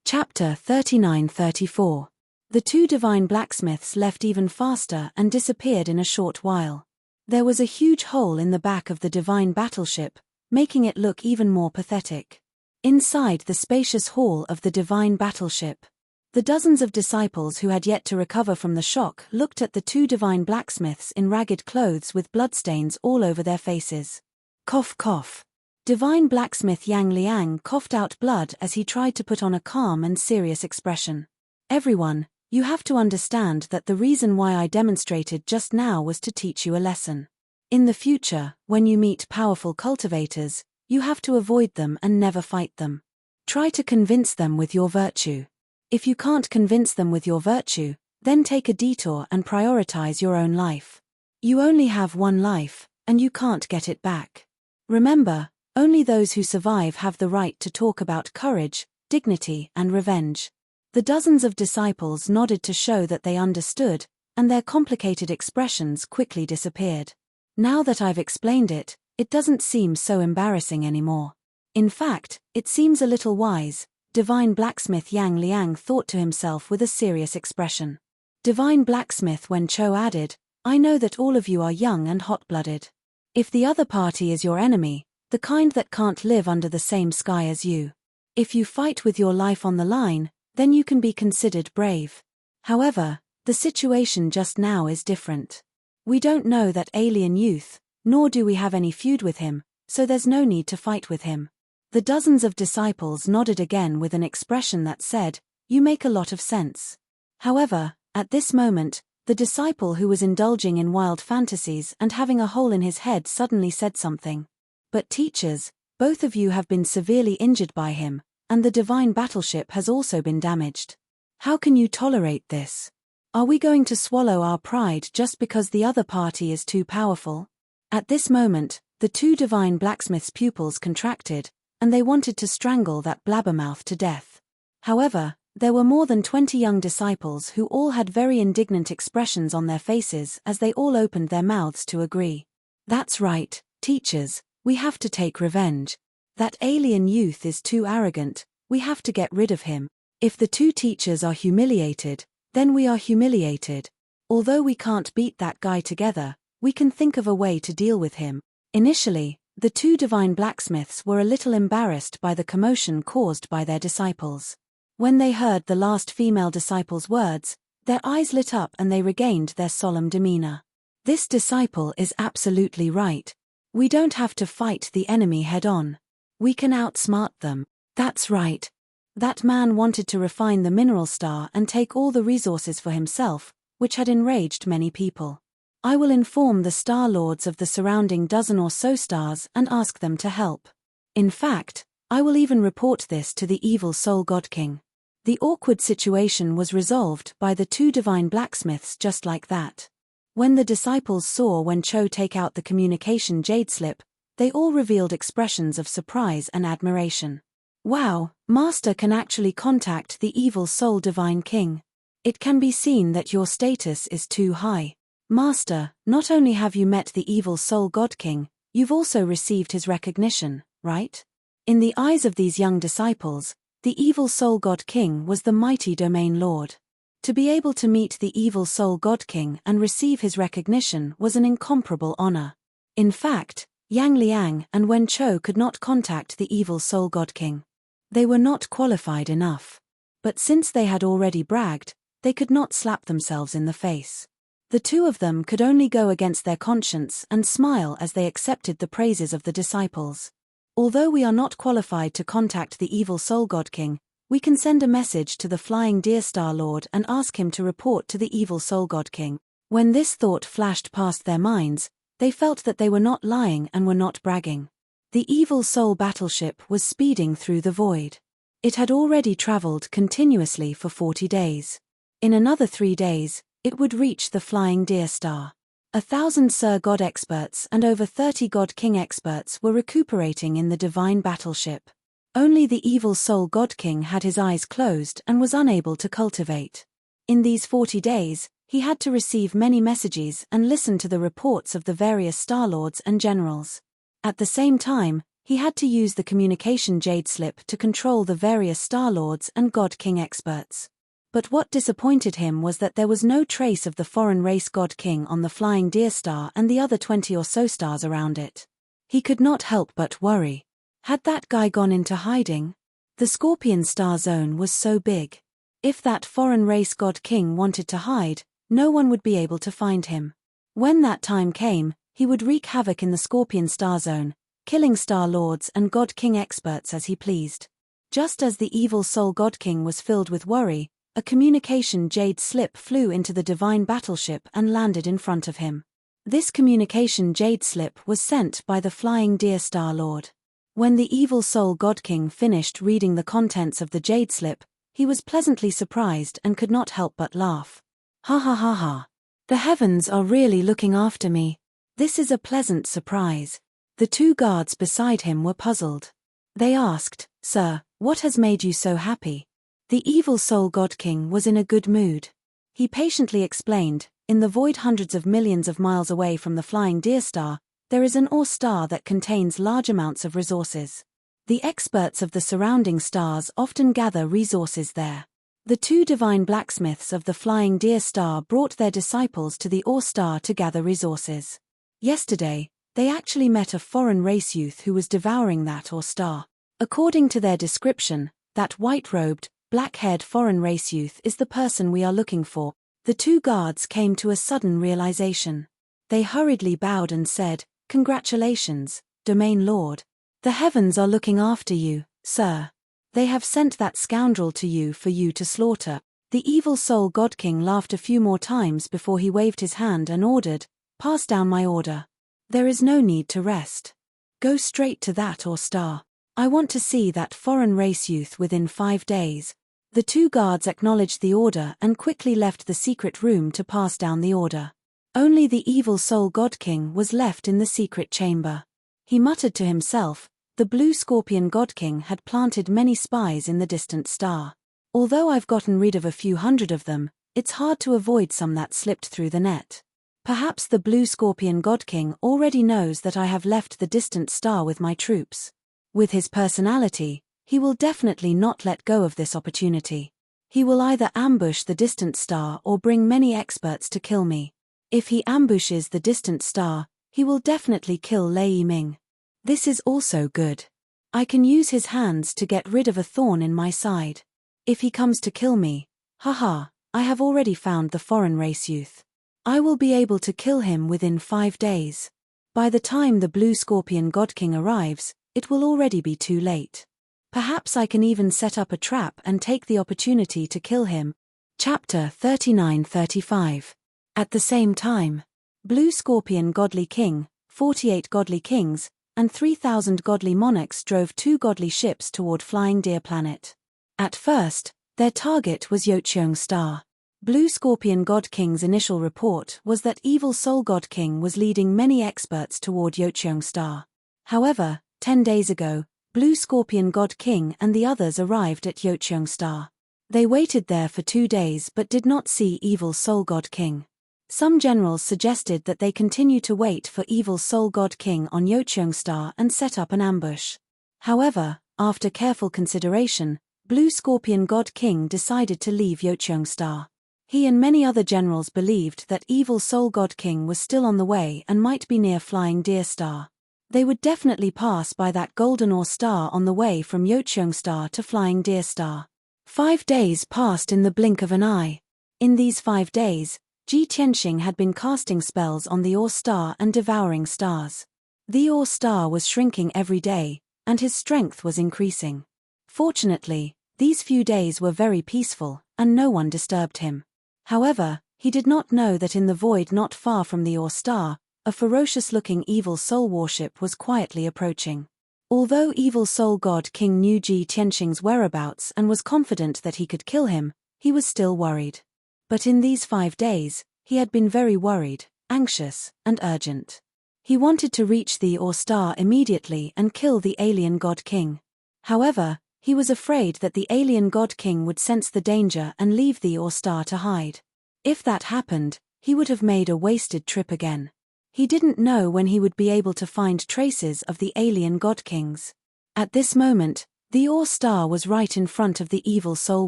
Chapter 39-34. The two divine blacksmiths left even faster and disappeared in a short while. There was a huge hole in the back of the divine battleship, making it look even more pathetic. Inside the spacious hall of the divine battleship, the dozens of disciples who had yet to recover from the shock looked at the two divine blacksmiths in ragged clothes with bloodstains all over their faces. Cough cough. Divine blacksmith Yang Liang coughed out blood as he tried to put on a calm and serious expression. Everyone, you have to understand that the reason why I demonstrated just now was to teach you a lesson. In the future, when you meet powerful cultivators, you have to avoid them and never fight them. Try to convince them with your virtue. If you can't convince them with your virtue, then take a detour and prioritize your own life. You only have one life, and you can't get it back. Remember, only those who survive have the right to talk about courage, dignity, and revenge. The dozens of disciples nodded to show that they understood, and their complicated expressions quickly disappeared. Now that I've explained it, it doesn't seem so embarrassing anymore. In fact, it seems a little wise, Divine Blacksmith Yang Liang thought to himself with a serious expression. Divine Blacksmith Wen Chou added, I know that all of you are young and hot-blooded. If the other party is your enemy, the kind that can't live under the same sky as you, if you fight with your life on the line, then you can be considered brave. However, the situation just now is different. We don't know that alien youth, nor do we have any feud with him, so there's no need to fight with him. The dozens of disciples nodded again with an expression that said, you make a lot of sense. However, at this moment, the disciple who was indulging in wild fantasies and having a hole in his head suddenly said something. But teachers, both of you have been severely injured by him, and the divine battleship has also been damaged. How can you tolerate this? Are we going to swallow our pride just because the other party is too powerful? At this moment, the two divine blacksmiths' pupils contracted, and they wanted to strangle that blabbermouth to death. However, there were more than 20 young disciples who all had very indignant expressions on their faces as they all opened their mouths to agree. That's right, teachers. We have to take revenge. That alien youth is too arrogant, we have to get rid of him. If the two teachers are humiliated, then we are humiliated. Although we can't beat that guy together, we can think of a way to deal with him. Initially, the two divine blacksmiths were a little embarrassed by the commotion caused by their disciples. When they heard the last female disciple's words, their eyes lit up and they regained their solemn demeanor. This disciple is absolutely right. We don't have to fight the enemy head-on. We can outsmart them. That's right. That man wanted to refine the mineral star and take all the resources for himself, which had enraged many people. I will inform the star lords of the surrounding dozen or so stars and ask them to help. In fact, I will even report this to the evil soul god king. The awkward situation was resolved by the two divine blacksmiths just like that. When the disciples saw Wen Chou take out the communication jade slip, they all revealed expressions of surprise and admiration. Wow, Master can actually contact the evil soul divine king. It can be seen that your status is too high. Master, not only have you met the evil soul god king, you've also received his recognition, right? In the eyes of these young disciples, the evil soul god king was the mighty domain lord. To be able to meet the evil soul god king and receive his recognition was an incomparable honor. In fact, Yang Liang and Wen Chou could not contact the evil soul god king. They were not qualified enough. But since they had already bragged, they could not slap themselves in the face. The two of them could only go against their conscience and smile as they accepted the praises of the disciples. Although we are not qualified to contact the evil soul god king, we can send a message to the Flying Deer Star Lord and ask him to report to the evil soul god king. When this thought flashed past their minds, they felt that they were not lying and were not bragging. The evil soul battleship was speeding through the void. It had already traveled continuously for 40 days. In another 3 days, it would reach the Flying Deer Star. 1,000 Sir God experts and over 30 God King experts were recuperating in the divine battleship. Only the evil soul god king had his eyes closed and was unable to cultivate. In these 40 days, he had to receive many messages and listen to the reports of the various star lords and generals. At the same time, He had to use the communication jade slip to control the various Star Lords and God King experts. But what disappointed him was that there was no trace of the foreign race God King on the Flying Deer Star and the other 20 or so stars around it. He could not help but worry. Had that guy gone into hiding? The Scorpion Star Zone was so big. If that foreign race God King wanted to hide, no one would be able to find him. When that time came, he would wreak havoc in the Scorpion Star Zone, killing Star Lords and God King experts as he pleased. Just as the evil soul God King was filled with worry, a communication jade slip flew into the divine battleship and landed in front of him. This communication jade slip was sent by the Flying Deer Star Lord. When the evil soul God King finished reading the contents of the jade slip, he was pleasantly surprised and could not help but laugh. Ha ha ha ha. The heavens are really looking after me. This is a pleasant surprise. The two guards beside him were puzzled. They asked, "Sir, what has made you so happy?" The evil soul God King was in a good mood. He patiently explained, "In the void hundreds of millions of miles away from the Flying Deer Star, there is an ore star that contains large amounts of resources. The experts of the surrounding stars often gather resources there. The two divine blacksmiths of the Flying Deer Star brought their disciples to the ore star to gather resources. Yesterday, they actually met a foreign race youth who was devouring that ore star. According to their description, that white-robed, black-haired foreign race youth is the person we are looking for." The two guards came to a sudden realization. They hurriedly bowed and said, "Congratulations, Domain Lord. The heavens are looking after you, sir. They have sent that scoundrel to you for you to slaughter." The evil soul God King laughed a few more times before he waved his hand and ordered, "Pass down my order. There is no need to rest. Go straight to that ore star. I want to see that foreign race youth within 5 days." The two guards acknowledged the order and quickly left the secret room to pass down the order. Only the evil soul God King was left in the secret chamber. He muttered to himself, "The blue scorpion God King had planted many spies in the distant star. Although I've gotten rid of a few hundred of them, it's hard to avoid some that slipped through the net. Perhaps the blue scorpion God King already knows that I have left the distant star with my troops. With his personality, he will definitely not let go of this opportunity. He will either ambush the distant star or bring many experts to kill me. If he ambushes the distant star, he will definitely kill Lei Ming. This is also good. I can use his hands to get rid of a thorn in my side. If he comes to kill me, haha, I have already found the foreign race youth. I will be able to kill him within 5 days. By the time the blue scorpion God King arrives, it will already be too late. Perhaps I can even set up a trap and take the opportunity to kill him." Chapter 39-35. At the same time, Blue Scorpion Godly King, 48 godly kings, and 3,000 godly monarchs drove 2 godly ships toward Flying Deer Planet. At first, their target was Yocheong Star. Blue Scorpion God King's initial report was that Evil Soul God King was leading many experts toward Yocheong Star. However, 10 days ago, Blue Scorpion God King and the others arrived at Yocheong Star. They waited there for 2 days but did not see Evil Soul God King. Some generals suggested that they continue to wait for Evil Soul God King on Yocheong Star and set up an ambush. However, after careful consideration, Blue Scorpion God King decided to leave Yocheong Star. He and many other generals believed that Evil Soul God King was still on the way and might be near Flying Deer Star. They would definitely pass by that golden ore star on the way from Yocheong Star to Flying Deer Star. 5 days passed in the blink of an eye. In these 5 days, Ji Tianxing had been casting spells on the ore star and devouring stars. The ore star was shrinking every day, and his strength was increasing. Fortunately, these few days were very peaceful, and no one disturbed him. However, he did not know that in the void not far from the ore star, a ferocious-looking evil soul warship was quietly approaching. Although Evil Soul God King knew Ji Tianxing's whereabouts and was confident that he could kill him, he was still worried. But in these 5 days, he had been very worried, anxious, and urgent. He wanted to reach the ore star immediately and kill the alien God King. However, he was afraid that the alien God King would sense the danger and leave the ore star to hide. If that happened, he would have made a wasted trip again. He didn't know when he would be able to find traces of the alien god kings. At this moment, the Ore Star was right in front of the Evil Soul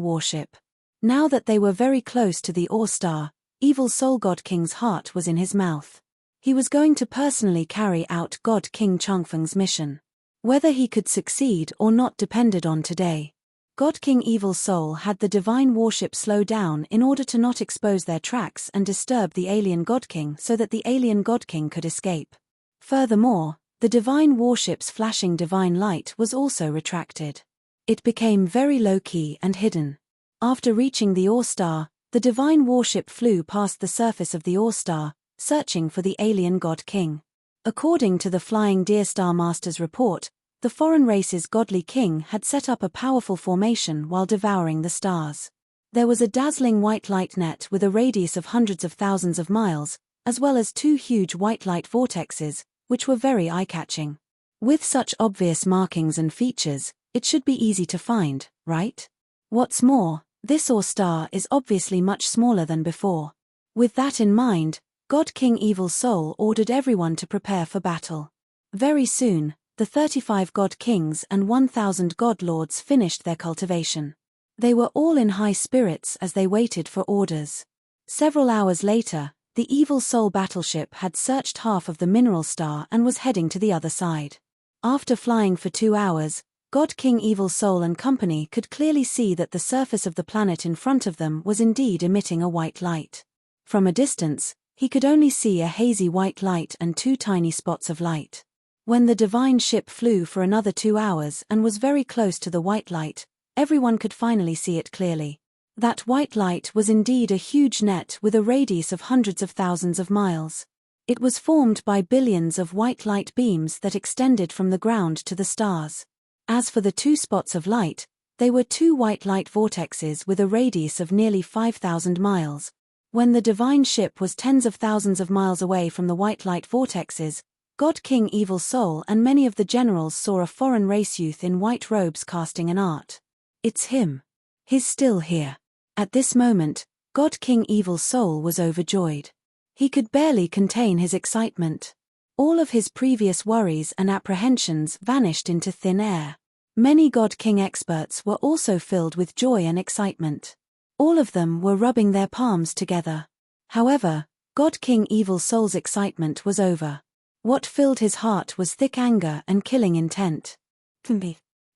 warship. Now that they were very close to the Ore Star, Evil Soul God King's heart was in his mouth. He was going to personally carry out God King Changfeng's mission. Whether he could succeed or not depended on today. God King Evil Soul had the divine warship slow down in order to not expose their tracks and disturb the alien God King so that the alien God King could escape. Furthermore, the divine warship's flashing divine light was also retracted. It became very low-key and hidden. After reaching the Ore Star, the divine warship flew past the surface of the Ore Star, searching for the alien God King. According to the Flying Deer Star Master's report, the foreign race's godly king had set up a powerful formation while devouring the stars. There was a dazzling white light net with a radius of hundreds of thousands of miles, as well as 2 huge white light vortexes, which were very eye-catching. With such obvious markings and features, it should be easy to find, right? What's more, this Ore Star is obviously much smaller than before. With that in mind, God King Evil Soul ordered everyone to prepare for battle. Very soon, the 35 God Kings and 1,000 God Lords finished their cultivation. They were all in high spirits as they waited for orders. Several hours later, the Evil Soul battleship had searched half of the mineral star and was heading to the other side. After flying for 2 hours, God King Evil Soul and company could clearly see that the surface of the planet in front of them was indeed emitting a white light. From a distance, he could only see a hazy white light and 2 tiny spots of light. When the divine ship flew for another 2 hours and was very close to the white light, everyone could finally see it clearly. That white light was indeed a huge net with a radius of hundreds of thousands of miles. It was formed by billions of white light beams that extended from the ground to the stars. As for the 2 spots of light, they were 2 white light vortexes with a radius of nearly 5,000 miles. When the divine ship was tens of thousands of miles away from the white light vortexes, God King Evil Soul and many of the generals saw a foreign race youth in white robes casting an art. It's him. He's still here. At this moment, God King Evil Soul was overjoyed. He could barely contain his excitement. All of his previous worries and apprehensions vanished into thin air. Many God King experts were also filled with joy and excitement. All of them were rubbing their palms together. However, God King Evil Soul's excitement was over. What filled his heart was thick anger and killing intent.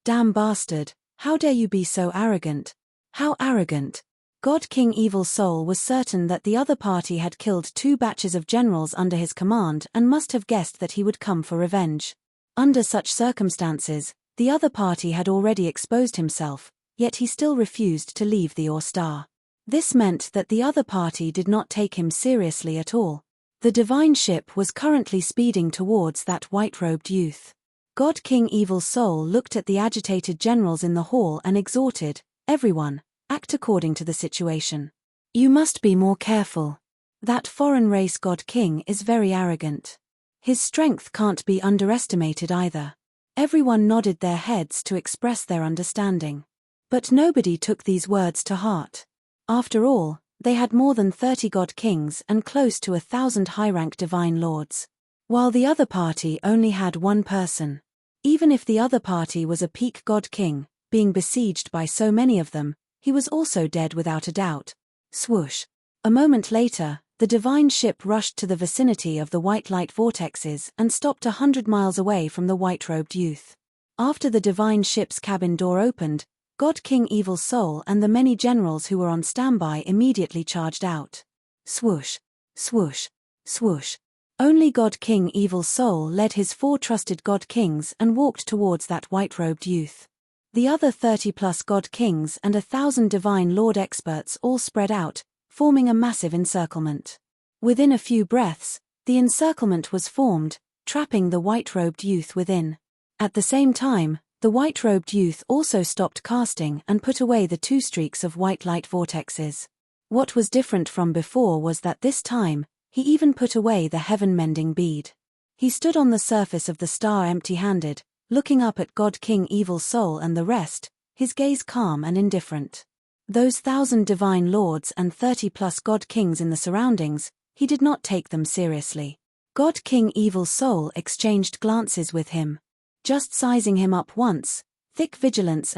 Damn bastard, how dare you be so arrogant? How arrogant! God King Evil Soul was certain that the other party had killed 2 batches of generals under his command and must have guessed that he would come for revenge. Under such circumstances, the other party had already exposed himself, yet he still refused to leave the Ore Star. This meant that the other party did not take him seriously at all. The divine ship was currently speeding towards that white-robed youth. God King Evil Soul looked at the agitated generals in the hall and exhorted, "Everyone, act according to the situation. You must be more careful. That foreign race God King is very arrogant. His strength can't be underestimated either." Everyone nodded their heads to express their understanding. But nobody took these words to heart. After all, they had more than 30 God Kings and close to 1,000 high-rank divine lords. While the other party only had 1 person. Even if the other party was a peak God King, being besieged by so many of them, he was also dead without a doubt. Swoosh. A moment later, the divine ship rushed to the vicinity of the white light vortexes and stopped 100 miles away from the white-robed youth. After the divine ship's cabin door opened, God King Evil Soul and the many generals who were on standby immediately charged out. Swoosh, swoosh, swoosh. Only God King Evil Soul led his 4 trusted God Kings and walked towards that white-robed youth. The other 30-plus God Kings and 1,000 divine Lord experts all spread out, forming a massive encirclement. Within a few breaths, the encirclement was formed, trapping the white-robed youth within. At the same time, the white-robed youth also stopped casting and put away the 2 streaks of white light vortexes. What was different from before was that this time, he even put away the heaven-mending bead. He stood on the surface of the star empty-handed, looking up at God King Evil Soul and the rest, his gaze calm and indifferent. Those 1,000 divine lords and 30-plus God Kings in the surroundings, he did not take them seriously. God King Evil Soul exchanged glances with him. Just sizing him up once, thick vigilance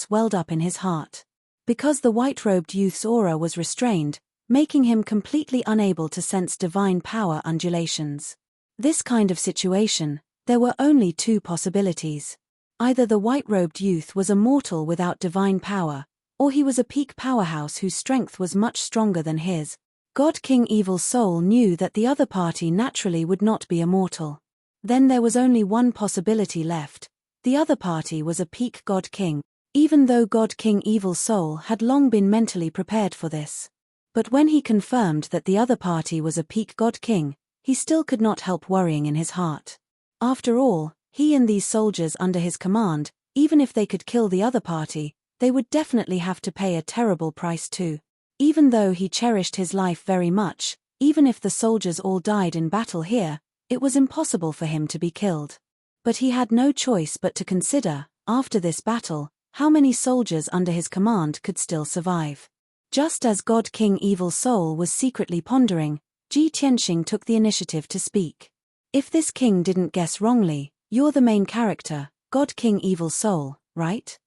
welled up in his heart. Because the white-robed youth's aura was restrained, making him completely unable to sense divine power undulations. This kind of situation, there were only two possibilities. Either the white-robed youth was a mortal without divine power, or he was a peak powerhouse whose strength was much stronger than his. God King Evil Soul knew that the other party naturally would not be a mortal. Then there was only one possibility left. The other party was a peak God King, even though God King Evil Soul had long been mentally prepared for this. But when he confirmed that the other party was a peak God King, he still could not help worrying in his heart. After all, he and these soldiers under his command, even if they could kill the other party, they would definitely have to pay a terrible price too. Even though he cherished his life very much, even if the soldiers all died in battle here, it was impossible for him to be killed. But he had no choice but to consider, after this battle, how many soldiers under his command could still survive. Just as God King Evil Soul was secretly pondering, Ji Tianxing took the initiative to speak. If this king didn't guess wrongly, you're the main character, God King Evil Soul, right?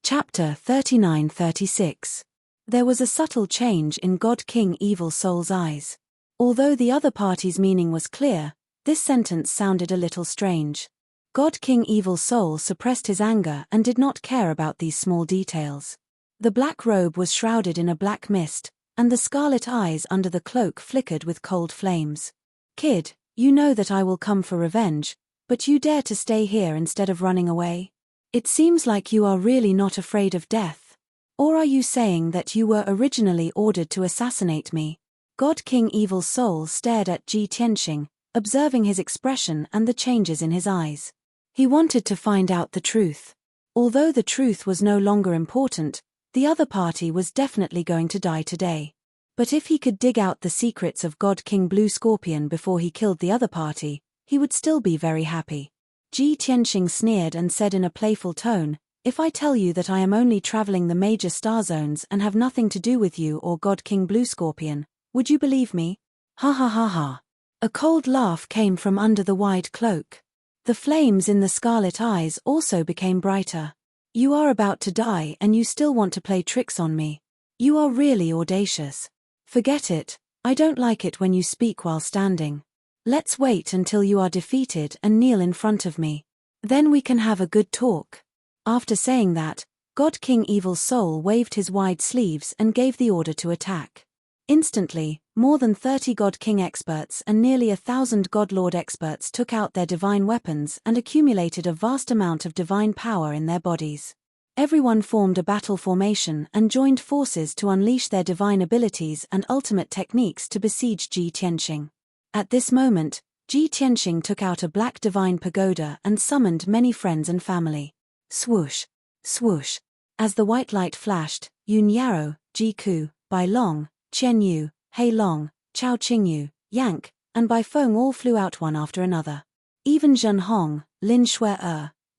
Chapter 39-36. There was a subtle change in God King Evil Soul's eyes. Although the other party's meaning was clear, this sentence sounded a little strange. God King Evil Soul suppressed his anger and did not care about these small details. The black robe was shrouded in a black mist, and the scarlet eyes under the cloak flickered with cold flames. Kid, you know that I will come for revenge, but you dare to stay here instead of running away? It seems like you are really not afraid of death. Or are you saying that you were originally ordered to assassinate me? God King Evil Soul stared at Ji Tianxing, observing his expression and the changes in his eyes. He wanted to find out the truth. Although the truth was no longer important, the other party was definitely going to die today. But if he could dig out the secrets of God King Blue Scorpion before he killed the other party, he would still be very happy. Ji Tianxing sneered and said in a playful tone, "If I tell you that I am only traveling the major star zones and have nothing to do with you or God King Blue Scorpion, would you believe me?" Ha ha ha ha. A cold laugh came from under the wide cloak. The flames in the scarlet eyes also became brighter. "You are about to die and you still want to play tricks on me. You are really audacious. Forget it, I don't like it when you speak while standing. Let's wait until you are defeated and kneel in front of me. Then we can have a good talk." After saying that, God King Evil Soul waved his wide sleeves and gave the order to attack. Instantly, more than 30 God King experts and nearly 1,000 God Lord experts took out their divine weapons and accumulated a vast amount of divine power in their bodies. Everyone formed a battle formation and joined forces to unleash their divine abilities and ultimate techniques to besiege Ji Tianxing. At this moment, Ji Tianxing took out a black divine pagoda and summoned many friends and family. Swoosh, swoosh. As the white light flashed, Yun Yaro, Ji Ku, Bai Long, Qian Yu, Hei Long, Chao Qingyu, Yank, and Bai Feng all flew out one after another. Even Zhen Hong, Lin Shui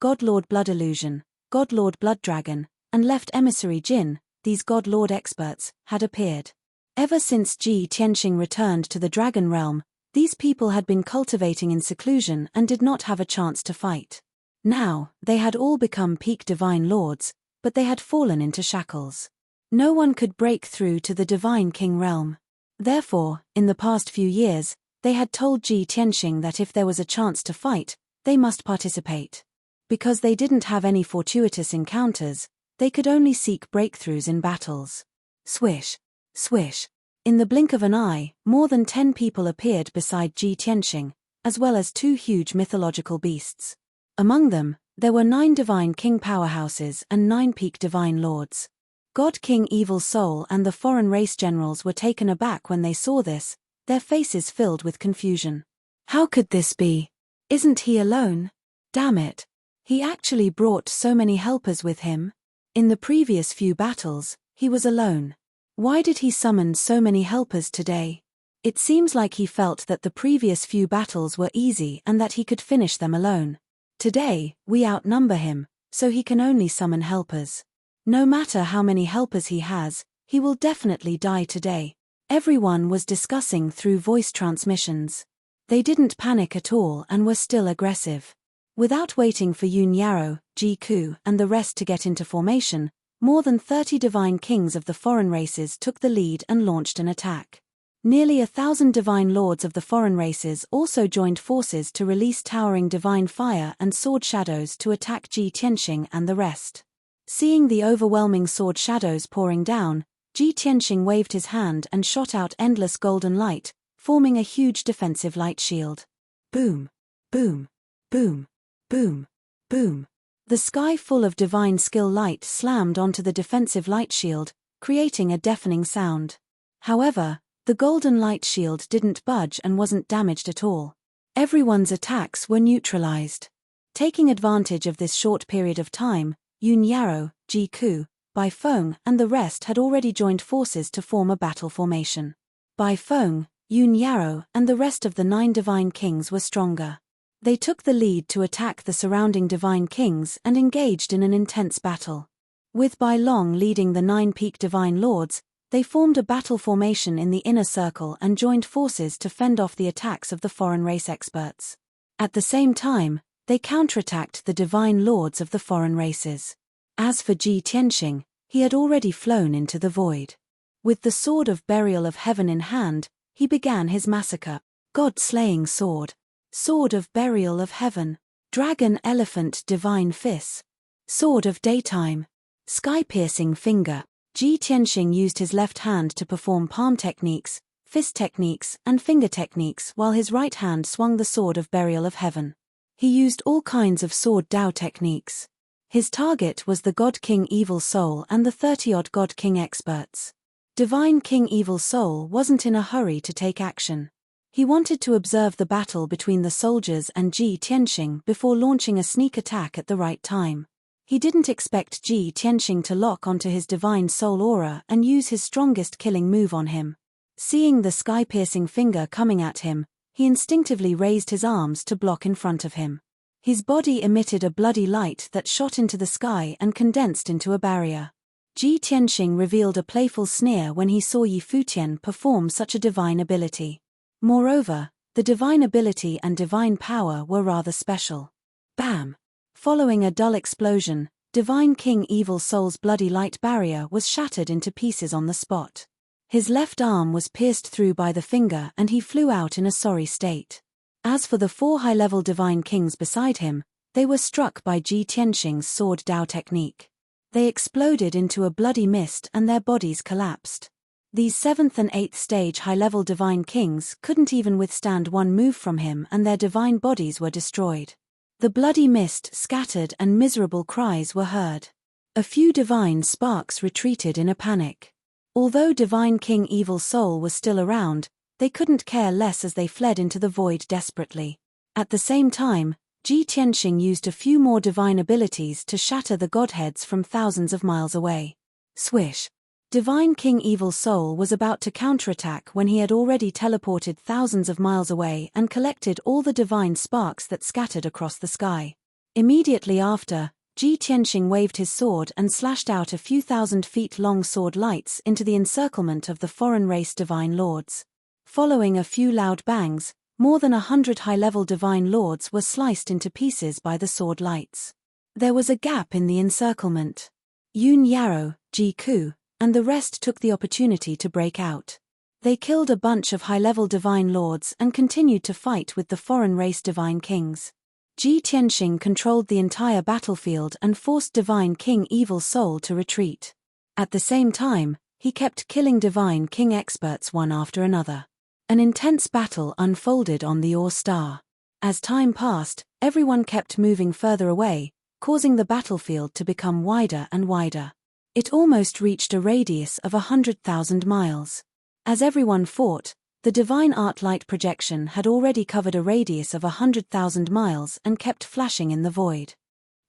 God Lord Blood Illusion, God Lord Blood Dragon, and Left Emissary Jin, these God Lord experts, had appeared. Ever since Ji Tianxing returned to the Dragon Realm, these people had been cultivating in seclusion and did not have a chance to fight. Now, they had all become peak divine lords, but they had fallen into shackles. No one could break through to the divine king realm. Therefore, in the past few years, they had told Ji Tianxing that if there was a chance to fight, they must participate. Because they didn't have any fortuitous encounters, they could only seek breakthroughs in battles. Swish, swish. In the blink of an eye, more than 10 people appeared beside Ji Tianxing, as well as 2 huge mythological beasts. Among them, there were 9 divine king powerhouses and 9 peak divine lords. God King Evil Soul and the foreign race generals were taken aback when they saw this, their faces filled with confusion. How could this be? Isn't he alone? Damn it. He actually brought so many helpers with him. In the previous few battles, he was alone. Why did he summon so many helpers today? It seems like he felt that the previous few battles were easy and that he could finish them alone. Today, we outnumber him, so he can only summon helpers. No matter how many helpers he has, he will definitely die today. Everyone was discussing through voice transmissions. They didn't panic at all and were still aggressive. Without waiting for Yun Yarrow, Jiku, and the rest to get into formation, more than 30 divine kings of the foreign races took the lead and launched an attack. Nearly 1,000 divine lords of the foreign races also joined forces to release towering divine fire and sword shadows to attack Ji Tianxing and the rest. Seeing the overwhelming sword shadows pouring down, Ji Tianxing waved his hand and shot out endless golden light, forming a huge defensive light shield. Boom! Boom! Boom! Boom! Boom! The sky full of divine skill light slammed onto the defensive light shield, creating a deafening sound. However, the golden light shield didn't budge and wasn't damaged at all. Everyone's attacks were neutralized. Taking advantage of this short period of time, Yun Yarrow, Jiku, Bai Feng, and the rest had already joined forces to form a battle formation. Bai Feng, Yun Yarrow, and the rest of the 9 divine kings were stronger. They took the lead to attack the surrounding divine kings and engaged in an intense battle. With Bai Long leading the 9 peak divine lords, they formed a battle formation in the inner circle and joined forces to fend off the attacks of the foreign race experts. At the same time, they counterattacked the divine lords of the foreign races. As for Ji Tianxing, he had already flown into the void. With the sword of burial of heaven in hand, he began his massacre. God-slaying sword. Sword of burial of heaven. Dragon elephant divine fist. Sword of daytime. Sky-piercing finger. Ji Tianxing used his left hand to perform palm techniques, fist techniques, and finger techniques while his right hand swung the sword of burial of heaven. He used all kinds of sword Dao techniques. His target was the God King Evil Soul and the 30-odd God King experts. Divine King Evil Soul wasn't in a hurry to take action. He wanted to observe the battle between the soldiers and Ji Tianxing before launching a sneak attack at the right time. He didn't expect Ji Tianxing to lock onto his divine soul aura and use his strongest killing move on him. Seeing the sky-piercing finger coming at him, he instinctively raised his arms to block in front of him. His body emitted a bloody light that shot into the sky and condensed into a barrier. Ji Tianxing revealed a playful sneer when he saw Yi Futian perform such a divine ability. Moreover, the divine ability and divine power were rather special. Bam! Following a dull explosion, Divine King Evil Soul's bloody light barrier was shattered into pieces on the spot. His left arm was pierced through by the finger and he flew out in a sorry state. As for the 4 high-level divine kings beside him, they were struck by Ji Tianxing's sword Dao technique. They exploded into a bloody mist and their bodies collapsed. These 7th and 8th stage high-level divine kings couldn't even withstand one move from him and their divine bodies were destroyed. The bloody mist scattered and miserable cries were heard. A few divine sparks retreated in a panic. Although Divine King Evil Soul was still around, they couldn't care less as they fled into the void desperately. At the same time, Ji Tianxing used a few more divine abilities to shatter the godheads from thousands of miles away. Swish! Divine King Evil Soul was about to counterattack when he had already teleported thousands of miles away and collected all the divine sparks that scattered across the sky. Immediately after, Ji Tianxing waved his sword and slashed out a few thousand feet long sword lights into the encirclement of the foreign race divine lords. Following a few loud bangs, more than 100 high-level divine lords were sliced into pieces by the sword lights. There was a gap in the encirclement. Yun Yarrow, Jiku, and the rest took the opportunity to break out. They killed a bunch of high-level divine lords and continued to fight with the foreign race divine kings. Ji Tianxing controlled the entire battlefield and forced Divine King Evil Soul to retreat. At the same time, he kept killing divine king experts one after another. An intense battle unfolded on the Ore Star. As time passed, everyone kept moving further away, causing the battlefield to become wider and wider. It almost reached a radius of 100,000 miles. As everyone fought, the divine art light projection had already covered a radius of 100,000 miles and kept flashing in the void.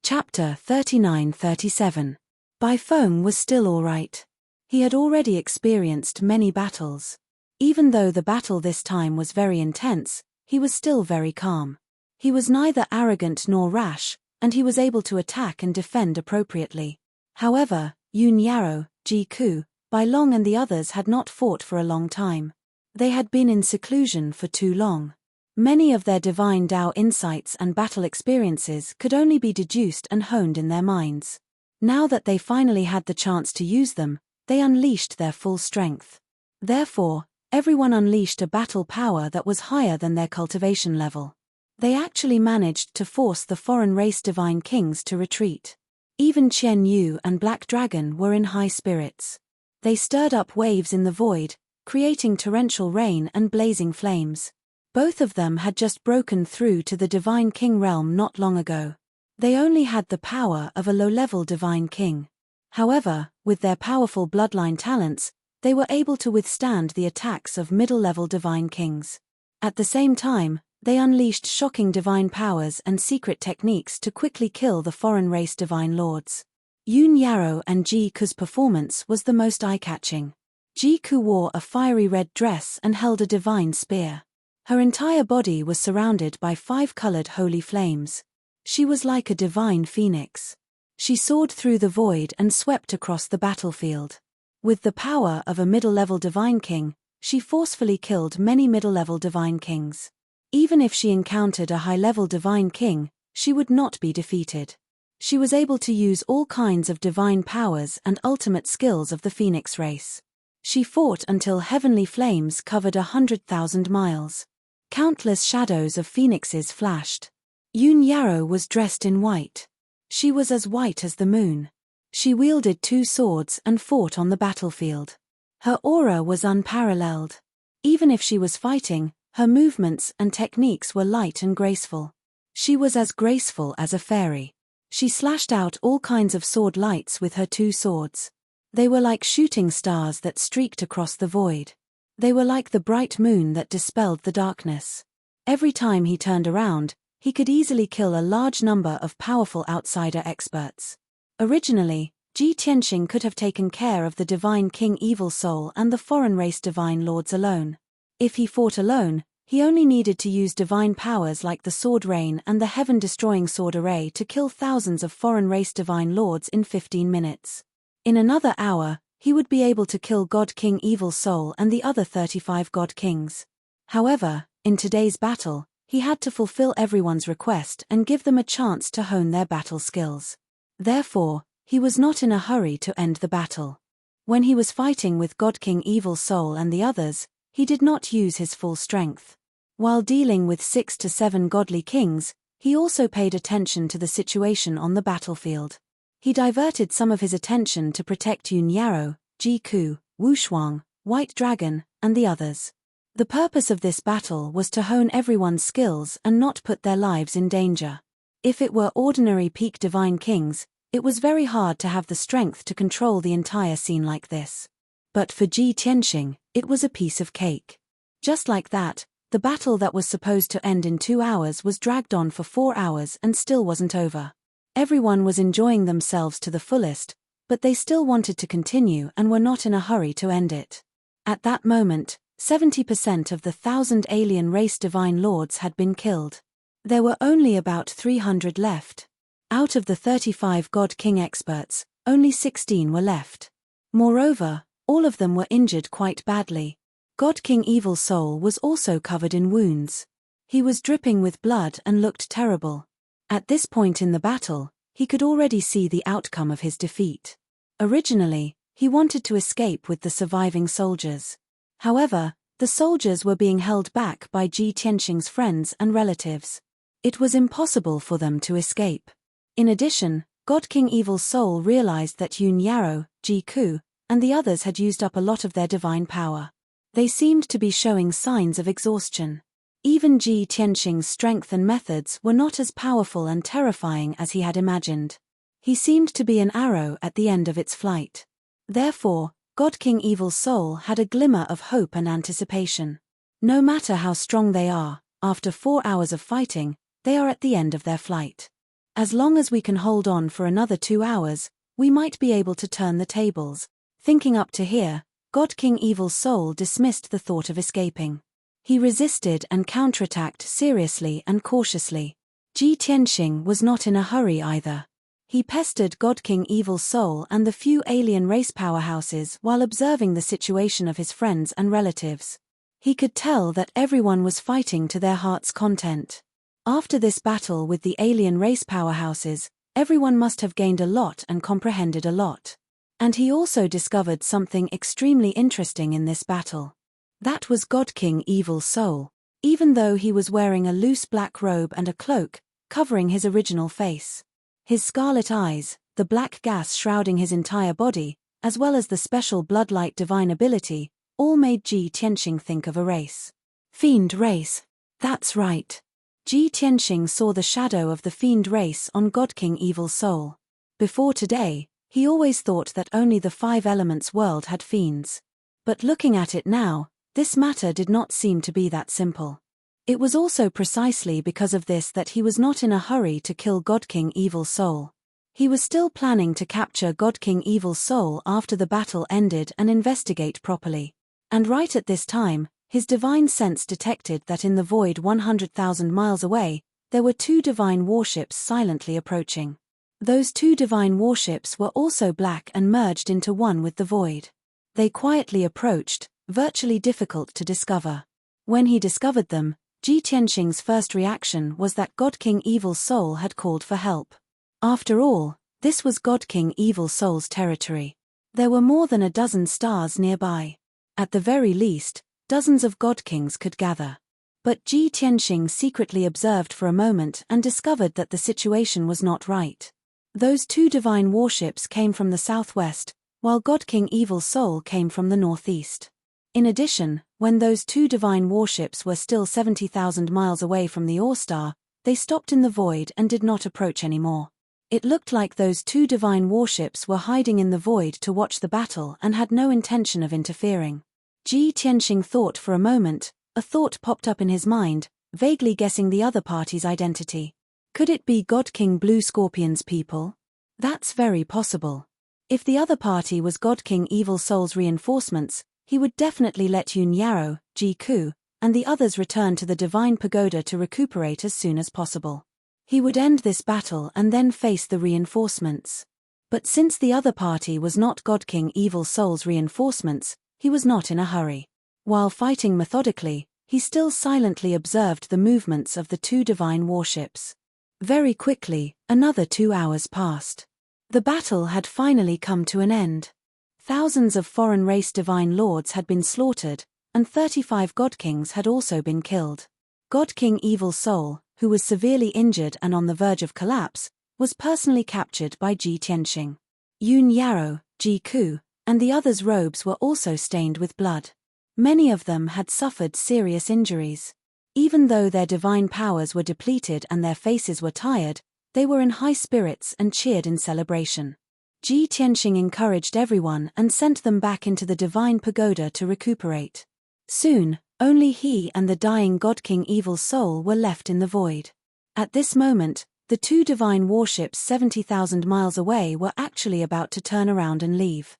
Chapter 39-37. Bai Feng was still alright. He had already experienced many battles. Even though the battle this time was very intense, he was still very calm. He was neither arrogant nor rash, and he was able to attack and defend appropriately. However, Yun Yarrow, Jiku, Bai Long and the others had not fought for a long time. They had been in seclusion for too long. Many of their divine Tao insights and battle experiences could only be deduced and honed in their minds. Now that they finally had the chance to use them, they unleashed their full strength. Therefore, everyone unleashed a battle power that was higher than their cultivation level. They actually managed to force the foreign race divine kings to retreat. Even Qian Yu and Black Dragon were in high spirits. They stirred up waves in the void, creating torrential rain and blazing flames. Both of them had just broken through to the divine king realm not long ago. They only had the power of a low-level divine king. However, with their powerful bloodline talents, they were able to withstand the attacks of middle-level divine kings. At the same time, they unleashed shocking divine powers and secret techniques to quickly kill the foreign race divine lords. Yun Yarrow and Ji Ku's performance was the most eye-catching. Ji Ku wore a fiery red dress and held a divine spear. Her entire body was surrounded by 5-colored holy flames. She was like a divine phoenix. She soared through the void and swept across the battlefield. With the power of a middle-level divine king, she forcefully killed many middle-level divine kings. Even if she encountered a high-level divine king, she would not be defeated. She was able to use all kinds of divine powers and ultimate skills of the phoenix race. She fought until heavenly flames covered 100,000 miles. Countless shadows of phoenixes flashed. Yun Yarrow was dressed in white. She was as white as the moon. She wielded 2 swords and fought on the battlefield. Her aura was unparalleled. Even if she was fighting, her movements and techniques were light and graceful. She was as graceful as a fairy. She slashed out all kinds of sword lights with her 2 swords. They were like shooting stars that streaked across the void. They were like the bright moon that dispelled the darkness. Every time he turned around, he could easily kill a large number of powerful outsider experts. Originally, Ji Tianxing could have taken care of the divine king Evil Soul and the foreign race divine lords alone. If he fought alone, he only needed to use divine powers like the Sword Rain and the heaven-destroying Sword Array to kill thousands of foreign race divine lords in 15 minutes. In another hour, he would be able to kill God King Evil Soul and the other 35 God Kings. However, in today's battle, he had to fulfill everyone's request and give them a chance to hone their battle skills. Therefore, he was not in a hurry to end the battle. When he was fighting with God King Evil Soul and the others, he did not use his full strength. While dealing with 6 to 7 godly kings, he also paid attention to the situation on the battlefield. He diverted some of his attention to protect Yun Yarrow, Ji Ku, Wu Shuang, White Dragon, and the others. The purpose of this battle was to hone everyone's skills and not put their lives in danger. If it were ordinary peak divine kings, it was very hard to have the strength to control the entire scene like this. But for Ji Tianxing, it was a piece of cake. Just like that, the battle that was supposed to end in 2 hours was dragged on for 4 hours and still wasn't over. Everyone was enjoying themselves to the fullest, but they still wanted to continue and were not in a hurry to end it. At that moment, 70% of the 1,000 alien race divine lords had been killed. There were only about 300 left. Out of the 35 God King experts, only 16 were left. Moreover, all of them were injured quite badly. God King Evil Soul was also covered in wounds. He was dripping with blood and looked terrible. At this point in the battle, he could already see the outcome of his defeat. Originally, he wanted to escape with the surviving soldiers. However, the soldiers were being held back by Ji Tianxing's friends and relatives. It was impossible for them to escape. In addition, God King Evil Soul realized that Yun Yarrow, Ji Ku, and the others had used up a lot of their divine power. They seemed to be showing signs of exhaustion. Even Ji Tianxing's strength and methods were not as powerful and terrifying as he had imagined. He seemed to be an arrow at the end of its flight. Therefore, God King Evil Soul had a glimmer of hope and anticipation. No matter how strong they are, after 4 hours of fighting, they are at the end of their flight. As long as we can hold on for another 2 hours, we might be able to turn the tables. Thinking up to here, God King Evil Soul dismissed the thought of escaping. He resisted and counterattacked seriously and cautiously. Ji Tianxing was not in a hurry either. He pestered God King Evil Soul and the few alien race powerhouses while observing the situation of his friends and relatives. He could tell that everyone was fighting to their heart's content. After this battle with the alien race powerhouses, everyone must have gained a lot and comprehended a lot. And he also discovered something extremely interesting in this battle. That was God King Evil Soul. Even though he was wearing a loose black robe and a cloak, covering his original face. His scarlet eyes, the black gas shrouding his entire body, as well as the special bloodlight divine ability, all made Ji Tianxing think of a race. Fiend race. That's right. Ji Tianxing saw the shadow of the fiend race on God King Evil Soul. Before today, he always thought that only the 5 elements world had fiends. But looking at it now, this matter did not seem to be that simple. It was also precisely because of this that he was not in a hurry to kill God King Evil Soul. He was still planning to capture God King Evil Soul after the battle ended and investigate properly. And right at this time, his divine sense detected that in the void 100,000 miles away, there were 2 divine warships silently approaching. Those 2 divine warships were also black and merged into one with the void. They quietly approached, virtually difficult to discover. When he discovered them, Ji Tianxing's first reaction was that God King Evil Soul had called for help. After all, this was God King Evil Soul's territory. There were more than a dozen stars nearby. At the very least, dozens of God Kings could gather. But Ji Tianxing secretly observed for a moment and discovered that the situation was not right. Those 2 divine warships came from the southwest, while God King Evil Soul came from the northeast. In addition, when those 2 divine warships were still 70,000 miles away from the All-Star, they stopped in the void and did not approach anymore. It looked like those 2 divine warships were hiding in the void to watch the battle and had no intention of interfering. Ji Tianxing thought for a moment, a thought popped up in his mind, vaguely guessing the other party's identity. Could it be God King Blue Scorpion's people? That's very possible. If the other party was God King Evil Soul's reinforcements, he would definitely let Yun Yarrow, Ji Ku, and the others return to the Divine Pagoda to recuperate as soon as possible. He would end this battle and then face the reinforcements. But since the other party was not God King Evil Soul's reinforcements, he was not in a hurry. While fighting methodically, he still silently observed the movements of the 2 divine warships. Very quickly, another 2 hours passed. The battle had finally come to an end. Thousands of foreign race divine lords had been slaughtered, and 35 God Kings had also been killed. God King Evil Soul, who was severely injured and on the verge of collapse, was personally captured by Ji Tianxing. Yun Yarrow, Ji Ku, and the others' robes were also stained with blood. Many of them had suffered serious injuries. Even though their divine powers were depleted and their faces were tired, they were in high spirits and cheered in celebration. Ji Tianxing encouraged everyone and sent them back into the Divine Pagoda to recuperate. Soon, only he and the dying God King Evil Soul were left in the void. At this moment, the 2 divine warships 70,000 miles away were actually about to turn around and leave.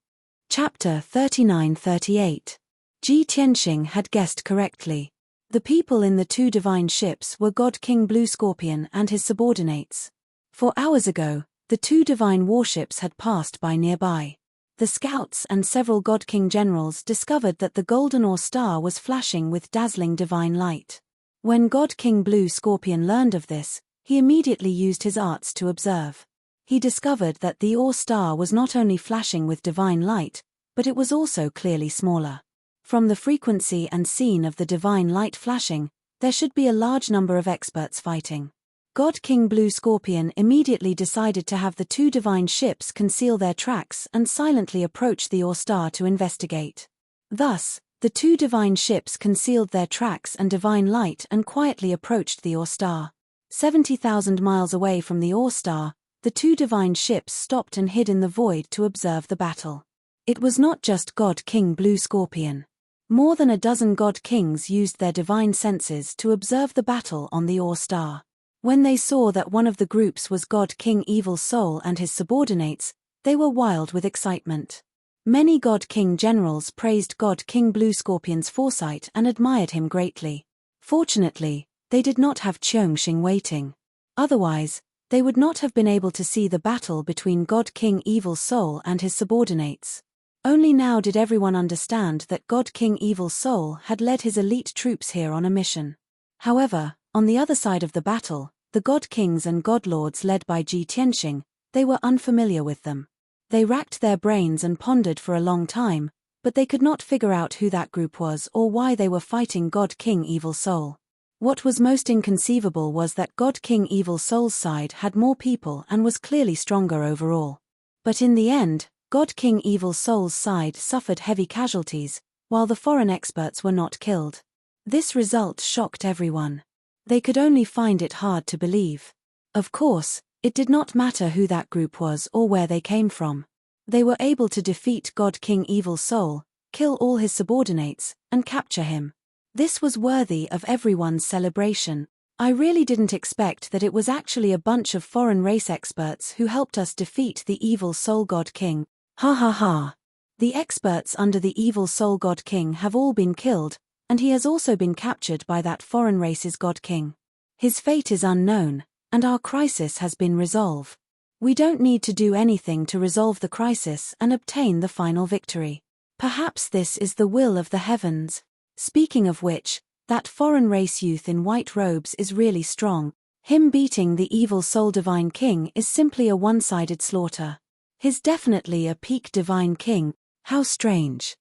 Chapter 39-38. Ji Tianxing had guessed correctly. The people in the 2 divine ships were God King Blue Scorpion and his subordinates. 4 hours ago, the 2 divine warships had passed by nearby. The scouts and several God King generals discovered that the golden Or star was flashing with dazzling divine light. When God King Blue Scorpion learned of this, he immediately used his arts to observe. He discovered that the Or star was not only flashing with divine light, but it was also clearly smaller. From the frequency and scene of the divine light flashing, there should be a large number of experts fighting. God King Blue Scorpion immediately decided to have the 2 divine ships conceal their tracks and silently approach the Or star to investigate. Thus, the 2 divine ships concealed their tracks and divine light and quietly approached the Or star. 70,000 miles away from the Or star, the 2 divine ships stopped and hid in the void to observe the battle. It was not just God King Blue Scorpion. More than a dozen God Kings used their divine senses to observe the battle on the Or star. When they saw that one of the groups was God King Evil Soul and his subordinates, they were wild with excitement. Many God King generals praised God King Blue Scorpion's foresight and admired him greatly. Fortunately, they did not have Tianxing waiting. Otherwise, they would not have been able to see the battle between God King Evil Soul and his subordinates. Only now did everyone understand that God King Evil Soul had led his elite troops here on a mission. However, on the other side of the battle, the God Kings and God Lords led by Ji Tianxing, they were unfamiliar with them. They racked their brains and pondered for a long time, but they could not figure out who that group was or why they were fighting God King Evil Soul. What was most inconceivable was that God King Evil Soul's side had more people and was clearly stronger overall. But in the end, God King Evil Soul's side suffered heavy casualties, while the foreign experts were not killed. This result shocked everyone. They could only find it hard to believe. Of course, it did not matter who that group was or where they came from. They were able to defeat God King Evil Soul, kill all his subordinates, and capture him. This was worthy of everyone's celebration. I really didn't expect that it was actually a bunch of foreign race experts who helped us defeat the Evil Soul God King. Ha ha ha. The experts under the Evil Soul God King have all been killed, and he has also been captured by that foreign race's God King. His fate is unknown, and our crisis has been resolved. We don't need to do anything to resolve the crisis and obtain the final victory. Perhaps this is the will of the heavens. Speaking of which, that foreign race youth in white robes is really strong. Him beating the Evil Soul Divine King is simply a one-sided slaughter. He's definitely a peak Divine King. How strange.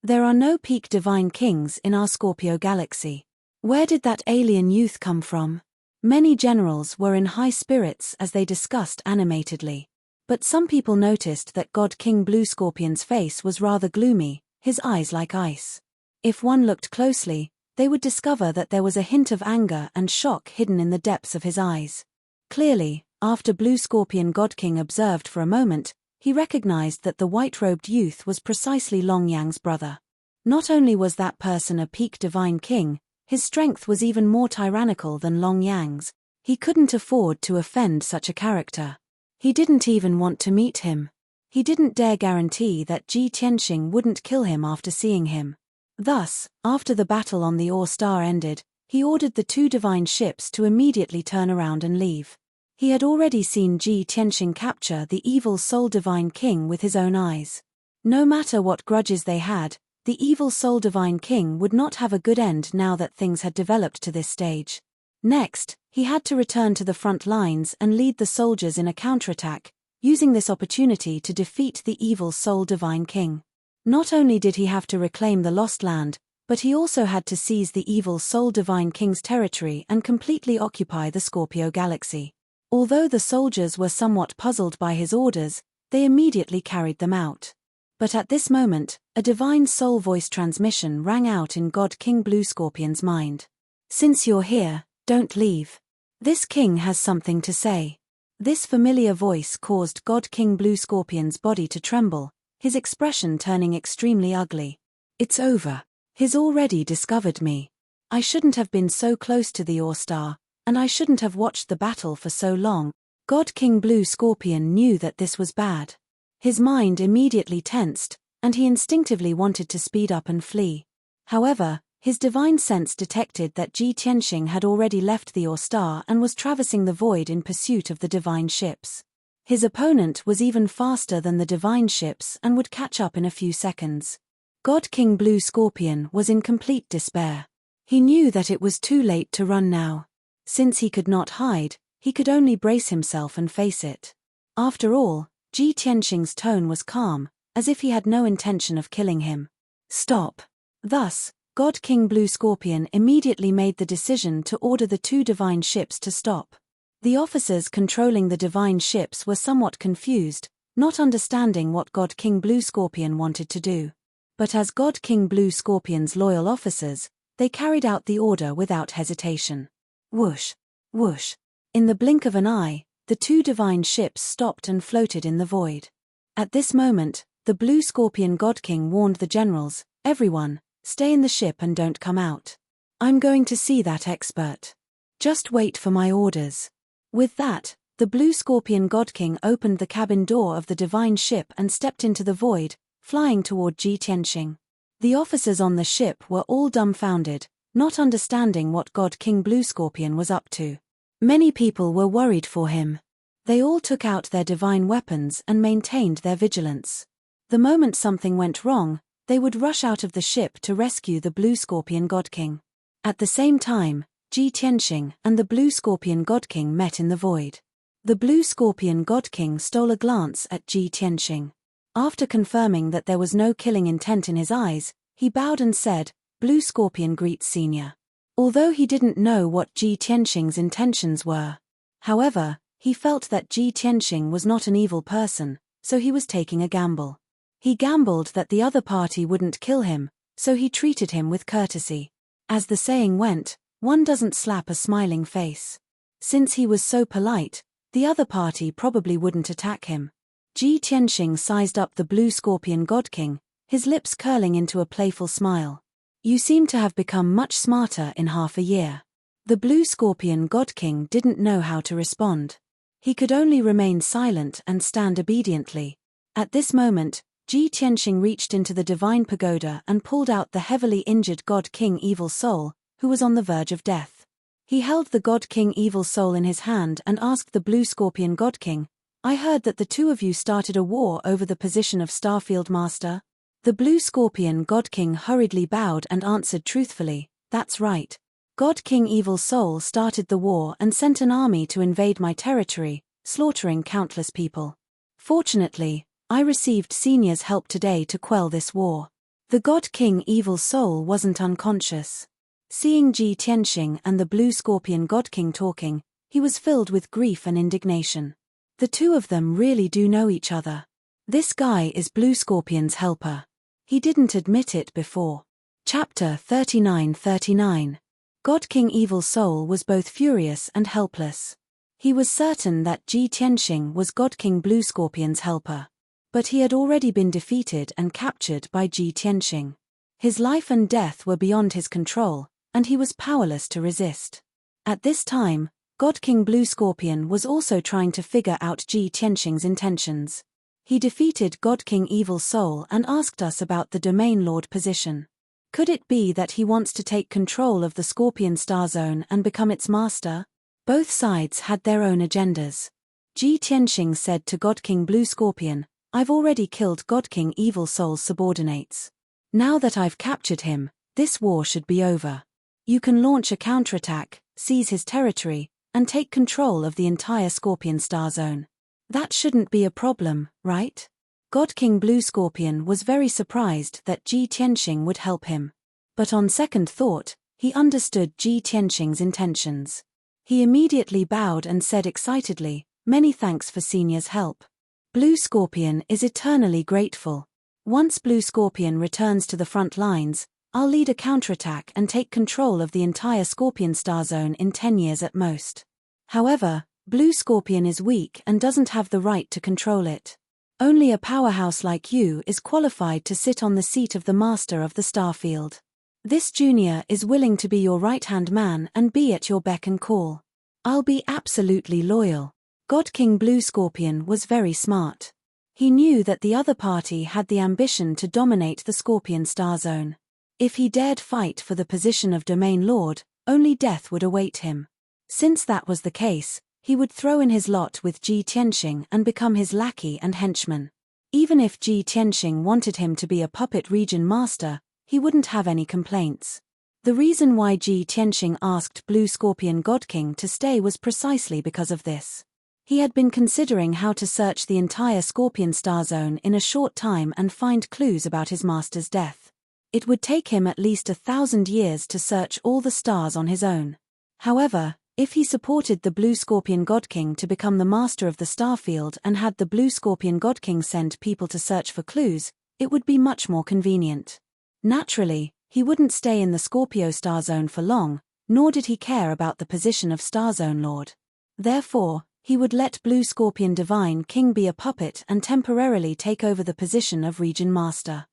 There are no peak Divine Kings in our Scorpio galaxy. Where did that alien youth come from? Many generals were in high spirits as they discussed animatedly. But some people noticed that God King Blue Scorpion's face was rather gloomy, his eyes like ice. If one looked closely, they would discover that there was a hint of anger and shock hidden in the depths of his eyes. Clearly, after Blue Scorpion God King observed for a moment, he recognized that the white-robed youth was precisely Long Yang's brother. Not only was that person a peak Divine King, his strength was even more tyrannical than Long Yang's. He couldn't afford to offend such a character. He didn't even want to meet him. He didn't dare guarantee that Ji Tianxing wouldn't kill him after seeing him. Thus, after the battle on the Ore Star ended, he ordered the two divine ships to immediately turn around and leave. He had already seen Ji Tianxing capture the Evil Soul Divine King with his own eyes. No matter what grudges they had, the Evil Soul Divine King would not have a good end now that things had developed to this stage. Next, he had to return to the front lines and lead the soldiers in a counterattack, using this opportunity to defeat the Evil Soul Divine King. Not only did he have to reclaim the lost land, but he also had to seize the Evil Soul Divine King's territory and completely occupy the Scorpio galaxy. Although the soldiers were somewhat puzzled by his orders, they immediately carried them out. But at this moment, a divine soul voice transmission rang out in God King Blue Scorpion's mind. Since you're here, don't leave. This king has something to say. This familiar voice caused God King Blue Scorpion's body to tremble, his expression turning extremely ugly. It's over. He's already discovered me. I shouldn't have been so close to the Ore Star, and I shouldn't have watched the battle for so long. God King Blue Scorpion knew that this was bad. His mind immediately tensed, and he instinctively wanted to speed up and flee. However, his divine sense detected that Ji Tianxing had already left the Ore Star and was traversing the void in pursuit of the divine ships. His opponent was even faster than the divine ships and would catch up in a few seconds. God King Blue Scorpion was in complete despair. He knew that it was too late to run now. Since he could not hide, he could only brace himself and face it. After all, Ji Tianxing's tone was calm, as if he had no intention of killing him. Stop. Thus, God King Blue Scorpion immediately made the decision to order the two divine ships to stop. The officers controlling the divine ships were somewhat confused, not understanding what God King Blue Scorpion wanted to do. But as God King Blue Scorpion's loyal officers, they carried out the order without hesitation. Whoosh, whoosh. In the blink of an eye, the two divine ships stopped and floated in the void. At this moment, the Blue Scorpion God King warned the generals, "Everyone, stay in the ship and don't come out. I'm going to see that expert. Just wait for my orders." With that, the Blue Scorpion God King opened the cabin door of the divine ship and stepped into the void, flying toward Ji Tianxing. The officers on the ship were all dumbfounded, not understanding what God King Blue Scorpion was up to. Many people were worried for him. They all took out their divine weapons and maintained their vigilance. The moment something went wrong, they would rush out of the ship to rescue the Blue Scorpion God King. At the same time, Ji Tianxing and the Blue Scorpion God King met in the void. The Blue Scorpion God King stole a glance at Ji Tianxing. After confirming that there was no killing intent in his eyes, he bowed and said, "Blue Scorpion greets Senior." Although he didn't know what Ji Tianxing's intentions were. However, he felt that Ji Tianxing was not an evil person, so he was taking a gamble. He gambled that the other party wouldn't kill him, so he treated him with courtesy. As the saying went, one doesn't slap a smiling face. Since he was so polite, the other party probably wouldn't attack him. Ji Tianxing sized up the Blue Scorpion God King, his lips curling into a playful smile. "You seem to have become much smarter in half a year." The Blue Scorpion God King didn't know how to respond. He could only remain silent and stand obediently. At this moment, Ji Tianxing reached into the divine pagoda and pulled out the heavily injured God King Evil Soul, who was on the verge of death. He held the God King Evil Soul in his hand and asked the Blue Scorpion God King, "I heard that the two of you started a war over the position of Starfield Master?" The Blue Scorpion God King hurriedly bowed and answered truthfully, "That's right. God King Evil Soul started the war and sent an army to invade my territory, slaughtering countless people. Fortunately, I received Senior's help today to quell this war." The God King Evil Soul wasn't unconscious. Seeing Ji Tianxing and the Blue Scorpion God King talking, he was filled with grief and indignation. The two of them really do know each other. This guy is Blue Scorpion's helper. He didn't admit it before. Chapter 39:39. God King Evil Soul was both furious and helpless. He was certain that Ji Tianxing was God King Blue Scorpion's helper. But he had already been defeated and captured by Ji Tianxing. His life and death were beyond his control, and he was powerless to resist. At this time, God King Blue Scorpion was also trying to figure out Ji Tianxing's intentions. He defeated God King Evil Soul and asked us about the Domain Lord position. Could it be that he wants to take control of the Scorpion Star Zone and become its master? Both sides had their own agendas. Ji Tianxing said to God King Blue Scorpion, "I've already killed God King Evil Soul's subordinates. Now that I've captured him, this war should be over. You can launch a counterattack, seize his territory, and take control of the entire Scorpion Star Zone. That shouldn't be a problem, right?" God King Blue Scorpion was very surprised that Ji Tianxing would help him. But on second thought, he understood Ji Tianxing's intentions. He immediately bowed and said excitedly, "Many thanks for Senior's help. Blue Scorpion is eternally grateful. Once Blue Scorpion returns to the front lines, I'll lead a counterattack and take control of the entire Scorpion Star Zone in 10 years at most. However, Blue Scorpion is weak and doesn't have the right to control it. Only a powerhouse like you is qualified to sit on the seat of the Master of the Starfield. This junior is willing to be your right-hand man and be at your beck and call. I'll be absolutely loyal." God King Blue Scorpion was very smart. He knew that the other party had the ambition to dominate the Scorpion Star Zone. If he dared fight for the position of Domain Lord, only death would await him. Since that was the case, he would throw in his lot with Ji Tianxing and become his lackey and henchman. Even if Ji Tianxing wanted him to be a puppet region master, he wouldn't have any complaints. The reason why Ji Tianxing asked Blue Scorpion God King to stay was precisely because of this. He had been considering how to search the entire Scorpion Star Zone in a short time and find clues about his master's death. It would take him at least 1,000 years to search all the stars on his own. However, if he supported the Blue Scorpion God King to become the master of the Starfield and had the Blue Scorpion God King send people to search for clues, it would be much more convenient. Naturally, he wouldn't stay in the Scorpio Star Zone for long, nor did he care about the position of Star Zone Lord. Therefore, he would let Blue Scorpion Divine King be a puppet and temporarily take over the position of Region Master.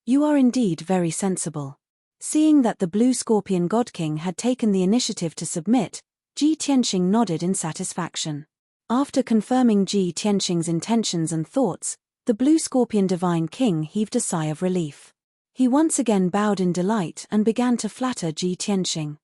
You are indeed very sensible. Seeing that the Blue Scorpion God King had taken the initiative to submit, Ji Tianxing nodded in satisfaction. After confirming Ji Tianxing's intentions and thoughts, the Blue Scorpion Divine King heaved a sigh of relief. He once again bowed in delight and began to flatter Ji Tianxing.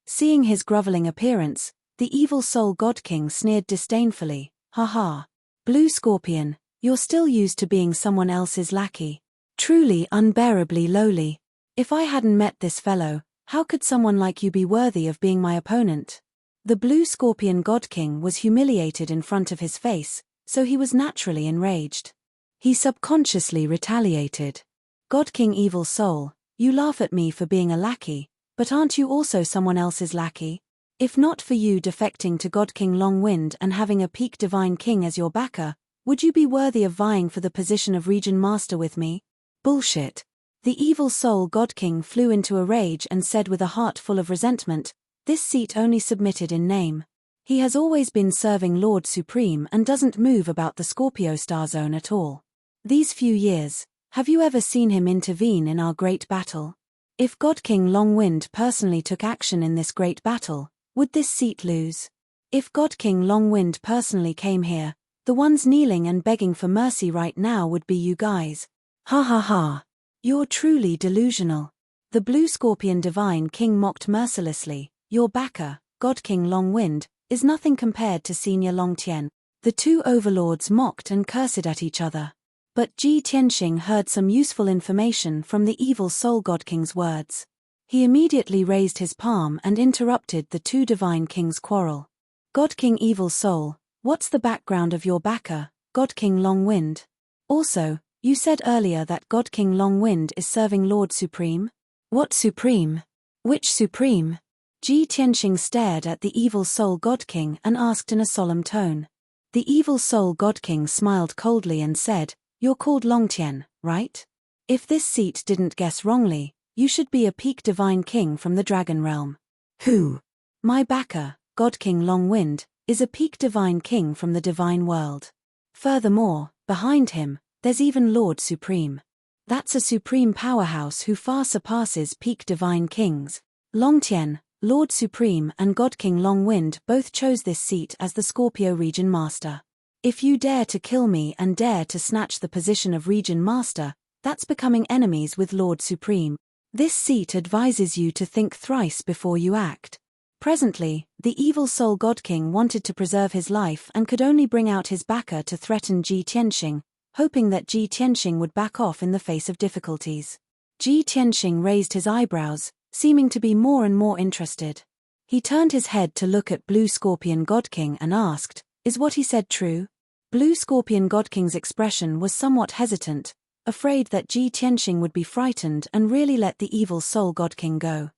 Seeing his groveling appearance, the Evil Soul God King sneered disdainfully, "Ha ha. Blue Scorpion, You're still used to being someone else's lackey. Truly unbearably lowly. If I hadn't met this fellow, how could someone like you be worthy of being my opponent? The blue scorpion god king was humiliated in front of his face, so he was naturally enraged. He subconsciously retaliated. God King Evil Soul, you laugh at me for being a lackey, but aren't you also someone else's lackey? If not for you defecting to God King Longwind and having a peak divine king as your backer, would you be worthy of vying for the position of region master with me? Bullshit. The Evil Soul God King flew into a rage and said with a heart full of resentment, this seat only submitted in name. He has always been serving Lord Supreme and doesn't move about the Scorpio star zone at all. These few years, have you ever seen him intervene in our great battle? If God King Longwind personally took action in this great battle, would this seat lose? If God King Longwind personally came here, the ones kneeling and begging for mercy right now would be you guys. Ha ha ha. You're truly delusional. The Blue Scorpion Divine King mocked mercilessly. Your backer, God King Longwind, is nothing compared to Senior Longtian. The two overlords mocked and cursed at each other. But Ji Tianxing heard some useful information from the Evil Soul God King's words. He immediately raised his palm and interrupted the two Divine Kings' quarrel. God King Evil Soul, what's the background of your backer, God King Longwind? Also, you said earlier that God King Longwind is serving Lord Supreme? What Supreme? Which Supreme? Ji Tianxing stared at the Evil Soul God King and asked in a solemn tone. The Evil Soul God King smiled coldly and said, you're called Longtian, right? If this seat didn't guess wrongly, you should be a peak divine king from the Dragon Realm. Who? My backer, God King Longwind, is a peak divine king from the divine world. Furthermore, behind him, there's even Lord Supreme. That's a supreme powerhouse who far surpasses peak divine kings. Longtian, Lord Supreme and God King Longwind both chose this seat as the Scorpio Region Master. If you dare to kill me and dare to snatch the position of Region Master, that's becoming enemies with Lord Supreme. This seat advises you to think thrice before you act. Presently, the Evil Soul God King wanted to preserve his life and could only bring out his backer to threaten Ji Tianxing, hoping that Ji Tianxing would back off in the face of difficulties. Ji Tianxing raised his eyebrows, seeming to be more and more interested. He turned his head to look at Blue Scorpion God King and asked, is what he said true? Blue Scorpion God King's expression was somewhat hesitant, afraid that Ji Tianxing would be frightened and really let the Evil Soul God King go.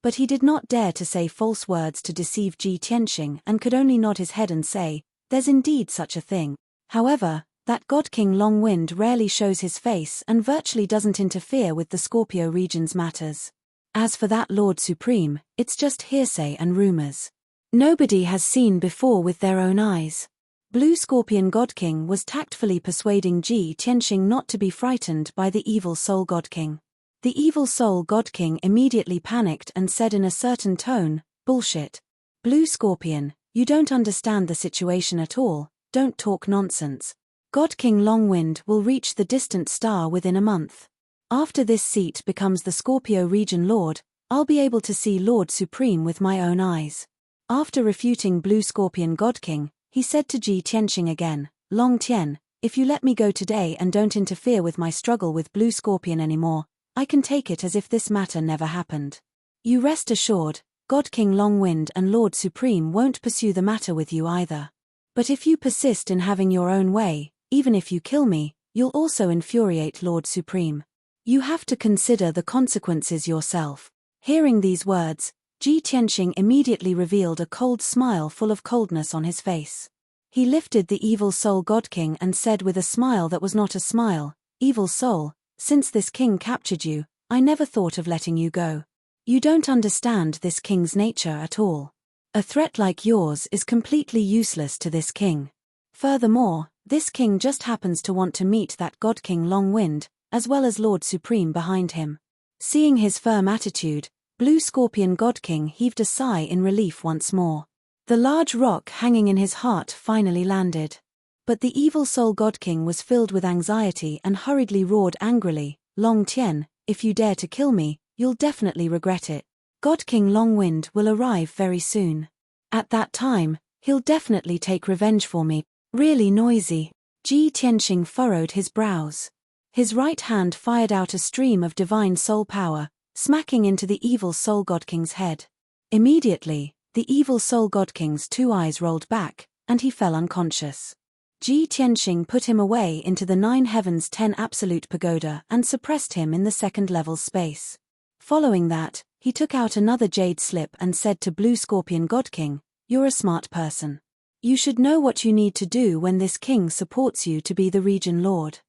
But he did not dare to say false words to deceive Ji Tianxing and could only nod his head and say, there's indeed such a thing. However, that God King Longwind rarely shows his face and virtually doesn't interfere with the Scorpio region's matters. As for that Lord Supreme, it's just hearsay and rumors. Nobody has seen before with their own eyes. Blue Scorpion God King was tactfully persuading Ji Tianxing not to be frightened by the Evil Soul God King. The Evil Soul God King immediately panicked and said in a certain tone, bullshit. Blue Scorpion, you don't understand the situation at all, don't talk nonsense. God King Longwind will reach the distant star within a month. After this seat becomes the Scorpio Region Lord, I'll be able to see Lord Supreme with my own eyes. After refuting Blue Scorpion God King, he said to Ji Tianxing again, Long Tian, if you let me go today and don't interfere with my struggle with Blue Scorpion anymore, I can take it as if this matter never happened. You rest assured, God King Longwind and Lord Supreme won't pursue the matter with you either. But if you persist in having your own way, even if you kill me, you'll also infuriate Lord Supreme. You have to consider the consequences yourself. Hearing these words, Ji Tianxing immediately revealed a cold smile full of coldness on his face. He lifted the Evil Soul God King and said with a smile that was not a smile, Evil Soul, since this king captured you, I never thought of letting you go. You don't understand this king's nature at all. A threat like yours is completely useless to this king. Furthermore, this king just happens to want to meet that God King Longwind, as well as Lord Supreme behind him. Seeing his firm attitude, Blue Scorpion God King heaved a sigh in relief once more. The large rock hanging in his heart finally landed. But the Evil Soul God King was filled with anxiety and hurriedly roared angrily, Long Tian, if you dare to kill me, you'll definitely regret it. God King Longwind will arrive very soon. At that time, he'll definitely take revenge for me. Really noisy. Ji Tianxing furrowed his brows. His right hand fired out a stream of divine soul power, smacking into the evil Soul God King's head. Immediately, the evil Soul God King's two eyes rolled back, and he fell unconscious. Ji Tianxing put him away into the 9 Heavens 10 Absolute Pagoda and suppressed him in the second-level space. Following that, he took out another jade slip and said to Blue Scorpion God King, "You're a smart person. You should know what you need to do when this king supports you to be the region lord."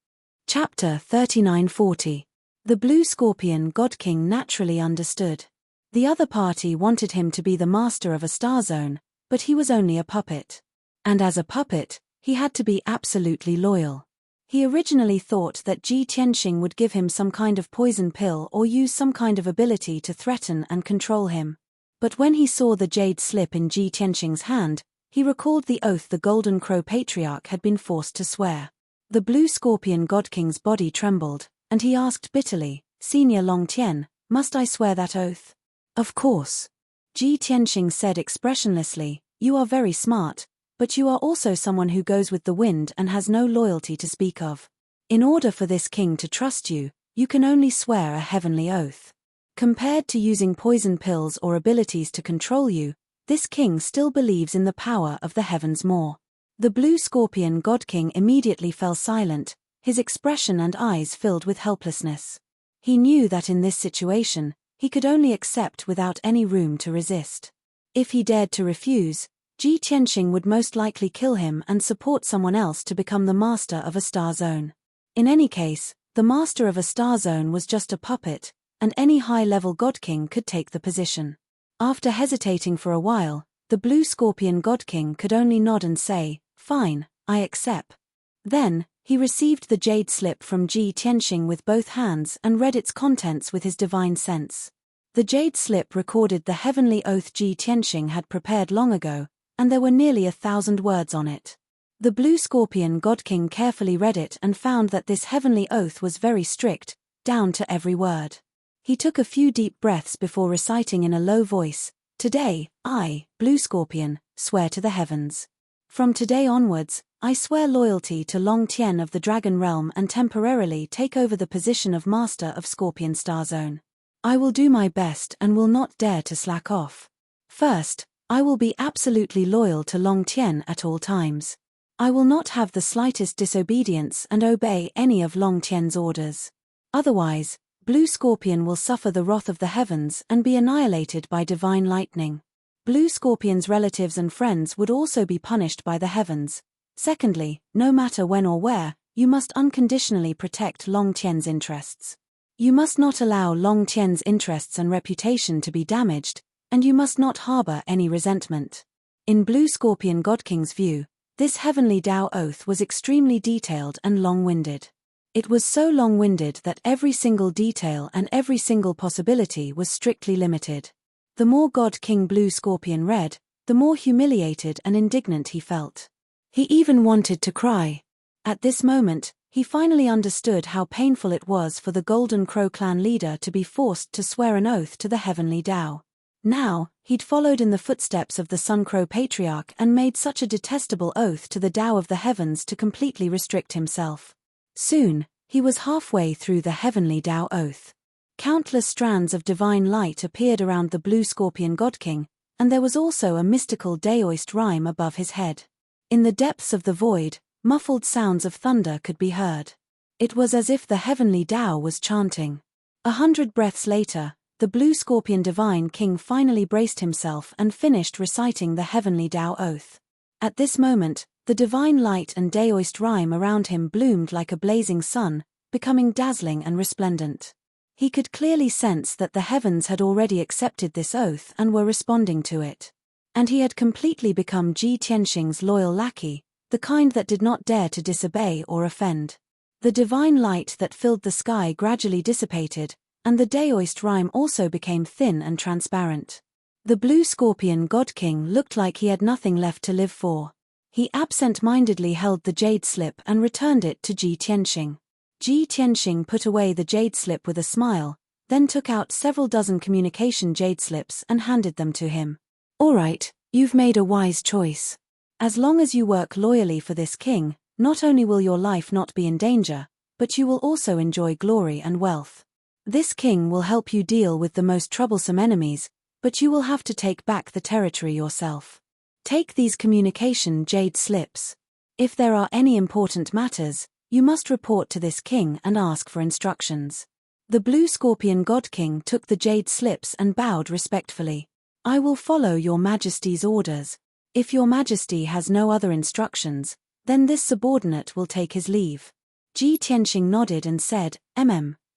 Chapter 3940. The Blue Scorpion God King naturally understood. The other party wanted him to be the master of a star zone, but he was only a puppet. And as a puppet, he had to be absolutely loyal. He originally thought that Ji Tianxing would give him some kind of poison pill or use some kind of ability to threaten and control him. But when he saw the jade slip in Ji Tianxing's hand, he recalled the oath the Golden Crow Patriarch had been forced to swear. The Blue Scorpion God King's body trembled, and he asked bitterly, "Senior Long Tian, must I swear that oath?" "Of course." Ji Tianxing said expressionlessly, "You are very smart, but you are also someone who goes with the wind and has no loyalty to speak of. In order for this king to trust you, you can only swear a heavenly oath. Compared to using poison pills or abilities to control you, this king still believes in the power of the heavens more." The Blue Scorpion God King immediately fell silent, his expression and eyes filled with helplessness. He knew that in this situation, he could only accept without any room to resist. If he dared to refuse, Ji Tianxing would most likely kill him and support someone else to become the master of a star zone. In any case, the master of a star zone was just a puppet, and any high-level God King could take the position. After hesitating for a while, the Blue Scorpion God King could only nod and say, "Fine, I accept." Then, he received the jade slip from Ji Tianxing with both hands and read its contents with his divine sense. The jade slip recorded the heavenly oath Ji Tianxing had prepared long ago, and there were nearly 1,000 words on it. The Blue Scorpion God King carefully read it and found that this heavenly oath was very strict, down to every word. He took a few deep breaths before reciting in a low voice, "Today, I, Blue Scorpion, swear to the heavens. From today onwards, I swear loyalty to Long Tian of the Dragon Realm and temporarily take over the position of Master of Scorpion Star Zone. I will do my best and will not dare to slack off. First, I will be absolutely loyal to Long Tian at all times. I will not have the slightest disobedience and obey any of Long Tian's orders. Otherwise, Blue Scorpion will suffer the wrath of the heavens and be annihilated by divine lightning. Blue Scorpion's relatives and friends would also be punished by the heavens. Secondly, no matter when or where, you must unconditionally protect Long Tian's interests. You must not allow Long Tian's interests and reputation to be damaged, and you must not harbor any resentment." In Blue Scorpion God King's view, this heavenly Tao oath was extremely detailed and long-winded. It was so long-winded that every single detail and every single possibility was strictly limited. The more God King Blue Scorpion read, the more humiliated and indignant he felt. He even wanted to cry. At this moment, he finally understood how painful it was for the Golden Crow clan leader to be forced to swear an oath to the heavenly Tao. Now, he'd followed in the footsteps of the Sun Crow Patriarch and made such a detestable oath to the Tao of the heavens to completely restrict himself. Soon, he was halfway through the heavenly Tao oath. Countless strands of divine light appeared around the Blue Scorpion God King, and there was also a mystical Daoist rhyme above his head. In the depths of the void, muffled sounds of thunder could be heard. It was as if the heavenly Tao was chanting. 100 breaths later, the Blue Scorpion Divine King finally braced himself and finished reciting the heavenly Tao oath. At this moment, the divine light and Daoist rhyme around him bloomed like a blazing sun, becoming dazzling and resplendent. He could clearly sense that the heavens had already accepted this oath and were responding to it. And he had completely become Ji Tianxing's loyal lackey, the kind that did not dare to disobey or offend. The divine light that filled the sky gradually dissipated, and the Daoist rhyme also became thin and transparent. The Blue Scorpion God King looked like he had nothing left to live for. He absent-mindedly held the jade slip and returned it to Ji Tianxing. Ji Tianxing put away the jade slip with a smile, then took out several dozen communication jade slips and handed them to him. "All right, you've made a wise choice. As long as you work loyally for this king, Not only will your life not be in danger, but you will also enjoy glory and wealth. This king will help you deal with the most troublesome enemies, but you will have to take back the territory yourself. Take these communication jade slips. If there are any important matters, you must report to this king and ask for instructions. The blue scorpion god king took the jade slips and bowed respectfully. I will follow your majesty's orders. If your majesty has no other instructions, then this subordinate will take his leave. Ji Tianxing nodded and said,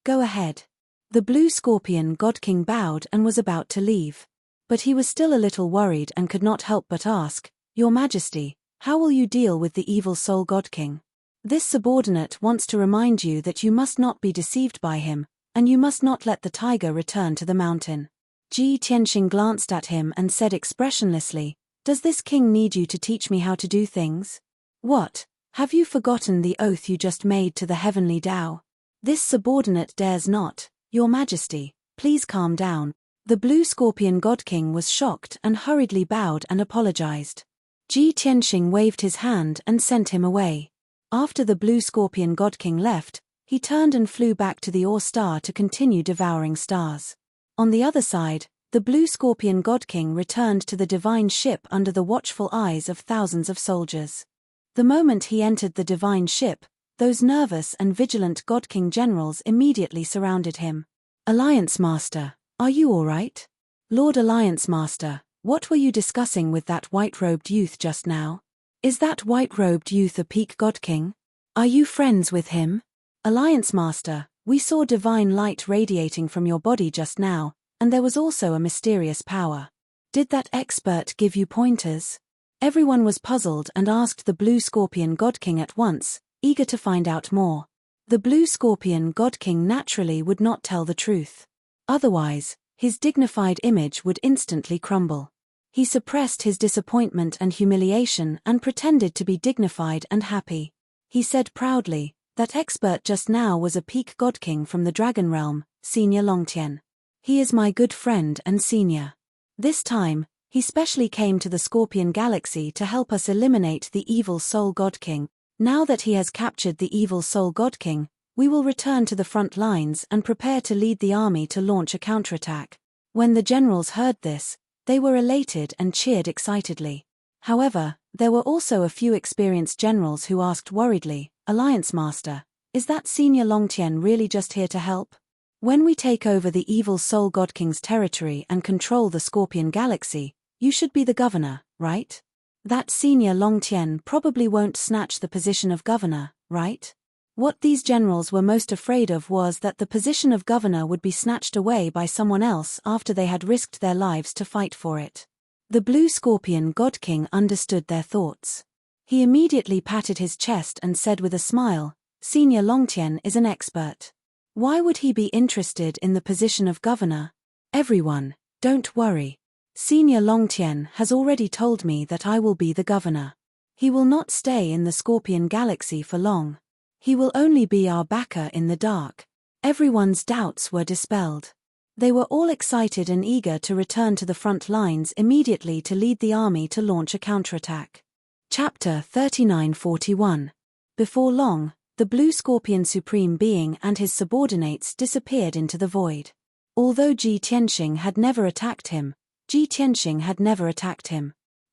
Go ahead. The blue scorpion god king bowed and was about to leave. But he was still a little worried and could not help but ask, Your Majesty, how will you deal with the evil soul god king? This subordinate wants to remind you that you must not be deceived by him, and you must not let the tiger return to the mountain. Ji Tianxing glanced at him and said expressionlessly, Does this king need you to teach me how to do things? What? Have you forgotten the oath you just made to the heavenly Tao? This subordinate dares not. Your Majesty, please calm down. The blue scorpion god king was shocked and hurriedly bowed and apologized. Ji Tianxing waved his hand and sent him away. After the blue scorpion god king left, he turned and flew back to the ore star to continue devouring stars. On the other side, the blue scorpion god king returned to the divine ship under the watchful eyes of thousands of soldiers. The moment he entered the divine ship, those nervous and vigilant god king generals immediately surrounded him. Alliance Master, are you all right? Lord Alliance Master, what were you discussing with that white-robed youth just now? Is that white-robed youth a peak god king? Are you friends with him? Alliance Master, we saw divine light radiating from your body just now, and there was also a mysterious power. Did that expert give you pointers? Everyone was puzzled and asked the blue scorpion god king at once, eager to find out more. The blue scorpion god king naturally would not tell the truth. Otherwise, his dignified image would instantly crumble. He suppressed his disappointment and humiliation and pretended to be dignified and happy. He said proudly, that expert just now was a peak god king from the dragon realm, Senior Longtian. He is my good friend and senior. This time, he specially came to the Scorpion Galaxy to help us eliminate the evil soul god king. Now that he has captured the evil soul god king, we will return to the front lines and prepare to lead the army to launch a counterattack. When the generals heard this, they were elated and cheered excitedly. However, there were also a few experienced generals who asked worriedly, Alliance Master, is that Senior Longtian really just here to help? When we take over the evil soul god king's territory and control the Scorpion Galaxy, you should be the governor, right? That Senior Longtian probably won't snatch the position of governor, right? What these generals were most afraid of was that the position of governor would be snatched away by someone else after they had risked their lives to fight for it. The blue scorpion god king understood their thoughts. He immediately patted his chest and said with a smile, Senior Longtian is an expert. Why would he be interested in the position of governor? Everyone, don't worry. Senior Longtian has already told me that I will be the governor. He will not stay in the Scorpion Galaxy for long. He will only be our backer in the dark. Everyone's doubts were dispelled. They were all excited and eager to return to the front lines immediately to lead the army to launch a counterattack. Chapter 3941. Before long, the Blue Scorpion Supreme Being and his subordinates disappeared into the void. Although Ji Tianxing had never attacked him,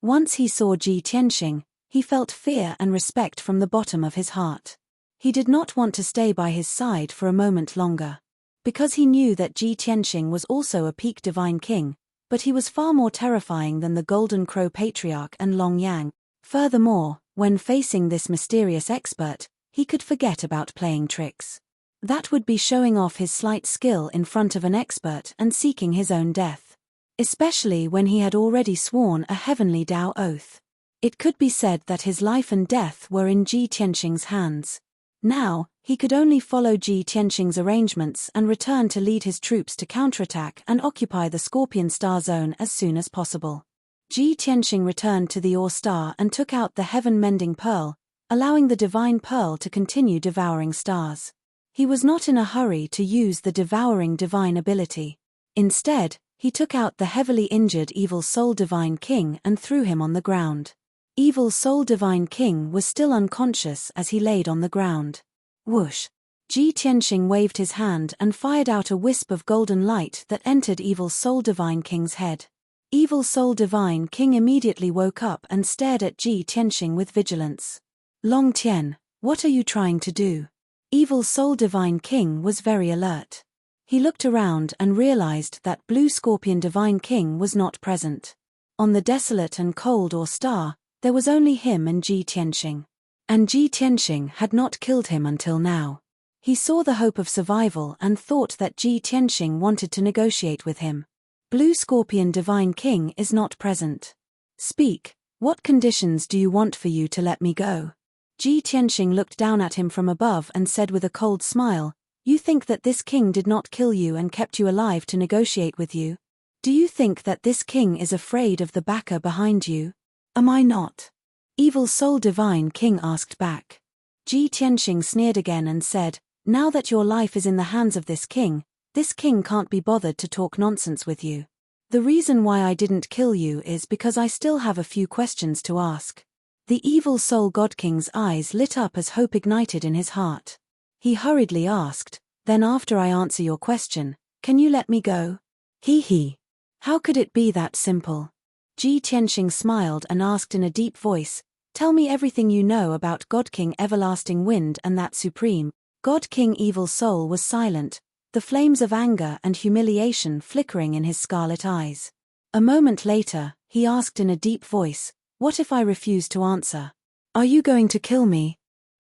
Once he saw Ji Tianxing, he felt fear and respect from the bottom of his heart. He did not want to stay by his side for a moment longer. Because he knew that Ji Tianxing was also a peak divine king, but he was far more terrifying than the Golden Crow Patriarch and Long Yang. Furthermore, when facing this mysterious expert, he could forget about playing tricks. That would be showing off his slight skill in front of an expert and seeking his own death. Especially when he had already sworn a heavenly Tao oath. It could be said that his life and death were in Ji Tianxing's hands. Now, he could only follow Ji Tianxing's arrangements and return to lead his troops to counterattack and occupy the Scorpion Star Zone as soon as possible. Ji Tianxing returned to the Ore Star and took out the Heaven-Mending Pearl, allowing the Divine Pearl to continue devouring stars. He was not in a hurry to use the devouring divine ability. Instead, he took out the heavily injured evil soul divine king and threw him on the ground. Evil Soul Divine King was still unconscious as he laid on the ground. Whoosh! Ji Tianxing waved his hand and fired out a wisp of golden light that entered Evil Soul Divine King's head. Evil Soul Divine King immediately woke up and stared at Ji Tianxing with vigilance. Long Tian, what are you trying to do? Evil Soul Divine King was very alert. He looked around and realized that Blue Scorpion Divine King was not present. On the desolate and cold Or star, there was only him and Ji Tianxing. And Ji Tianxing had not killed him until now. He saw the hope of survival and thought that Ji Tianxing wanted to negotiate with him. Blue Scorpion Divine King is not present. Speak, what conditions do you want for you to let me go? Ji Tianxing looked down at him from above and said with a cold smile, you think that this king did not kill you and kept you alive to negotiate with you? Do you think that this king is afraid of the backer behind you? Am I not? Evil Soul Divine King asked back. Ji Tianxing sneered again and said, now that your life is in the hands of this king can't be bothered to talk nonsense with you. The reason why I didn't kill you is because I still have a few questions to ask. The Evil Soul God King's eyes lit up as hope ignited in his heart. He hurriedly asked, then after I answer your question, can you let me go? He. How could it be that simple? Ji Tianxing smiled and asked in a deep voice, tell me everything you know about God King Everlasting Wind and that Supreme. God King Evil Soul was silent, the flames of anger and humiliation flickering in his scarlet eyes. A moment later, he asked in a deep voice, what if I refuse to answer? Are you going to kill me?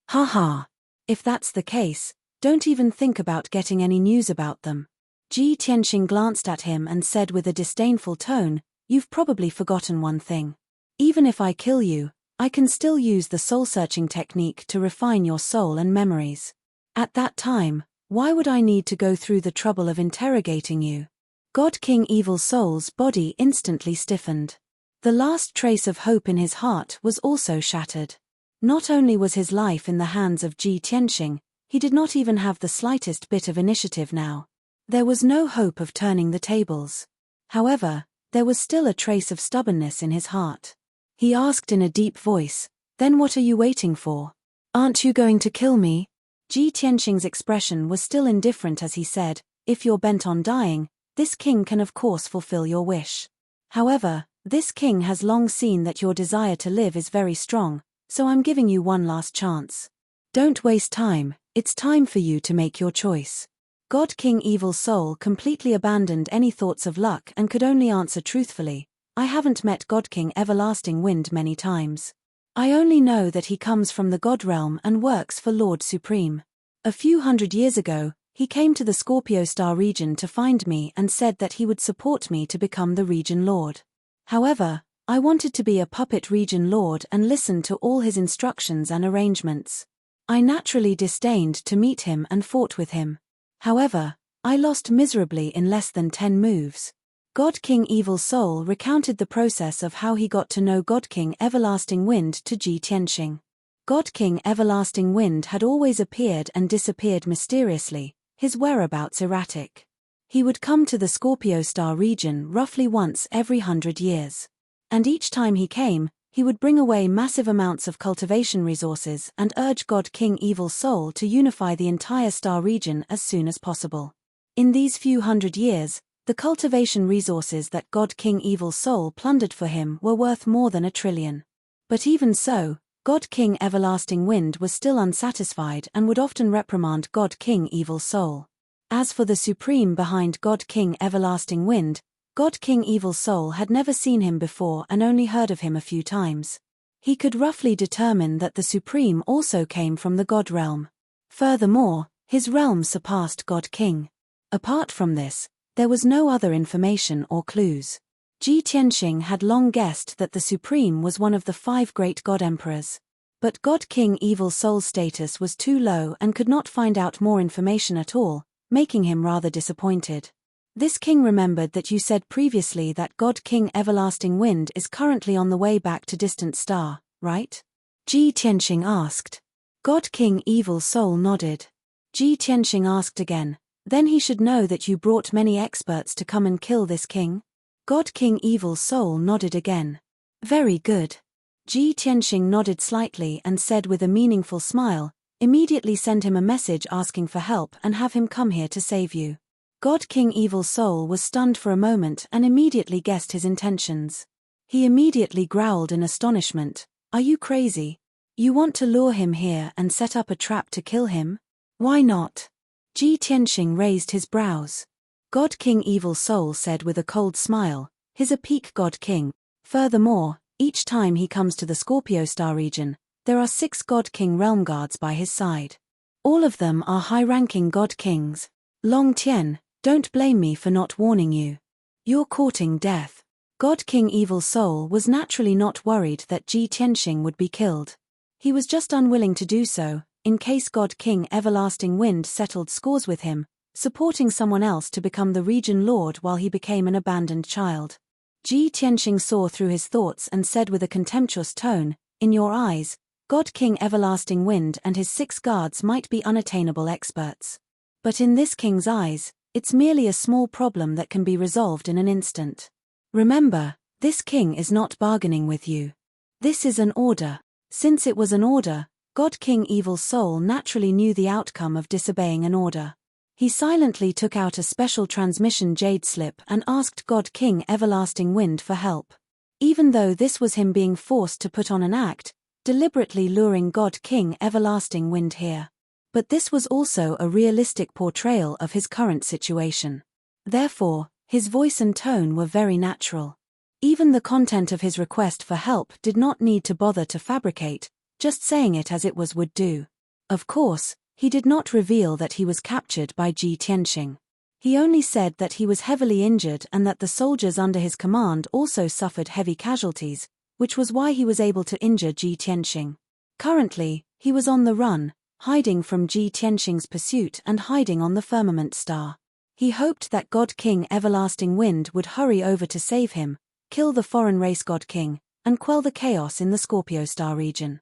Ha ha. If that's the case, don't even think about getting any news about them. Ji Tianxing glanced at him and said with a disdainful tone, you've probably forgotten one thing. Even if I kill you, I can still use the soul-searching technique to refine your soul and memories. At that time, why would I need to go through the trouble of interrogating you? God King Evil Soul's body instantly stiffened. The last trace of hope in his heart was also shattered. Not only was his life in the hands of Ji Tianxing, he did not even have the slightest bit of initiative now. There was no hope of turning the tables. However, there was still a trace of stubbornness in his heart. He asked in a deep voice, then what are you waiting for? Aren't you going to kill me? Ji Tianxing's expression was still indifferent as he said, if you're bent on dying, this king can of course fulfill your wish. However, this king has long seen that your desire to live is very strong, so I'm giving you one last chance. Don't waste time, it's time for you to make your choice. God King Evil Soul completely abandoned any thoughts of luck and could only answer truthfully, I haven't met God King Everlasting Wind many times. I only know that he comes from the God realm and works for Lord Supreme. A few hundred years ago, he came to the Scorpio Star region to find me and said that he would support me to become the region lord. However, I wanted to be a puppet region lord and listen to all his instructions and arrangements. I naturally disdained to meet him and fought with him. However, I lost miserably in less than 10 moves. God King Evil Soul recounted the process of how he got to know God King Everlasting Wind to Ji Tianxing. God King Everlasting Wind had always appeared and disappeared mysteriously, his whereabouts erratic. He would come to the Scorpio Star region roughly once every 100 years. And each time he came, he would bring away massive amounts of cultivation resources and urge God King Evil Soul to unify the entire star region as soon as possible. In these few hundred years, the cultivation resources that God King Evil Soul plundered for him were worth more than 1 trillion. But even so, God King Everlasting Wind was still unsatisfied and would often reprimand God King Evil Soul. As for the Supreme behind God King Everlasting Wind, God King Evil Soul had never seen him before and only heard of him a few times. He could roughly determine that the Supreme also came from the God realm. Furthermore, his realm surpassed God King. Apart from this, there was no other information or clues. Ji Tianxing had long guessed that the Supreme was one of the 5 great God Emperors. But God King Evil Soul's status was too low and could not find out more information at all, making him rather disappointed. This king remembered that you said previously that God King Everlasting Wind is currently on the way back to Distant Star, right? Ji Tianxing asked. God King Evil Soul nodded. Ji Tianxing asked again, then he should know that you brought many experts to come and kill this king? God King Evil Soul nodded again. Very good. Ji Tianxing nodded slightly and said with a meaningful smile, "Immediately send him a message asking for help and have him come here to save you." God King Evil Soul was stunned for a moment and immediately guessed his intentions. He immediately growled in astonishment, "Are you crazy? You want to lure him here and set up a trap to kill him? Why not?" Ji Tianxing raised his brows. God King Evil Soul said with a cold smile, "He's a peak God King. Furthermore, each time he comes to the Scorpio Star region, there are 6 God King realm guards by his side. All of them are high-ranking God Kings. Long Tian, don't blame me for not warning you. You're courting death." God King Evil Soul was naturally not worried that Ji Tianxing would be killed. He was just unwilling to do so, in case God King Everlasting Wind settled scores with him, supporting someone else to become the region lord while he became an abandoned child. Ji Tianxing saw through his thoughts and said with a contemptuous tone, "In your eyes, God King Everlasting Wind and his 6 guards might be unattainable experts. But in this king's eyes, it's merely a small problem that can be resolved in an instant. Remember, this king is not bargaining with you. This is an order." Since it was an order, God King Evil Soul naturally knew the outcome of disobeying an order. He silently took out a special transmission jade slip and asked God King Everlasting Wind for help. Even though this was him being forced to put on an act, deliberately luring God King Everlasting Wind here. But this was also a realistic portrayal of his current situation. Therefore, his voice and tone were very natural. Even the content of his request for help did not need to bother to fabricate, just saying it as it was would do. Of course, he did not reveal that he was captured by Ji Tianxing. He only said that he was heavily injured and that the soldiers under his command also suffered heavy casualties, which was why he was able to injure Ji Tianxing. Currently, he was on the run, hiding from Ji Tianxing's pursuit and hiding on the firmament star. He hoped that God King Everlasting Wind would hurry over to save him, kill the foreign race God King, and quell the chaos in the Scorpio Star region.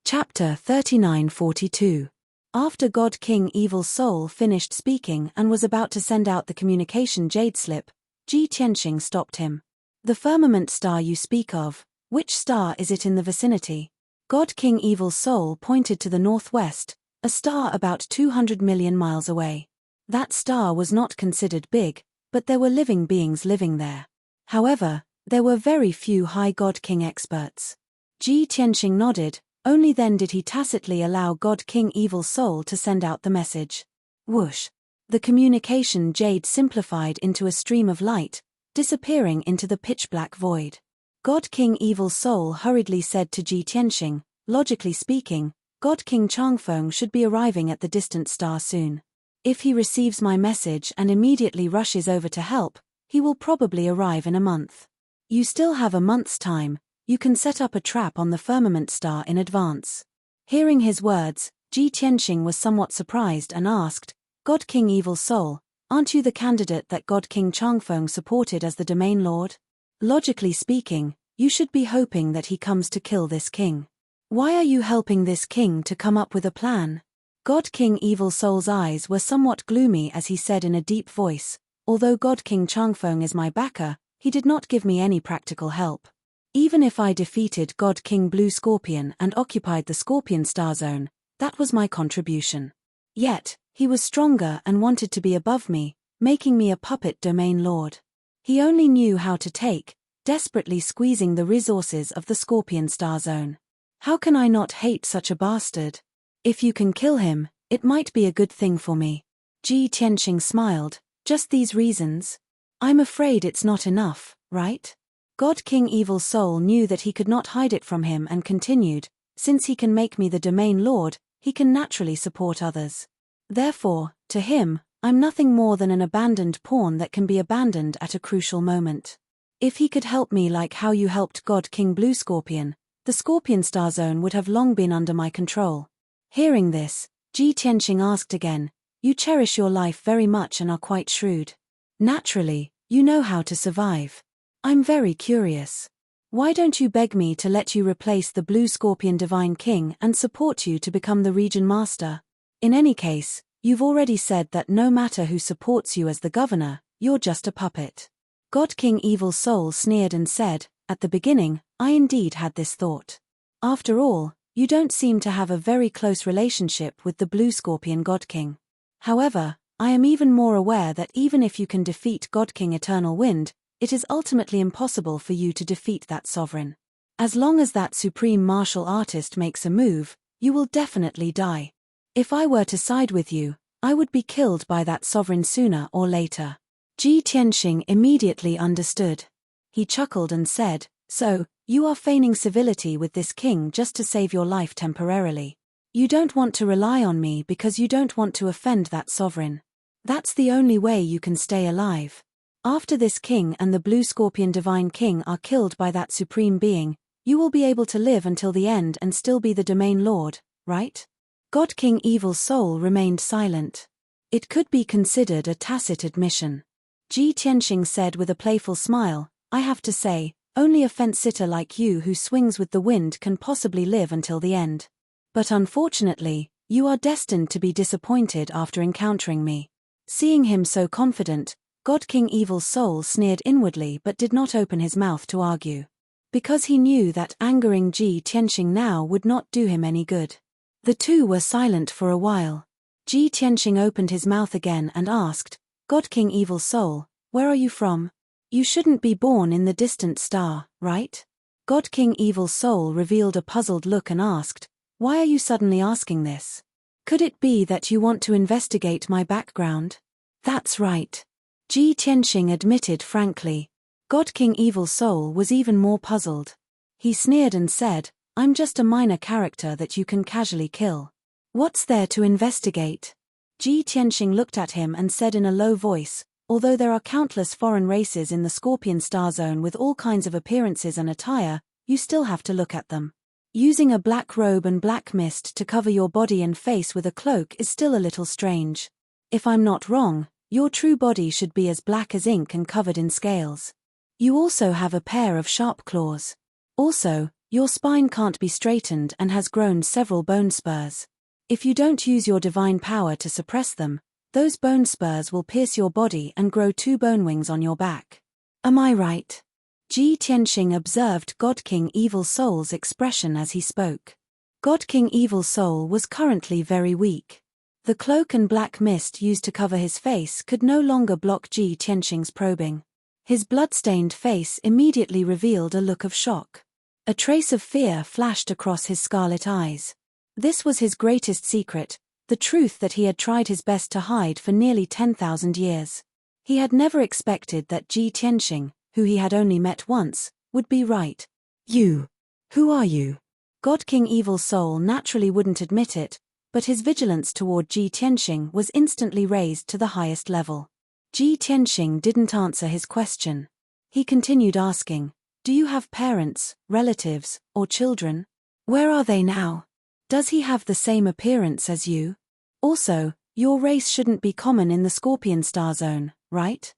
Chapter 3942. After God King Evil Soul finished speaking and was about to send out the communication jade slip, Ji Tianxing stopped him. "The firmament star you speak of, which star is it in the vicinity?" God King Evil Soul pointed to the northwest, a star about 200 million miles away. That star was not considered big, but there were living beings living there. However, there were very few high God King experts. Ji Tianxing nodded. Only then did he tacitly allow God King Evil Soul to send out the message. Whoosh! The communication jade simplified into a stream of light, disappearing into the pitch-black void. God King Evil Soul hurriedly said to Ji Tianxing, "Logically speaking, God King Changfeng should be arriving at the distant star soon. If he receives my message and immediately rushes over to help, he will probably arrive in a month. You still have a month's time. You can set up a trap on the firmament star in advance." Hearing his words, Ji Tianxing was somewhat surprised and asked, "God King Evil Soul, aren't you the candidate that God King Changfeng supported as the domain lord? Logically speaking, you should be hoping that he comes to kill this king. Why are you helping this king to come up with a plan?" God King Evil Soul's eyes were somewhat gloomy as he said in a deep voice, "Although God King Changfeng is my backer, he did not give me any practical help. Even if I defeated God King Blue Scorpion and occupied the Scorpion Star Zone, that was my contribution. Yet, he was stronger and wanted to be above me, making me a puppet domain lord. He only knew how to take, desperately squeezing the resources of the Scorpion Star Zone. How can I not hate such a bastard? If you can kill him, it might be a good thing for me." Ji Tianxing smiled. "Just these reasons? I'm afraid it's not enough, right?" God King Evil Soul knew that he could not hide it from him and continued, "Since he can make me the domain lord, he can naturally support others. Therefore, to him, I'm nothing more than an abandoned pawn that can be abandoned at a crucial moment. If he could help me like how you helped God King Blue Scorpion, the Scorpion Star Zone would have long been under my control." Hearing this, Ji Tianxing asked again, "You cherish your life very much and are quite shrewd. Naturally, you know how to survive. I'm very curious. Why don't you beg me to let you replace the Blue Scorpion Divine King and support you to become the region master? In any case, you've already said that no matter who supports you as the governor, you're just a puppet." God King Evil Soul sneered and said, "At the beginning, I indeed had this thought. After all, you don't seem to have a very close relationship with the Blue Scorpion God King. However, I am even more aware that even if you can defeat God King Eternal Wind, it is ultimately impossible for you to defeat that sovereign. As long as that supreme martial artist makes a move, you will definitely die. If I were to side with you, I would be killed by that sovereign sooner or later. Ji Tianxing immediately understood. He chuckled and said, "So, you are feigning civility with this king just to save your life temporarily. You don't want to rely on me because you don't want to offend that sovereign. That's the only way you can stay alive. After this king and the Blue Scorpion Divine King are killed by that supreme being, you will be able to live until the end and still be the domain lord, right?" God King Evil Soul remained silent. It could be considered a tacit admission. Ji Tianxing said with a playful smile, "I have to say, only a fence-sitter like you who swings with the wind can possibly live until the end. But unfortunately, you are destined to be disappointed after encountering me." Seeing him so confident, God King Evil Soul sneered inwardly but did not open his mouth to argue. Because he knew that angering Ji Tianxing now would not do him any good. The two were silent for a while. Ji Tianxing opened his mouth again and asked, "God King Evil Soul, where are you from? You shouldn't be born in the distant star, right?" God King Evil Soul revealed a puzzled look and asked, "Why are you suddenly asking this? Could it be that you want to investigate my background?" "That's right," Ji Tianxing admitted frankly. God King Evil Soul was even more puzzled. He sneered and said, "I'm just a minor character that you can casually kill. What's there to investigate?" Ji Tianxing looked at him and said in a low voice, "Although there are countless foreign races in the Scorpion Star Zone with all kinds of appearances and attire, you still have to look at them. Using a black robe and black mist to cover your body and face with a cloak is still a little strange. If I'm not wrong, your true body should be as black as ink and covered in scales. You also have a pair of sharp claws. Also, your spine can't be straightened and has grown several bone spurs. If you don't use your divine power to suppress them, those bone spurs will pierce your body and grow 2 bone wings on your back. Am I right?" Ji Tianxing observed God King Evil Soul's expression as he spoke. God King Evil Soul was currently very weak. The cloak and black mist used to cover his face could no longer block Ji Tianxing's probing. His blood-stained face immediately revealed a look of shock. A trace of fear flashed across his scarlet eyes. This was his greatest secret, the truth that he had tried his best to hide for nearly 10,000 years. He had never expected that Ji Tianxing, who he had only met once, would be right. "You. Who are you?" God King Evil Soul naturally wouldn't admit it, but his vigilance toward Ji Tianxing was instantly raised to the highest level. Ji Tianxing didn't answer his question. He continued asking, "Do you have parents, relatives, or children? Where are they now? Does he have the same appearance as you? Also, your race shouldn't be common in the Scorpion Star Zone, right?"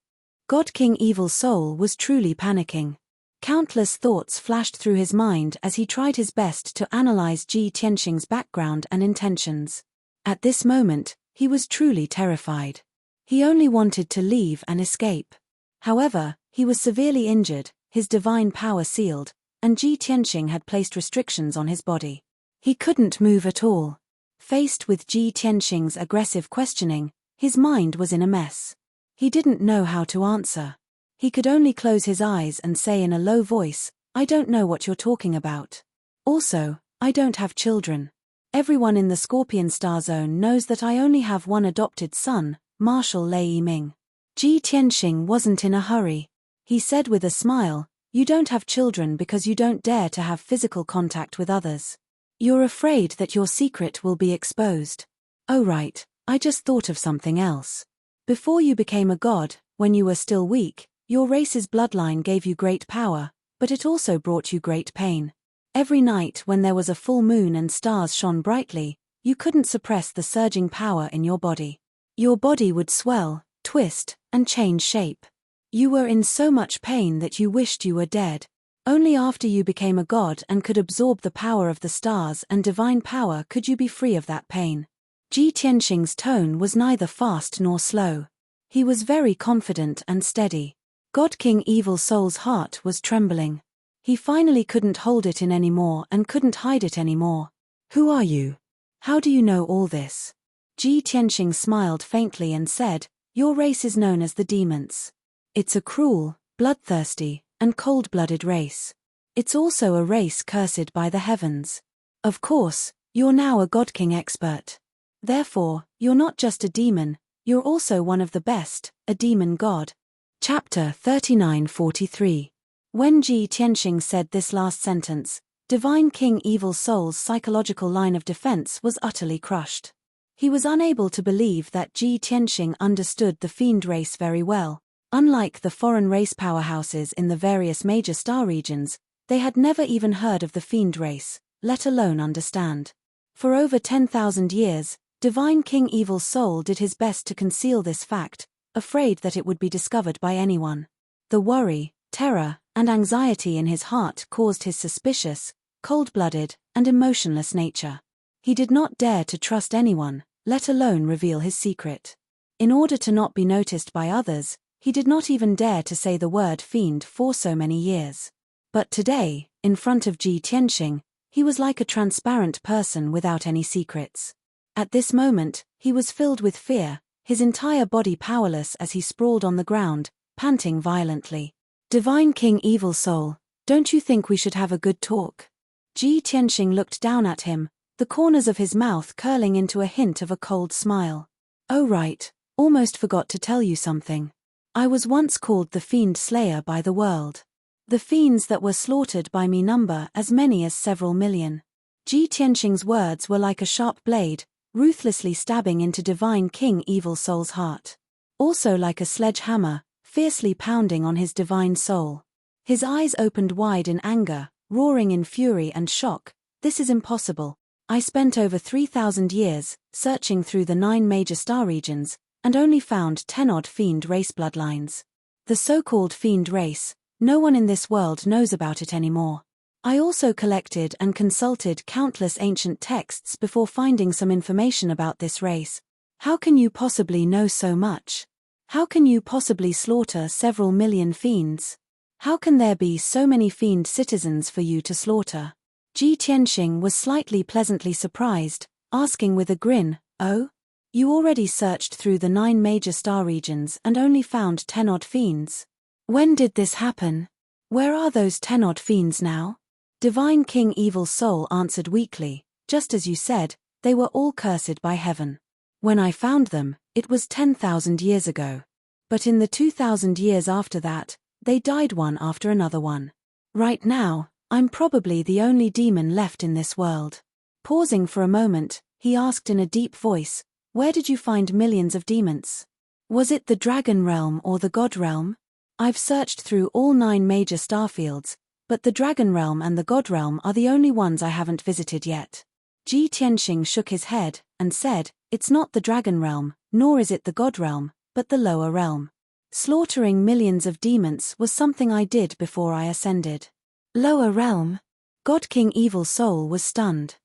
God King Evil Soul was truly panicking. Countless thoughts flashed through his mind as he tried his best to analyze Ji Tianxing's background and intentions. At this moment, he was truly terrified. He only wanted to leave and escape. However, he was severely injured, his divine power sealed, and Ji Tianxing had placed restrictions on his body. He couldn't move at all. Faced with Ji Tianxing's aggressive questioning, his mind was in a mess. He didn't know how to answer. He could only close his eyes and say in a low voice, "I don't know what you're talking about. Also, I don't have children. Everyone in the Scorpion Star Zone knows that I only have one adopted son, Marshal Lei Yiming." Ji Tianxing wasn't in a hurry. He said with a smile, "You don't have children because you don't dare to have physical contact with others. You're afraid that your secret will be exposed. Oh right, I just thought of something else. Before you became a god, when you were still weak, your race's bloodline gave you great power, but it also brought you great pain. Every night when there was a full moon and stars shone brightly, you couldn't suppress the surging power in your body. Your body would swell, twist, and change shape. You were in so much pain that you wished you were dead. Only after you became a god and could absorb the power of the stars and divine power could you be free of that pain." Ji Tianxing's tone was neither fast nor slow. He was very confident and steady. God King Evil Soul's heart was trembling. He finally couldn't hold it in anymore and couldn't hide it anymore. Who are you? How do you know all this? Ji Tianxing smiled faintly and said, your race is known as the demons. It's a cruel, bloodthirsty, and cold-blooded race. It's also a race cursed by the heavens. Of course, you're now a God King expert. Therefore, you're not just a demon, you're also one of the best, a demon god. Chapter 39:43. When Ji Tianxing said this last sentence, Divine King Evil Soul's psychological line of defense was utterly crushed. He was unable to believe that Ji Tianxing understood the fiend race very well. Unlike the foreign race powerhouses in the various major star regions, they had never even heard of the fiend race, let alone understand. For over 10,000 years, Divine King Evil Soul did his best to conceal this fact, afraid that it would be discovered by anyone. The worry, terror, and anxiety in his heart caused his suspicious, cold-blooded, and emotionless nature. He did not dare to trust anyone, let alone reveal his secret. In order to not be noticed by others, he did not even dare to say the word fiend for so many years. But today, in front of Ji Tianxing, he was like a transparent person without any secrets. At this moment, he was filled with fear, his entire body powerless as he sprawled on the ground, panting violently. Divine King Evil Soul, don't you think we should have a good talk? Ji Tianxing looked down at him, the corners of his mouth curling into a hint of a cold smile. Oh right, almost forgot to tell you something. I was once called the Fiend Slayer by the world. The fiends that were slaughtered by me number as many as several million. Ji Tianxing's words were like a sharp blade, ruthlessly stabbing into Divine King Evil Soul's heart. Also like a sledgehammer, fiercely pounding on his divine soul. His eyes opened wide in anger, roaring in fury and shock. This is impossible. I spent over 3,000 years, searching through the 9 major star regions, and only found 10-odd fiend race bloodlines. The so-called fiend race, no one in this world knows about it anymore. I also collected and consulted countless ancient texts before finding some information about this race. How can you possibly know so much? How can you possibly slaughter several million fiends? How can there be so many fiend citizens for you to slaughter? Ji Tianxing was slightly pleasantly surprised, asking with a grin, oh? You already searched through the 9 major star regions and only found 10-odd fiends. When did this happen? Where are those 10-odd fiends now? Divine King Evil Soul answered weakly, just as you said, they were all cursed by heaven. When I found them, it was 10,000 years ago. But in the 2,000 years after that, they died one after another one. Right now, I'm probably the only demon left in this world. Pausing for a moment, he asked in a deep voice, where did you find millions of demons? Was it the dragon realm or the god realm? I've searched through all 9 major starfields, but the dragon realm and the god realm are the only ones I haven't visited yet. Ji Tianxing shook his head, and said, it's not the dragon realm, nor is it the god realm, but the lower realm. Slaughtering millions of demons was something I did before I ascended. Lower realm? God King Evil Soul was stunned.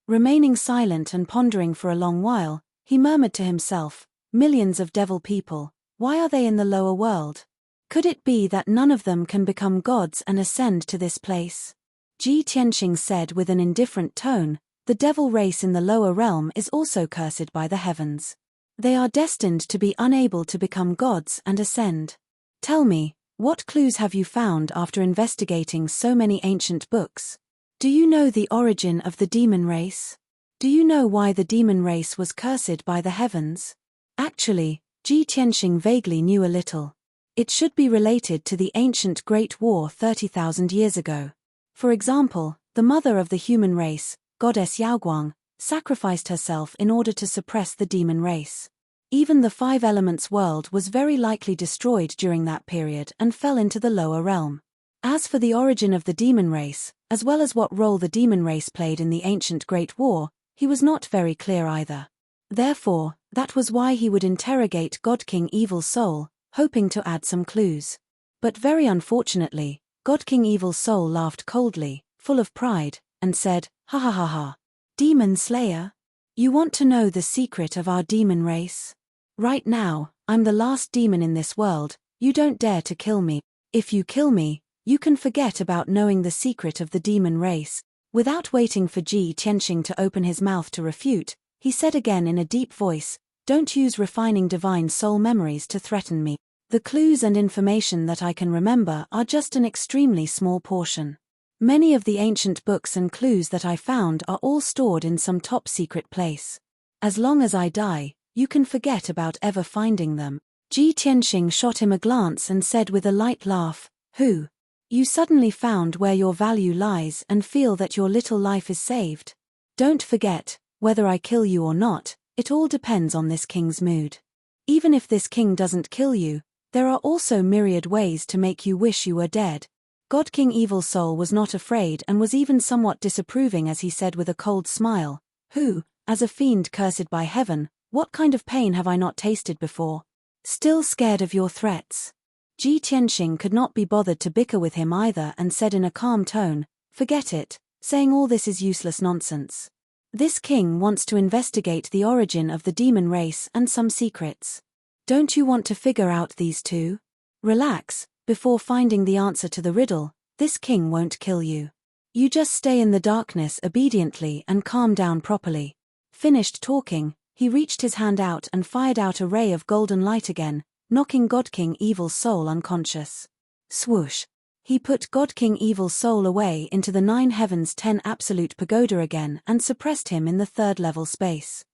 Remaining silent and pondering for a long while, he murmured to himself, millions of devil people, why are they in the lower world? Could it be that none of them can become gods and ascend to this place? Ji Tianxing said with an indifferent tone, the devil race in the lower realm is also cursed by the heavens. They are destined to be unable to become gods and ascend. Tell me, what clues have you found after investigating so many ancient books? Do you know the origin of the demon race? Do you know why the demon race was cursed by the heavens? Actually, Ji Tianxing vaguely knew a little. It should be related to the ancient Great War 30,000 years ago. For example, the mother of the human race, goddess Yaoguang, sacrificed herself in order to suppress the demon race. Even the 5 elements world was very likely destroyed during that period and fell into the lower realm. As for the origin of the demon race, as well as what role the demon race played in the ancient Great War, he was not very clear either. Therefore, that was why he would interrogate God King Evil Soul, hoping to add some clues. But very unfortunately, God King Evil Soul laughed coldly, full of pride, and said, ha ha ha ha. Demon Slayer? You want to know the secret of our demon race? Right now, I'm the last demon in this world, you don't dare to kill me. If you kill me, You can forget about knowing the secret of the demon race. Without waiting for Ji Tianxing to open his mouth to refute, he said again in a deep voice, "Don't use refining divine soul memories to threaten me. The clues and information that I can remember are just an extremely small portion. Many of the ancient books and clues that I found are all stored in some top-secret place. As long as I die, you can forget about ever finding them." Ji Tianxing shot him a glance and said with a light laugh, "Who? You suddenly found where your value lies and feel that your little life is saved? Don't forget, whether I kill you or not, it all depends on this king's mood. Even if this king doesn't kill you, there are also myriad ways to make you wish you were dead." God King Evil Soul was not afraid and was even somewhat disapproving as he said with a cold smile, "Who, as a fiend cursed by heaven, what kind of pain have I not tasted before? Still scared of your threats?" Ji Tianxing could not be bothered to bicker with him either and said in a calm tone, "Forget it, saying all this is useless nonsense. This king wants to investigate the origin of the demon race and some secrets. Don't you want to figure out these too? Relax, before finding the answer to the riddle, this king won't kill you. You just stay in the darkness obediently and calm down properly." Finished talking, he reached his hand out and fired out a ray of golden light again, knocking God King Evil Soul unconscious. Swoosh! He put God King Evil Soul away into the 9 Heavens 10 Absolute Pagoda again and suppressed him in the 3rd level space.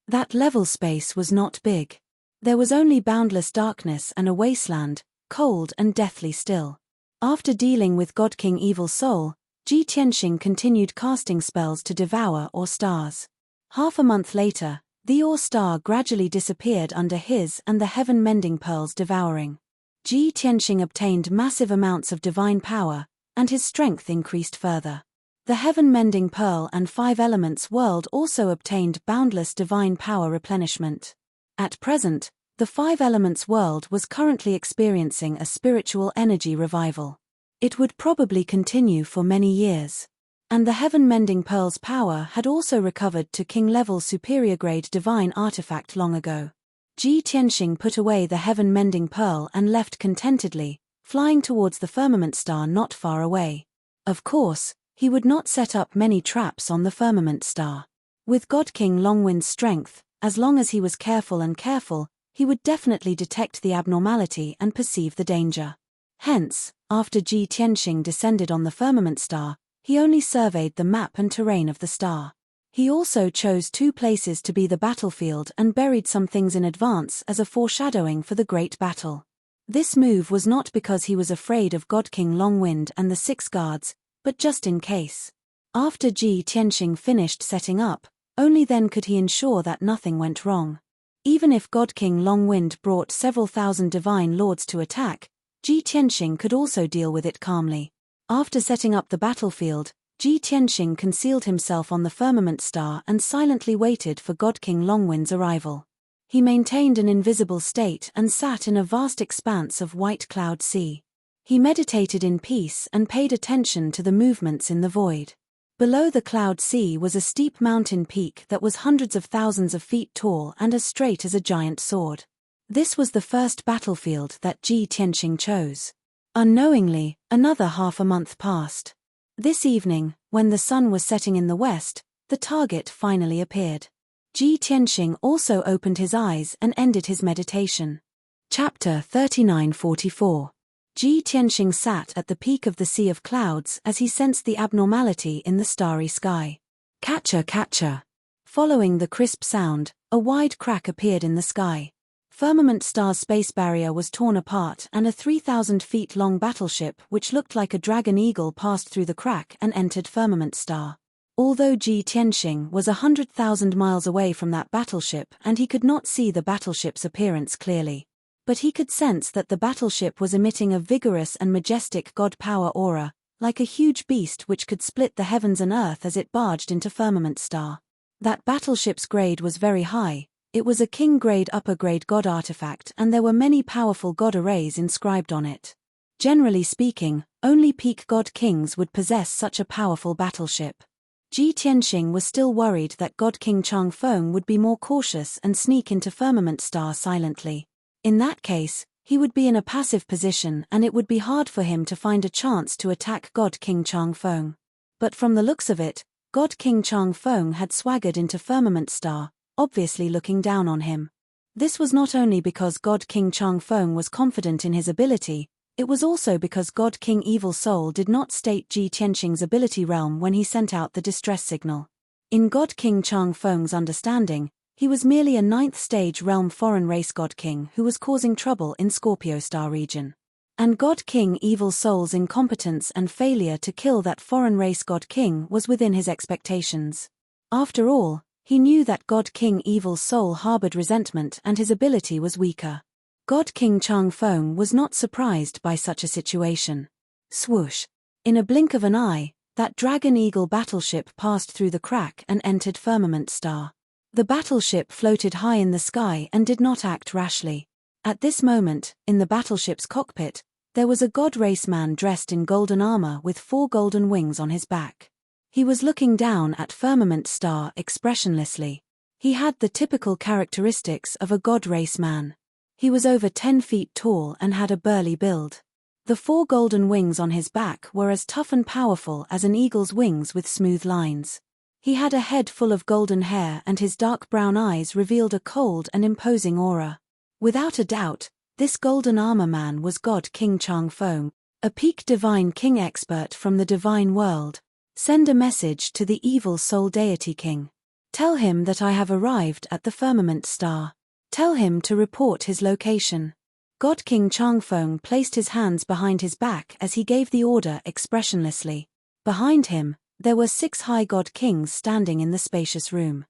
That level space was not big. There was only boundless darkness and a wasteland, cold and deathly still. After dealing with God King Evil Soul, Ji Tianxing continued casting spells to devour Ore stars. Half a month later, the Ore star gradually disappeared under his and the Heaven Mending Pearl's devouring. Ji Tianxing obtained massive amounts of divine power, and his strength increased further. The Heaven Mending Pearl and 5 Elements world also obtained boundless divine power replenishment. At present, the 5 Elements world was currently experiencing a spiritual energy revival. It would probably continue for many years. And the Heaven Mending Pearl's power had also recovered to king-level superior-grade divine artifact long ago. Ji Tianxing put away the Heaven Mending Pearl and left contentedly, flying towards the firmament star not far away. Of course, he would not set up many traps on the firmament star. With God King Longwind's strength, as long as he was careful, he would definitely detect the abnormality and perceive the danger. Hence, after Ji Tianxing descended on the firmament star, he only surveyed the map and terrain of the star. He also chose 2 places to be the battlefield and buried some things in advance as a foreshadowing for the great battle. This move was not because he was afraid of God King Longwind and the 6 guards, but just in case. After Ji Tianxing finished setting up, only then could he ensure that nothing went wrong. Even if God King Longwind brought several thousand divine lords to attack, Ji Tianxing could also deal with it calmly. After setting up the battlefield, Ji Tianxing concealed himself on the firmament star and silently waited for God King Longwind's arrival. He maintained an invisible state and sat in a vast expanse of white cloud sea. He meditated in peace and paid attention to the movements in the void. Below the cloud sea was a steep mountain peak that was hundreds of thousands of feet tall and as straight as a giant sword. This was the first battlefield that Ji Tianxing chose. Unknowingly, another half a month passed. This evening, when the sun was setting in the west, the target finally appeared. Ji Tianxing also opened his eyes and ended his meditation. Chapter 3944. Ji Tianxing sat at the peak of the Sea of Clouds as he sensed the abnormality in the starry sky. Catcher, catcher. Following the crisp sound, a wide crack appeared in the sky. Firmament Star's space barrier was torn apart and a 3,000 feet long battleship which looked like a dragon eagle passed through the crack and entered Firmament Star. Although Ji Tianxing was 100,000 miles away from that battleship and he could not see the battleship's appearance clearly. But he could sense that the battleship was emitting a vigorous and majestic god power aura, like a huge beast which could split the heavens and earth as it barged into Firmament Star. That battleship's grade was very high. It was a king-grade upper-grade god artifact and there were many powerful god arrays inscribed on it. Generally speaking, only peak god kings would possess such a powerful battleship. Ji Tianxing was still worried that God King Changfeng would be more cautious and sneak into Firmament Star silently. In that case, He would be in a passive position and it would be hard for him to find a chance to attack God King Changfeng. But from the looks of it, God King Changfeng had swaggered into Firmament Star, obviously looking down on him. This was not only because God King Changfeng was confident in his ability, it was also because God King Evil Soul did not state Ji Tianxing's ability realm when he sent out the distress signal. In God King Changfeng's understanding, he was merely a 9th stage realm foreign race God King who was causing trouble in Scorpio Star region. And God King Evil Soul's incompetence and failure to kill that foreign race God King was within his expectations. After all, he knew that God King Evil Soul harbored resentment and his ability was weaker. God King Changfeng was not surprised by such a situation. Swoosh! In a blink of an eye, that Dragon Eagle battleship passed through the crack and entered Firmament Star. The battleship floated high in the sky and did not act rashly. At this moment, in the battleship's cockpit, there was a god race man dressed in golden armor with 4 golden wings on his back. He was looking down at Firmament Star expressionlessly. He had the typical characteristics of a god race man. He was over 10 feet tall and had a burly build. The 4 golden wings on his back were as tough and powerful as an eagle's wings with smooth lines. He had a head full of golden hair and his dark brown eyes revealed a cold and imposing aura. Without a doubt, this golden armor man was God King Changfeng, a peak divine king expert from the divine world. Send a message to the evil soul deity king. Tell him that I have arrived at the Firmament Star. Tell him to report his location. God King Changfeng placed his hands behind his back as he gave the order expressionlessly. Behind him, there were 6 high god kings standing in the spacious room.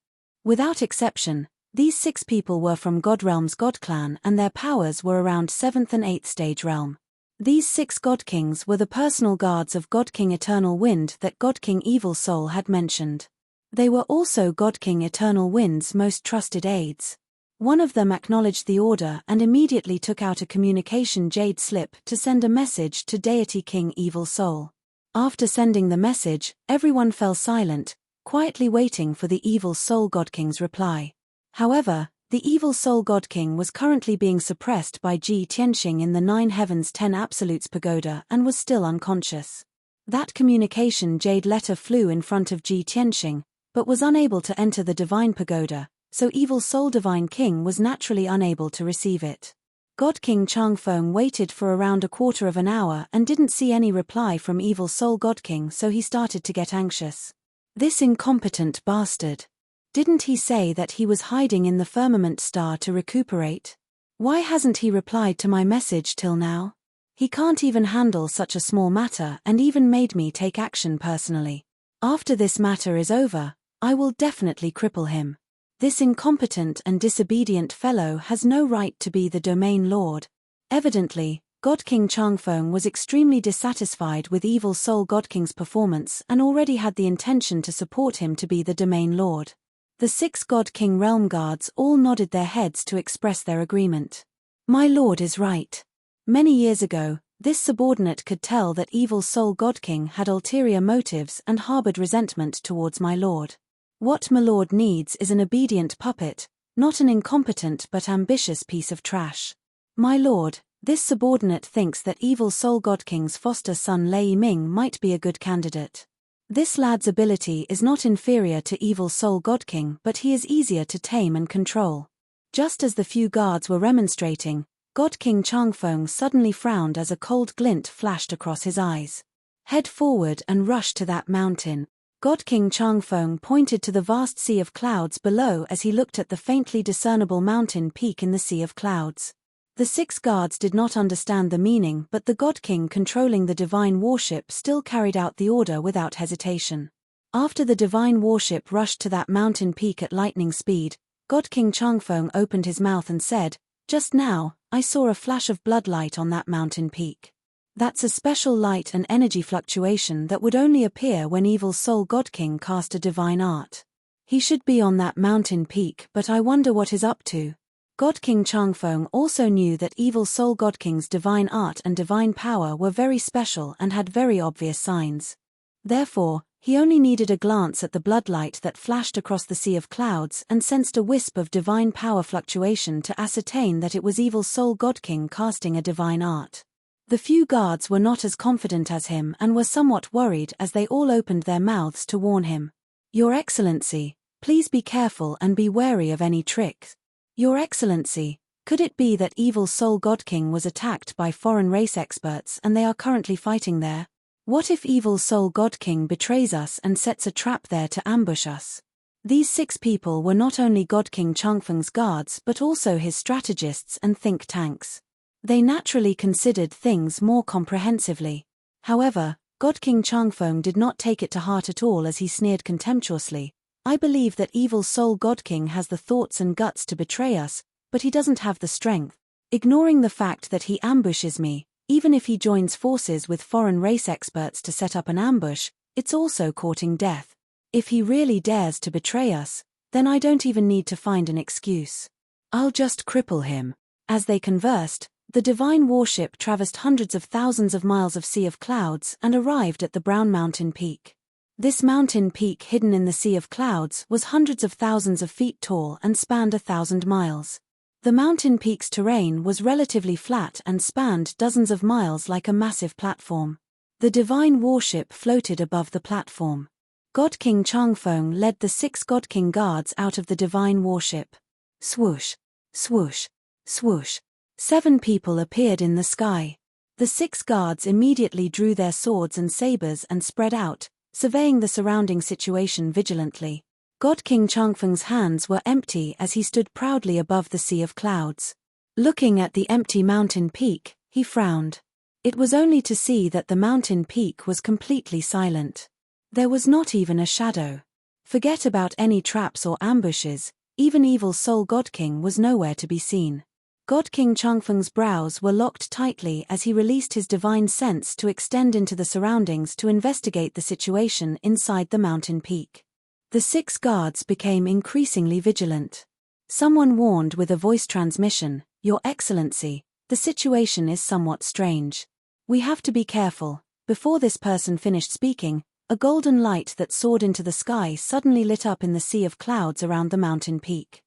Without exception, these 6 people were from God Realm's God Clan and their powers were around 7th and 8th stage realm. These 6 god kings were the personal guards of God King Eternal Wind that God King Evil Soul had mentioned. They were also God King Eternal Wind's most trusted aides. One of them acknowledged the order and immediately took out a communication jade slip to send a message to Deity King Evil Soul. After sending the message, everyone fell silent, quietly waiting for the Evil Soul God King's reply. However, the Evil Soul God King was currently being suppressed by Ji Tianxing in the 9 Heavens 10 Absolutes Pagoda and was still unconscious. That communication jade letter flew in front of Ji Tianxing, but was unable to enter the Divine Pagoda, so Evil Soul Divine King was naturally unable to receive it. God King Changfeng waited for around a quarter of an hour and didn't see any reply from Evil Soul God King, so he started to get anxious. This incompetent bastard. Didn't he say that he was hiding in the Firmament Star to recuperate? Why hasn't he replied to my message till now? He can't even handle such a small matter and even made me take action personally. After this matter is over, I will definitely cripple him. This incompetent and disobedient fellow has no right to be the domain lord. Evidently, God King Changfeng was extremely dissatisfied with Evil Soul God King's performance and already had the intention to support him to be the domain lord. The 6 God King realm guards all nodded their heads to express their agreement. My lord is right. Many years ago, this subordinate could tell that Evil Soul God King had ulterior motives and harbored resentment towards my lord. What my lord needs is an obedient puppet, not an incompetent but ambitious piece of trash. My lord, this subordinate thinks that Evil Soul God King's foster son Lei Ming might be a good candidate. This lad's ability is not inferior to Evil Soul God King, but he is easier to tame and control. Just as the few guards were remonstrating, God King Changfeng suddenly frowned as a cold glint flashed across his eyes. Head forward and rush to that mountain. God King Changfeng pointed to the vast sea of clouds below as he looked at the faintly discernible mountain peak in the sea of clouds. The 6 guards did not understand the meaning, but the God King controlling the divine warship still carried out the order without hesitation. After the divine warship rushed to that mountain peak at lightning speed, God King Changfeng opened his mouth and said, "Just now, I saw a flash of bloodlight on that mountain peak. That's a special light and energy fluctuation that would only appear when Evil Soul God King cast a divine art. He should be on that mountain peak, but I wonder what he's up to." God King Changfeng also knew that Evil Soul God King's divine art and divine power were very special and had very obvious signs. Therefore, He only needed a glance at the bloodlight that flashed across the sea of clouds and sensed a wisp of divine power fluctuation to ascertain that it was Evil Soul Godking casting a divine art. The few guards were not as confident as him and were somewhat worried as they all opened their mouths to warn him. "Your Excellency, please be careful and be wary of any tricks." "Your Excellency, could it be that Evil Soul Godking was attacked by foreign race experts and they are currently fighting there? What if Evil Soul Godking betrays us and sets a trap there to ambush us?" These 6 people were not only Godking Changfeng's guards but also his strategists and think tanks. They naturally considered things more comprehensively. However, Godking Changfeng did not take it to heart at all as he sneered contemptuously. "I believe that Evil Soul Godking has the thoughts and guts to betray us, but he doesn't have the strength. Ignoring the fact that he ambushes me, even if he joins forces with foreign race experts to set up an ambush, it's also courting death. If he really dares to betray us, then I don't even need to find an excuse. I'll just cripple him." As they conversed, the divine warship traversed hundreds of thousands of miles of sea of clouds and arrived at the Brown Mountain Peak. This mountain peak hidden in the sea of clouds was hundreds of thousands of feet tall and spanned 1,000 miles. The mountain peak's terrain was relatively flat and spanned dozens of miles like a massive platform. The divine warship floated above the platform. God King Changfeng led the 6 God King guards out of the divine warship. Swoosh, swoosh, swoosh. 7 people appeared in the sky. The 6 guards immediately drew their swords and sabers and spread out, surveying the surrounding situation vigilantly. God King Changfeng's hands were empty as he stood proudly above the sea of clouds. Looking at the empty mountain peak, he frowned. It was only to see that the mountain peak was completely silent. There was not even a shadow. Forget about any traps or ambushes, even Evil Soul God King was nowhere to be seen. God King Changfeng's brows were locked tightly as he released his divine sense to extend into the surroundings to investigate the situation inside the mountain peak. The 6 guards became increasingly vigilant. Someone warned with a voice transmission, "Your Excellency, the situation is somewhat strange. We have to be careful." Before this person finished speaking, a golden light that soared into the sky suddenly lit up in the sea of clouds around the mountain peak.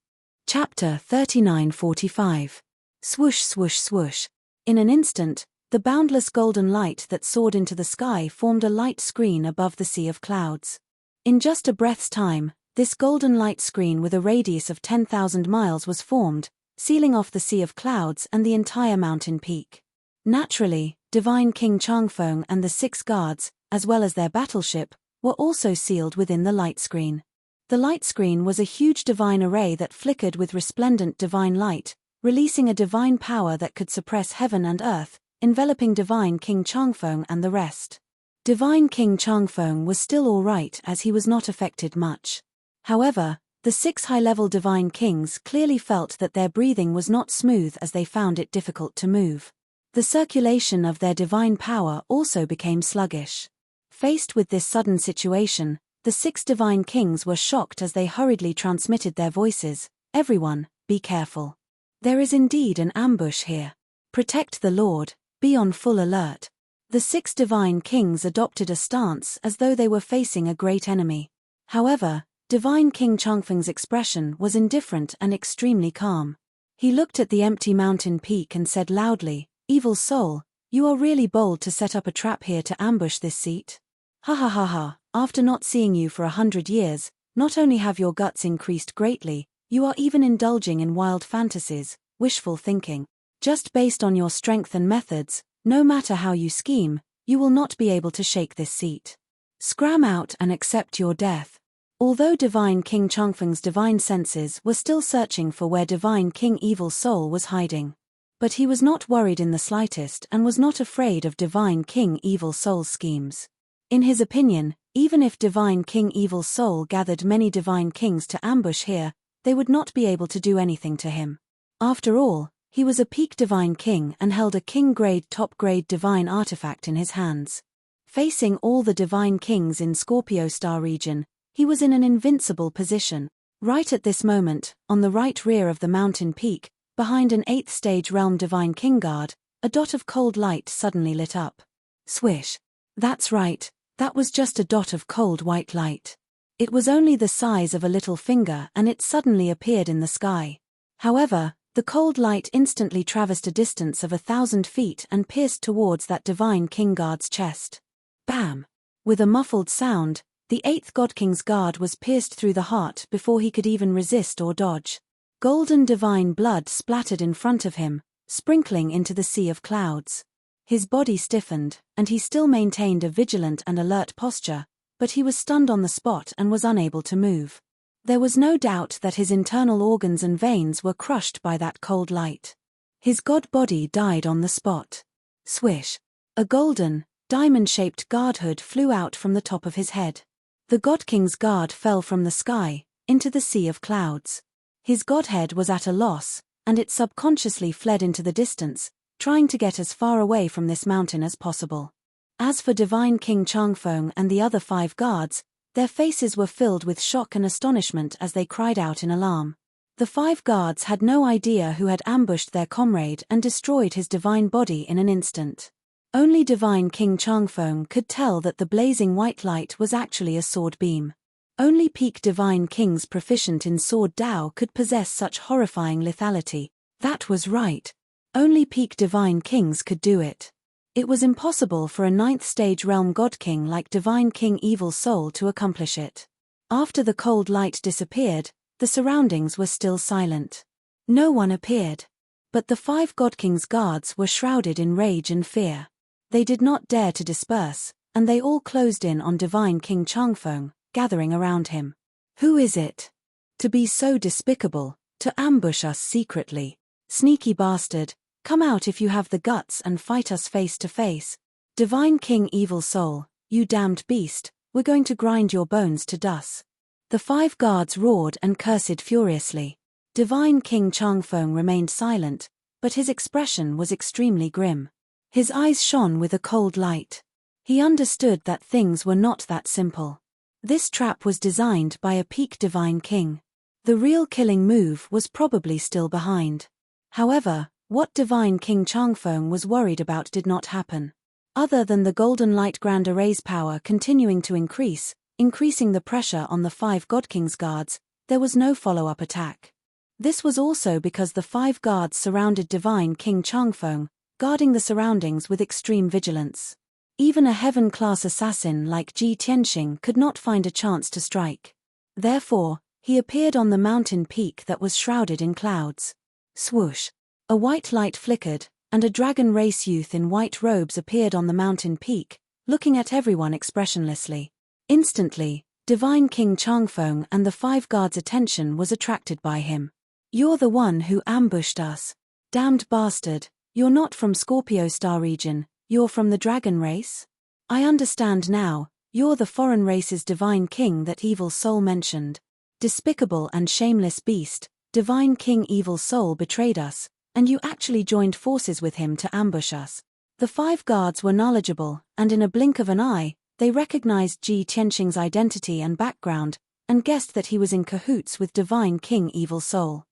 Chapter 39:45. Swoosh swoosh swoosh. In an instant, the boundless golden light that soared into the sky formed a light screen above the sea of clouds. In just a breath's time, this golden light screen with a radius of 10,000 miles was formed, sealing off the sea of clouds and the entire mountain peak. Naturally, Divine King Changfeng and the 6 guards, as well as their battleship, were also sealed within the light screen. The light screen was a huge divine array that flickered with resplendent divine light, releasing a divine power that could suppress heaven and earth, enveloping Divine King Changfeng and the rest. Divine King Changfeng was still all right as he was not affected much. However, the 6 high-level divine kings clearly felt that their breathing was not smooth as they found it difficult to move. The circulation of their divine power also became sluggish. Faced with this sudden situation, the 6 divine kings were shocked as they hurriedly transmitted their voices, "Everyone, be careful. There is indeed an ambush here. Protect the Lord, be on full alert." The 6 divine kings adopted a stance as though they were facing a great enemy. However, Divine King Changfeng's expression was indifferent and extremely calm. He looked at the empty mountain peak and said loudly, "Evil soul, you are really bold to set up a trap here to ambush this seat. Ha ha ha ha, after not seeing you for 100 years, not only have your guts increased greatly, you are even indulging in wild fantasies, wishful thinking. Just based on your strength and methods, no matter how you scheme, you will not be able to shake this seat. Scram out and accept your death." Although Divine King Changfeng's divine senses were still searching for where Divine King Evil Soul was hiding. But he was not worried in the slightest and was not afraid of Divine King Evil Soul's schemes. In his opinion, even if Divine King Evil Soul gathered many divine kings to ambush here, they would not be able to do anything to him. After all, he was a peak divine king and held a king-grade top-grade divine artifact in his hands. Facing all the divine kings in Scorpio Star region, he was in an invincible position. Right at this moment, on the right rear of the mountain peak, behind an 8th stage realm divine king guard, a dot of cold light suddenly lit up. Swish. That's right, That was just a dot of cold white light. It was only the size of a little finger and it suddenly appeared in the sky. However, the cold light instantly traversed a distance of 1,000 feet and pierced towards that divine king guard's chest. Bam! With a muffled sound, the 8th God King's guard was pierced through the heart before he could even resist or dodge. Golden divine blood splattered in front of him, sprinkling into the sea of clouds. His body stiffened, and he still maintained a vigilant and alert posture, but he was stunned on the spot and was unable to move. There was no doubt that his internal organs and veins were crushed by that cold light. His god body died on the spot. Swish! A golden, diamond-shaped guard hood flew out from the top of his head. The God King's guard fell from the sky, into the sea of clouds. His godhead was at a loss, and it subconsciously fled into the distance, trying to get as far away from this mountain as possible. As for Divine King Changfeng and the other 5 guards, their faces were filled with shock and astonishment as they cried out in alarm. The 5 guards had no idea who had ambushed their comrade and destroyed his divine body in an instant. Only Divine King Changfeng could tell that the blazing white light was actually a sword beam. Only peak divine kings proficient in sword Dao could possess such horrifying lethality. That was right. Only peak divine kings could do it. It was impossible for a 9th stage realm god king like Divine King Evil Soul to accomplish it. After the cold light disappeared, the surroundings were still silent. No one appeared. But the 5 god king's guards were shrouded in rage and fear. They did not dare to disperse, and they all closed in on Divine King Changfeng, gathering around him. Who is it? To be so despicable, to ambush us secretly. Sneaky bastard, come out if you have the guts and fight us face to face. Divine King Evil Soul, you damned beast, we're going to grind your bones to dust. The 5 guards roared and cursed furiously. Divine King Changfeng remained silent, but his expression was extremely grim. His eyes shone with a cold light. He understood that things were not that simple. This trap was designed by a peak divine king. The real killing move was probably still behind. However, what Divine King Changfeng was worried about did not happen. Other than the golden light grand array's power continuing to increasing the pressure on the 5 God King's guards, there was no follow-up attack. This was also because the 5 guards surrounded Divine King Changfeng, guarding the surroundings with extreme vigilance. Even a heaven-class assassin like Ji Tianxing could not find a chance to strike. Therefore, he appeared on the mountain peak that was shrouded in clouds. Swoosh! A white light flickered, and a dragon race youth in white robes appeared on the mountain peak, looking at everyone expressionlessly. Instantly, Divine King Changfeng and the 5 guards' attention was attracted by him. You're the one who ambushed us. Damned bastard, you're not from Scorpio Star region, you're from the dragon race? I understand now, you're the foreign race's divine king that Evil Soul mentioned. Despicable and shameless beast, Divine King Evil Soul betrayed us, and you actually joined forces with him to ambush us. The 5 guards were knowledgeable, and in a blink of an eye, they recognized Ji Tianxing's identity and background, and guessed that he was in cahoots with Divine King Evil Soul.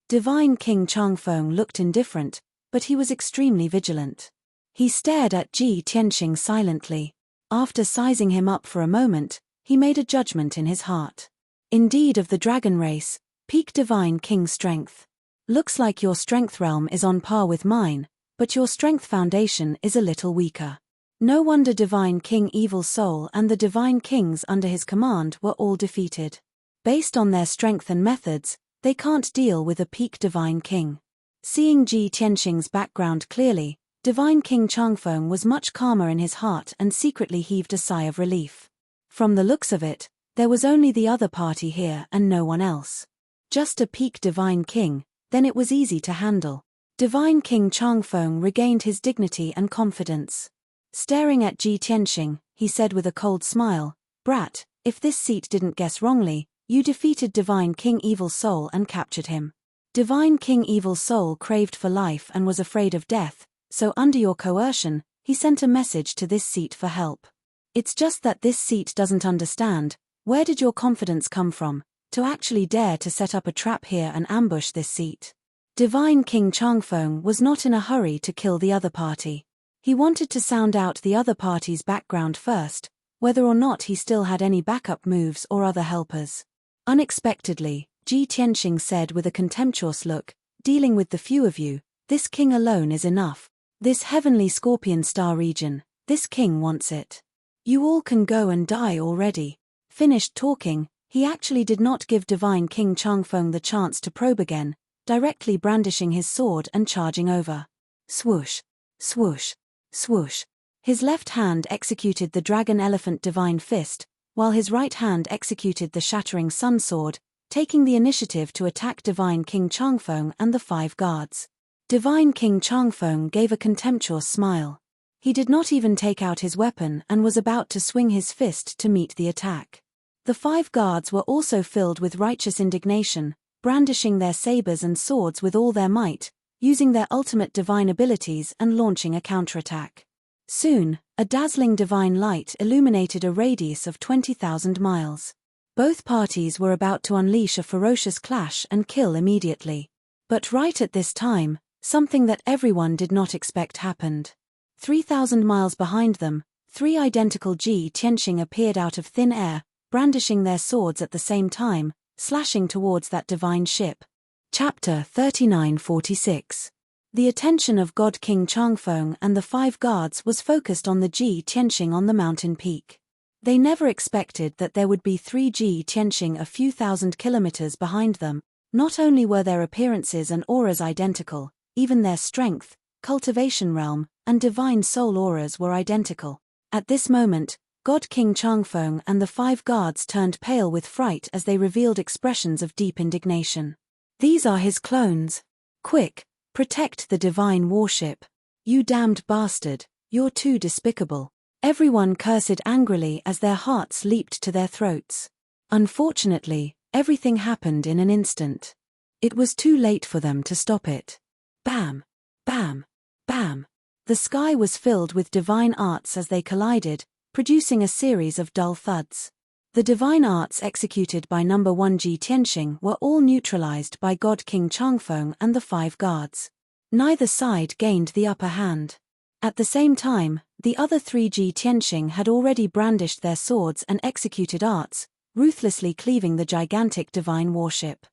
Divine King Changfeng looked indifferent, but he was extremely vigilant. He stared at Ji Tianxing silently. After sizing him up for a moment, he made a judgment in his heart. Indeed of the dragon race, peak Divine King strength. Looks like your strength realm is on par with mine, but your strength foundation is a little weaker. No wonder Divine King Evil Soul and the divine kings under his command were all defeated. Based on their strength and methods, they can't deal with a peak divine king. Seeing Ji Tianxing's background clearly, Divine King Changfeng was much calmer in his heart and secretly heaved a sigh of relief. From the looks of it, there was only the other party here and no one else. Just a peak divine king, then it was easy to handle. Divine King Changfeng regained his dignity and confidence. Staring at Ji Tianxing, he said with a cold smile, "Brat, if this seat didn't guess wrongly, you defeated Divine King Evil Soul and captured him. Divine King Evil Soul craved for life and was afraid of death, so under your coercion, he sent a message to this seat for help. It's just that this seat doesn't understand, where did your confidence come from, to actually dare to set up a trap here and ambush this seat?" Divine King Changfeng was not in a hurry to kill the other party. He wanted to sound out the other party's background first, whether or not he still had any backup moves or other helpers. Unexpectedly, Ji Tianxing said with a contemptuous look, "Dealing with the few of you, this king alone is enough. This heavenly scorpion star region, this king wants it. You all can go and die already." Finished talking, he actually did not give Divine King Changfeng the chance to probe again, directly brandishing his sword and charging over. Swoosh, swoosh, swoosh. His left hand executed the Dragon Elephant Divine Fist, while his right hand executed the Shattering Sun Sword, taking the initiative to attack Divine King Changfeng and the 5 guards. Divine King Changfeng gave a contemptuous smile. He did not even take out his weapon and was about to swing his fist to meet the attack. The 5 guards were also filled with righteous indignation, brandishing their sabers and swords with all their might, using their ultimate divine abilities and launching a counterattack. Soon, a dazzling divine light illuminated a radius of 20,000 miles. Both parties were about to unleash a ferocious clash and kill immediately. But right at this time, something that everyone did not expect happened. 3,000 miles behind them, 3 identical Ji Tianxing appeared out of thin air, brandishing their swords at the same time, slashing towards that divine ship. Chapter 3946. The attention of God King Changfeng and the 5 guards was focused on the Ji Tianxing on the mountain peak. They never expected that there would be 3 Ji Tianxing a few thousand kilometers behind them. Not only were their appearances and auras identical, even their strength, cultivation realm, and divine soul auras were identical. At this moment, God King Changfeng and the 5 guards turned pale with fright as they revealed expressions of deep indignation. "These are his clones. Quick, protect the divine warship. You damned bastard, you're too despicable." Everyone cursed angrily as their hearts leaped to their throats. Unfortunately, everything happened in an instant. It was too late for them to stop it. Bam! Bam! Bam! The sky was filled with divine arts as they collided, producing a series of dull thuds. The divine arts executed by number 1 Ji Tianxing were all neutralized by God King Changfeng and the 5 guards. Neither side gained the upper hand. At the same time, the other 3 Ji Tianxing had already brandished their swords and executed arts, ruthlessly cleaving the gigantic divine warship.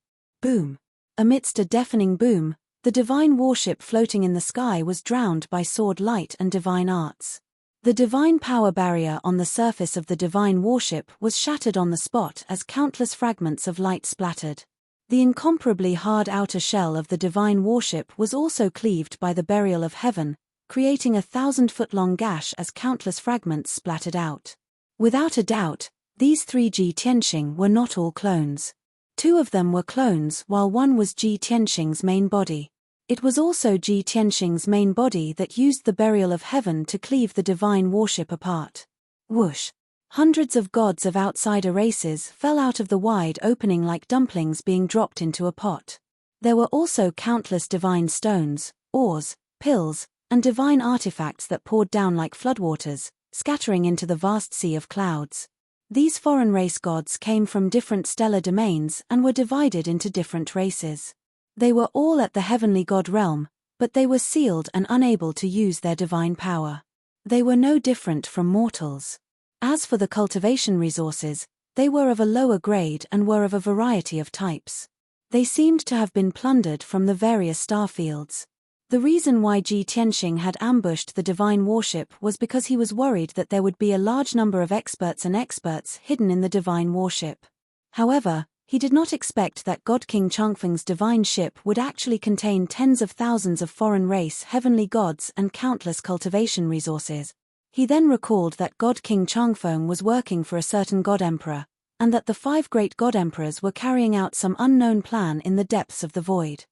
Boom! Amidst a deafening boom, the divine warship floating in the sky was drowned by sword light and divine arts. The divine power barrier on the surface of the divine warship was shattered on the spot as countless fragments of light splattered. The incomparably hard outer shell of the divine warship was also cleaved by the burial of heaven, creating a 1,000-foot-long gash as countless fragments splattered out. Without a doubt, these 3 Ji Tianxing were not all clones. 2 of them were clones while 1 was Ji Tianxing's main body. It was also Ji Tianxing's main body that used the burial of heaven to cleave the divine warship apart. Whoosh! Hundreds of gods of outsider races fell out of the wide opening like dumplings being dropped into a pot. There were also countless divine stones, ores, pills, and divine artifacts that poured down like floodwaters, scattering into the vast sea of clouds. These foreign race gods came from different stellar domains and were divided into different races. They were all at the heavenly god realm, but they were sealed and unable to use their divine power. They were no different from mortals. As for the cultivation resources, they were of a lower grade and were of a variety of types. They seemed to have been plundered from the various starfields. The reason why Ji Tianxing had ambushed the divine warship was because he was worried that there would be a large number of experts hidden in the divine warship. However, he did not expect that God King Changfeng's divine ship would actually contain tens of thousands of foreign race heavenly gods and countless cultivation resources. He then recalled that God King Changfeng was working for a certain god emperor, and that the 5 great god emperors were carrying out some unknown plan in the depths of the void.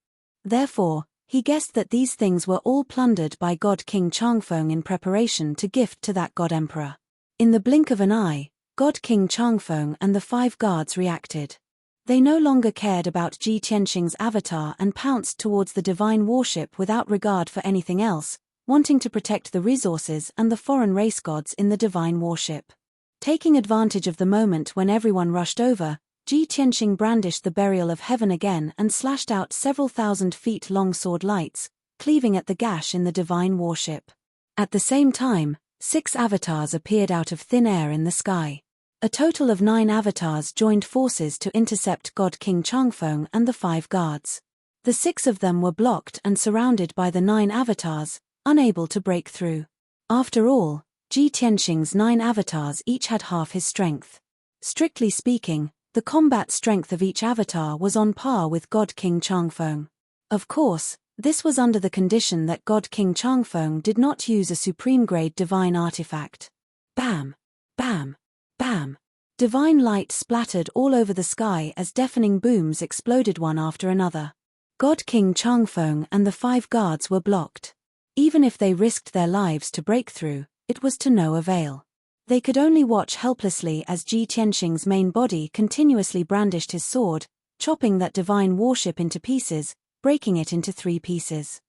Therefore, he guessed that these things were all plundered by God King Changfeng in preparation to gift to that god emperor. In the blink of an eye, God King Changfeng and the 5 guards reacted. They no longer cared about Ji Tianxing's avatar and pounced towards the divine warship without regard for anything else, wanting to protect the resources and the foreign race gods in the divine warship. Taking advantage of the moment when everyone rushed over, Ji Tianxing brandished the burial of heaven again and slashed out several thousand feet long sword lights, cleaving at the gash in the divine warship. At the same time, 6 avatars appeared out of thin air in the sky. A total of 9 avatars joined forces to intercept God King Changfeng and the 5 guards. The 6 of them were blocked and surrounded by the 9 avatars, unable to break through. After all, Ji Tianxing's 9 avatars each had half his strength. Strictly speaking, the combat strength of each avatar was on par with God King Changfeng. Of course, this was under the condition that God King Changfeng did not use a supreme-grade divine artifact. Bam! Bam! Bam! Divine light splattered all over the sky as deafening booms exploded one after another. God King Changfeng and the 5 guards were blocked. Even if they risked their lives to break through, it was to no avail. They could only watch helplessly as Ji Tianxing's main body continuously brandished his sword, chopping that divine warship into pieces, breaking it into 3 pieces.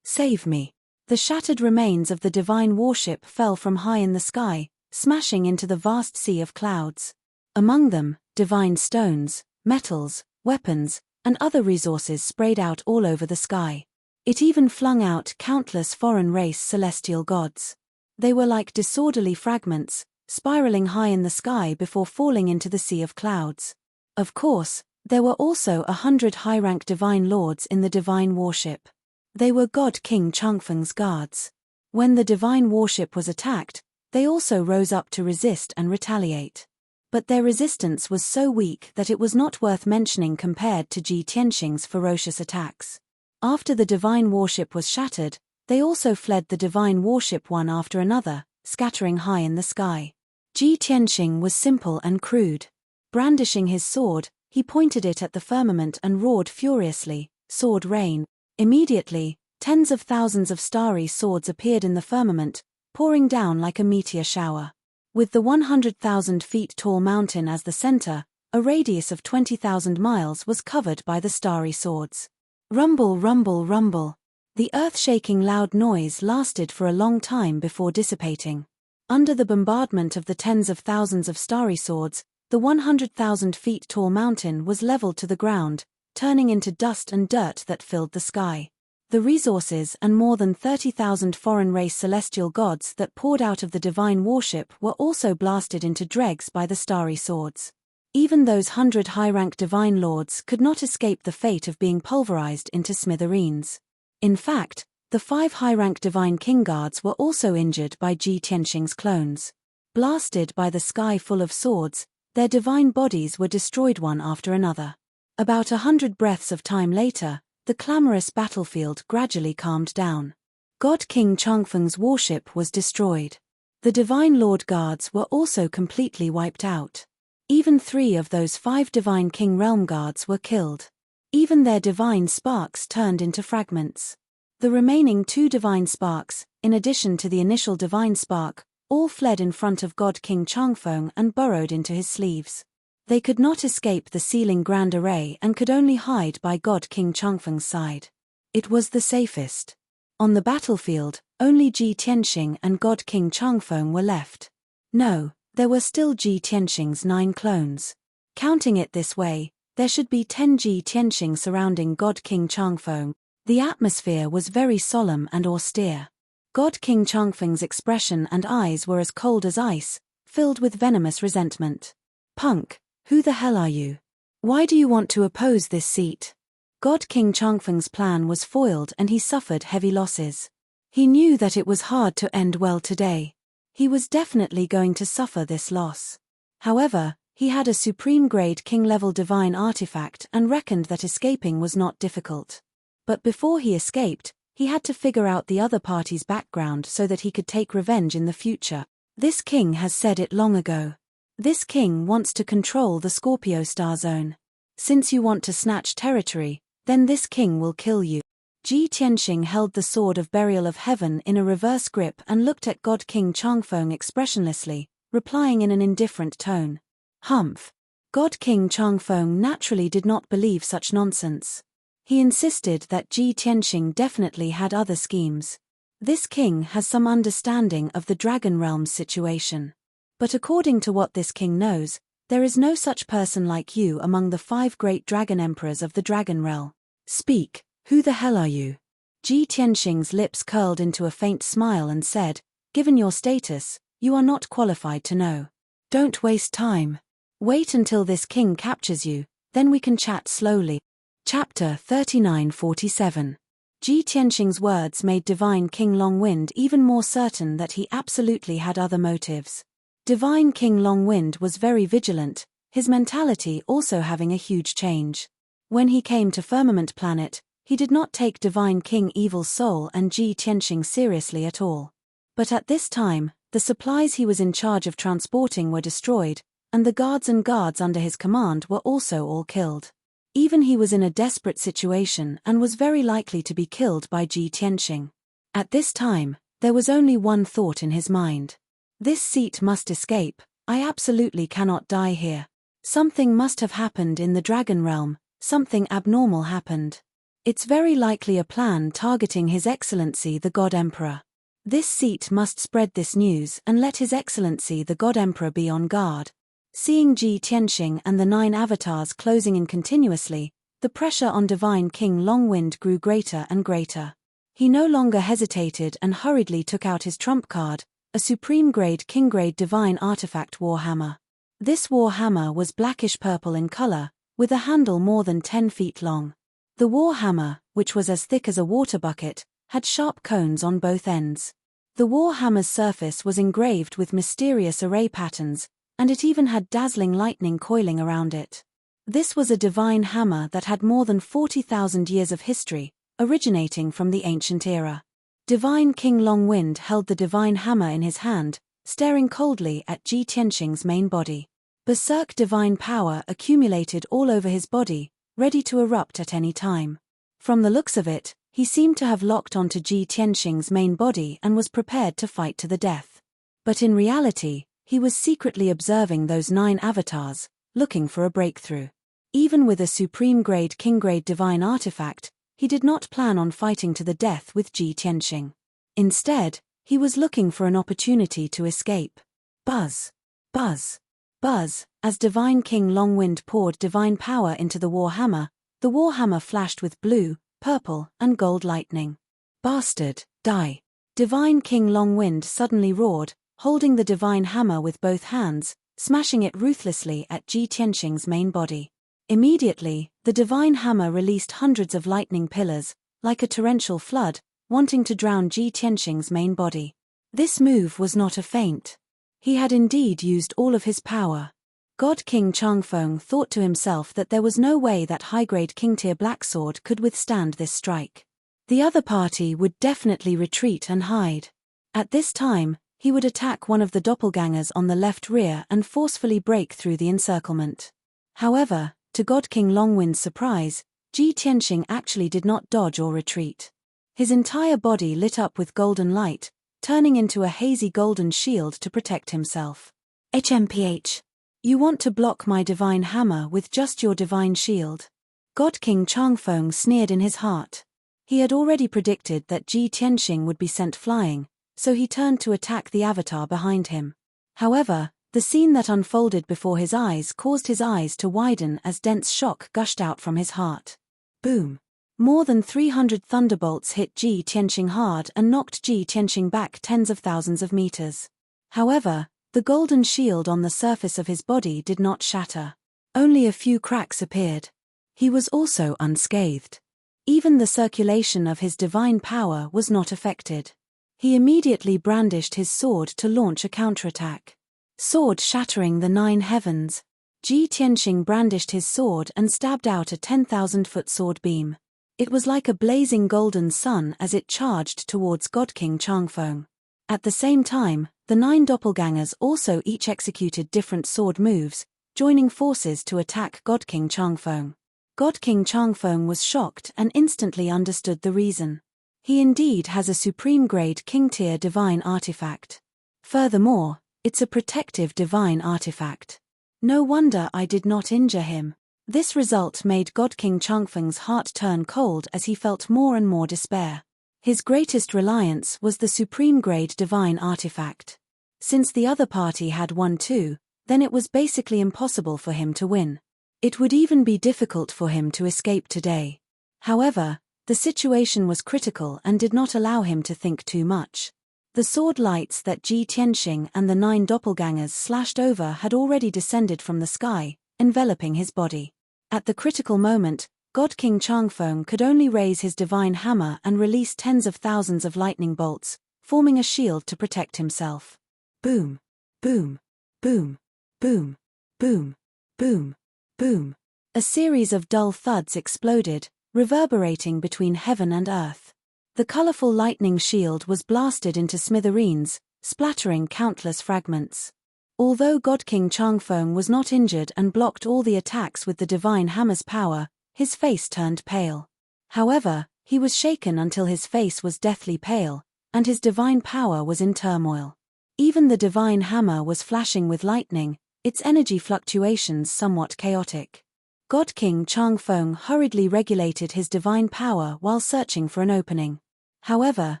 Save me! The shattered remains of the divine warship fell from high in the sky, smashing into the vast sea of clouds. Among them, divine stones, metals, weapons, and other resources sprayed out all over the sky. It even flung out countless foreign race celestial gods. They were like disorderly fragments, spiraling high in the sky before falling into the sea of clouds. Of course, there were also 100 high-rank divine lords in the divine warship. They were God King Changfeng's guards. When the divine warship was attacked, they also rose up to resist and retaliate. But their resistance was so weak that it was not worth mentioning compared to Ji Tianxing's ferocious attacks. After the divine warship was shattered, they also fled the divine warship one after another, scattering high in the sky. Ji Tianxing was simple and crude. Brandishing his sword, he pointed it at the firmament and roared furiously, "Sword rain!" Immediately, tens of thousands of starry swords appeared in the firmament, pouring down like a meteor shower. With the 100,000 feet tall mountain as the center, a radius of 20,000 miles was covered by the starry swords. Rumble, rumble, rumble. The earth-shaking loud noise lasted for a long time before dissipating. Under the bombardment of the tens of thousands of starry swords, the 100,000 feet tall mountain was leveled to the ground, turning into dust and dirt that filled the sky. The resources and more than 30,000 foreign race celestial gods that poured out of the divine warship were also blasted into dregs by the starry swords. Even those 100 high-rank divine lords could not escape the fate of being pulverized into smithereens. In fact, the 5 high-rank divine king guards were also injured by Ji Tianxing's clones. Blasted by the sky full of swords, their divine bodies were destroyed one after another. About 100 breaths of time later, the clamorous battlefield gradually calmed down. God King Changfeng's warship was destroyed. The divine lord guards were also completely wiped out. Even 3 of those 5 divine king realm guards were killed. Even their divine sparks turned into fragments. The remaining 2 divine sparks, in addition to the initial divine spark, all fled in front of God King Changfeng and burrowed into his sleeves. They could not escape the sealing grand array and could only hide by God King Changfeng's side. It was the safest. On the battlefield, only Ji Tianxing and God King Changfeng were left. No, there were still Ji Tianxing's 9 clones. Counting it this way, there should be 10 Ji Tianxing surrounding God King Changfeng. The atmosphere was very solemn and austere. God King Changfeng's expression and eyes were as cold as ice, filled with venomous resentment. "Punk, who the hell are you? Why do you want to oppose this seat?" God King Changfeng's plan was foiled and he suffered heavy losses. He knew that it was hard to end well today. He was definitely going to suffer this loss. However, he had a supreme-grade king-level divine artifact and reckoned that escaping was not difficult. But before he escaped, he had to figure out the other party's background so that he could take revenge in the future. This king has said it long ago. This king wants to control the Scorpio star zone. Since you want to snatch territory, then this king will kill you. Ji Tianxing held the sword of burial of heaven in a reverse grip and looked at God King Changfeng expressionlessly, replying in an indifferent tone. Humph. God King Changfeng naturally did not believe such nonsense. He insisted that Ji Tianxing definitely had other schemes. This king has some understanding of the Dragon Realm's situation. But according to what this king knows, there is no such person like you among the 5 great dragon emperors of the Dragon Realm. Speak, who the hell are you? Ji Tianxing's lips curled into a faint smile and said, Given your status, you are not qualified to know. Don't waste time. Wait until this king captures you, then we can chat slowly. Chapter 3947. Ji Tianxing's words made Divine King Longwind even more certain that he absolutely had other motives. Divine King Longwind was very vigilant, his mentality also having a huge change. When he came to Firmament Planet, he did not take Divine King Evil Soul and Ji Tianxing seriously at all. But at this time, the supplies he was in charge of transporting were destroyed, and the guards under his command were also all killed. Even he was in a desperate situation and was very likely to be killed by Ji Tianxing. At this time, there was only one thought in his mind. This seat must escape, I absolutely cannot die here. Something must have happened in the Dragon Realm, something abnormal happened. It's very likely a plan targeting His Excellency the God Emperor. This seat must spread this news and let His Excellency the God Emperor be on guard. Seeing Ji Tianxing and the 9 avatars closing in continuously, the pressure on Divine King Longwind grew greater and greater. He no longer hesitated and hurriedly took out his trump card, a supreme-grade king-grade divine artifact warhammer. This warhammer was blackish-purple in color, with a handle more than 10 feet long. The warhammer, which was as thick as a water bucket, had sharp cones on both ends. The warhammer's surface was engraved with mysterious array patterns, and it even had dazzling lightning coiling around it. This was a divine hammer that had more than 40,000 years of history, originating from the ancient era. Divine King Longwind held the divine hammer in his hand, staring coldly at Ji Tianxing's main body. Berserk divine power accumulated all over his body, ready to erupt at any time. From the looks of it, he seemed to have locked onto Ji Tianxing's main body and was prepared to fight to the death. But in reality, he was secretly observing those 9 avatars, looking for a breakthrough. Even with a supreme-grade king-grade divine artifact, he did not plan on fighting to the death with Ji Tianxing. Instead, he was looking for an opportunity to escape. Buzz. Buzz. Buzz. As Divine King Longwind poured divine power into the warhammer flashed with blue, purple, and gold lightning. Bastard, die. Divine King Longwind suddenly roared, holding the divine hammer with both hands, smashing it ruthlessly at Ji Tianxing's main body. Immediately, the divine hammer released hundreds of lightning pillars, like a torrential flood, wanting to drown Ji Tianxing's main body. This move was not a feint. He had indeed used all of his power. God King Changfeng thought to himself that there was no way that high-grade king-tier black sword could withstand this strike. The other party would definitely retreat and hide. At this time, he would attack one of the doppelgangers on the left rear and forcefully break through the encirclement. However, to God King Longwind's surprise, Ji Tianxing actually did not dodge or retreat. His entire body lit up with golden light, turning into a hazy golden shield to protect himself. HMPH. You want to block my divine hammer with just your divine shield? God King Changfeng sneered in his heart. He had already predicted that Ji Tianxing would be sent flying, so he turned to attack the avatar behind him. However, the scene that unfolded before his eyes caused his eyes to widen as dense shock gushed out from his heart. Boom! More than 300 thunderbolts hit Ji Tianxing hard and knocked Ji Tianxing back tens of thousands of meters. However, the golden shield on the surface of his body did not shatter. Only a few cracks appeared. He was also unscathed. Even the circulation of his divine power was not affected. He immediately brandished his sword to launch a counterattack. Sword shattering the 9 heavens. Ji Tianxing brandished his sword and stabbed out a 10,000-foot sword beam. It was like a blazing golden sun as it charged towards God King Changfeng. At the same time, the 9 doppelgangers also each executed different sword moves, joining forces to attack God King Changfeng. God King Changfeng was shocked and instantly understood the reason. He indeed has a supreme-grade king-tier divine artifact. Furthermore, it's a protective divine artifact. No wonder I did not injure him. This result made God King Changfeng's heart turn cold as he felt more and more despair. His greatest reliance was the supreme-grade divine artifact. Since the other party had won too, then it was basically impossible for him to win. It would even be difficult for him to escape today. However, the situation was critical and did not allow him to think too much. The sword lights that Ji Tianxing and the 9 doppelgangers slashed over had already descended from the sky, enveloping his body. At the critical moment, God King Changfeng could only raise his divine hammer and release tens of thousands of lightning bolts, forming a shield to protect himself. Boom, boom, boom, boom, boom, boom, boom. A series of dull thuds exploded, reverberating between heaven and earth. The colorful lightning shield was blasted into smithereens, splattering countless fragments. Although God King Changfeng was not injured and blocked all the attacks with the divine hammer's power, his face turned pale. However, he was shaken until his face was deathly pale, and his divine power was in turmoil. Even the divine hammer was flashing with lightning, its energy fluctuations somewhat chaotic. God King Changfeng hurriedly regulated his divine power while searching for an opening. However,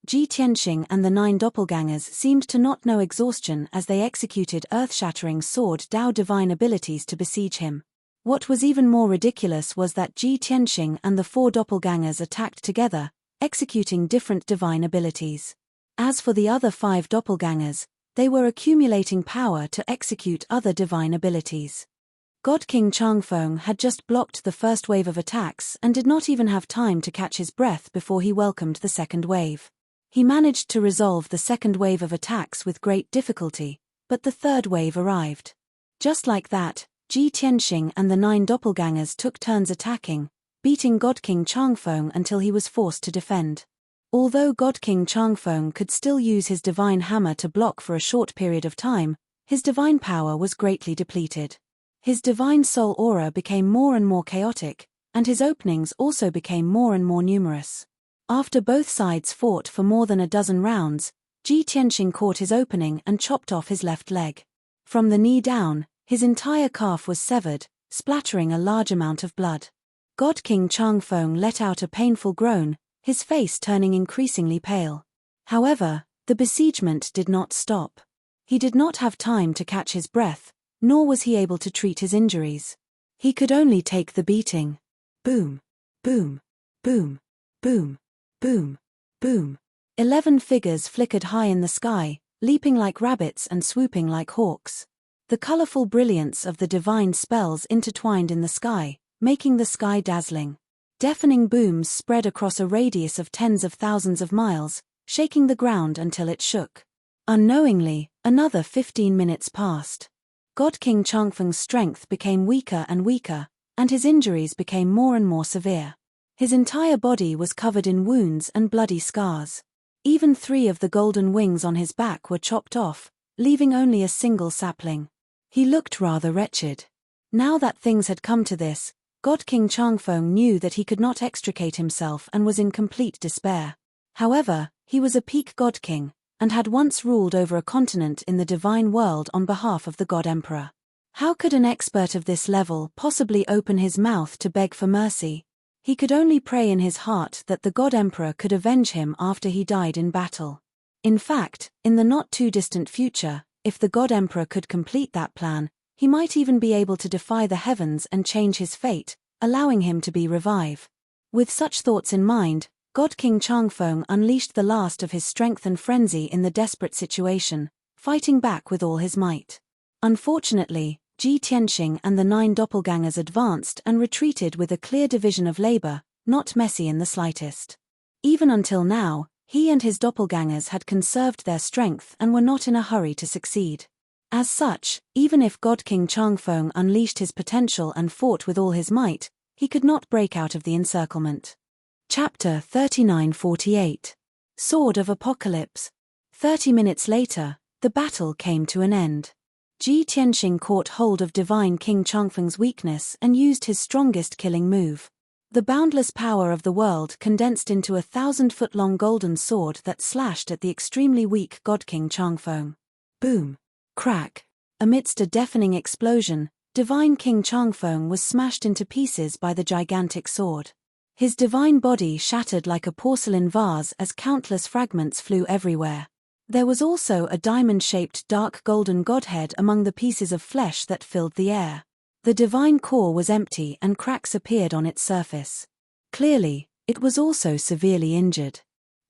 Ji Tianxing and the 9 doppelgangers seemed to not know exhaustion as they executed earth-shattering sword Dao divine abilities to besiege him. What was even more ridiculous was that Ji Tianxing and the 4 doppelgangers attacked together, executing different divine abilities. As for the other 5 doppelgangers, they were accumulating power to execute other divine abilities. God King Changfeng had just blocked the first wave of attacks and did not even have time to catch his breath before he welcomed the second wave. He managed to resolve the second wave of attacks with great difficulty, but the third wave arrived. Just like that, Ji Tianxing and the 9 doppelgangers took turns attacking, beating God King Changfeng until he was forced to defend. Although God King Changfeng could still use his divine hammer to block for a short period of time, his divine power was greatly depleted. His divine soul aura became more and more chaotic, and his openings also became more and more numerous. After both sides fought for more than a dozen rounds, Ji Tianxing caught his opening and chopped off his left leg. From the knee down, his entire calf was severed, splattering a large amount of blood. God King Changfeng let out a painful groan, his face turning increasingly pale. However, the besiegement did not stop. He did not have time to catch his breath, nor was he able to treat his injuries. He could only take the beating. Boom, boom, boom, boom, boom, boom. 11 figures flickered high in the sky, leaping like rabbits and swooping like hawks. The colorful brilliance of the divine spells intertwined in the sky, making the sky dazzling. Deafening booms spread across a radius of tens of thousands of miles, shaking the ground until it shook. Unknowingly, another 15 minutes passed. God King Changfeng's strength became weaker and weaker, and his injuries became more and more severe. His entire body was covered in wounds and bloody scars. Even 3 of the golden wings on his back were chopped off, leaving only a single sapling. He looked rather wretched. Now that things had come to this, God King Changfeng knew that he could not extricate himself and was in complete despair. However, he was a peak God King, and had once ruled over a continent in the divine world on behalf of the God Emperor. How could an expert of this level possibly open his mouth to beg for mercy? He could only pray in his heart that the God Emperor could avenge him after he died in battle. In fact, in the not-too-distant future, if the God Emperor could complete that plan, he might even be able to defy the heavens and change his fate, allowing him to be revived. With such thoughts in mind, God King Changfeng unleashed the last of his strength and frenzy in the desperate situation, fighting back with all his might. Unfortunately, Ji Tianxing and the 9 doppelgangers advanced and retreated with a clear division of labor, not messy in the slightest. Even until now, he and his doppelgangers had conserved their strength and were not in a hurry to succeed. As such, even if God King Changfeng unleashed his potential and fought with all his might, he could not break out of the encirclement. Chapter 39-48. Sword of Apocalypse. 30 minutes later, the battle came to an end. Ji Tianxing caught hold of divine King Changfeng's weakness and used his strongest killing move. The boundless power of the world condensed into a 1,000-foot-long golden sword that slashed at the extremely weak God King Changfeng. Boom! Crack! Amidst a deafening explosion, divine King Changfeng was smashed into pieces by the gigantic sword. His divine body shattered like a porcelain vase as countless fragments flew everywhere. There was also a diamond-shaped dark golden godhead among the pieces of flesh that filled the air. The divine core was empty and cracks appeared on its surface. Clearly, it was also severely injured.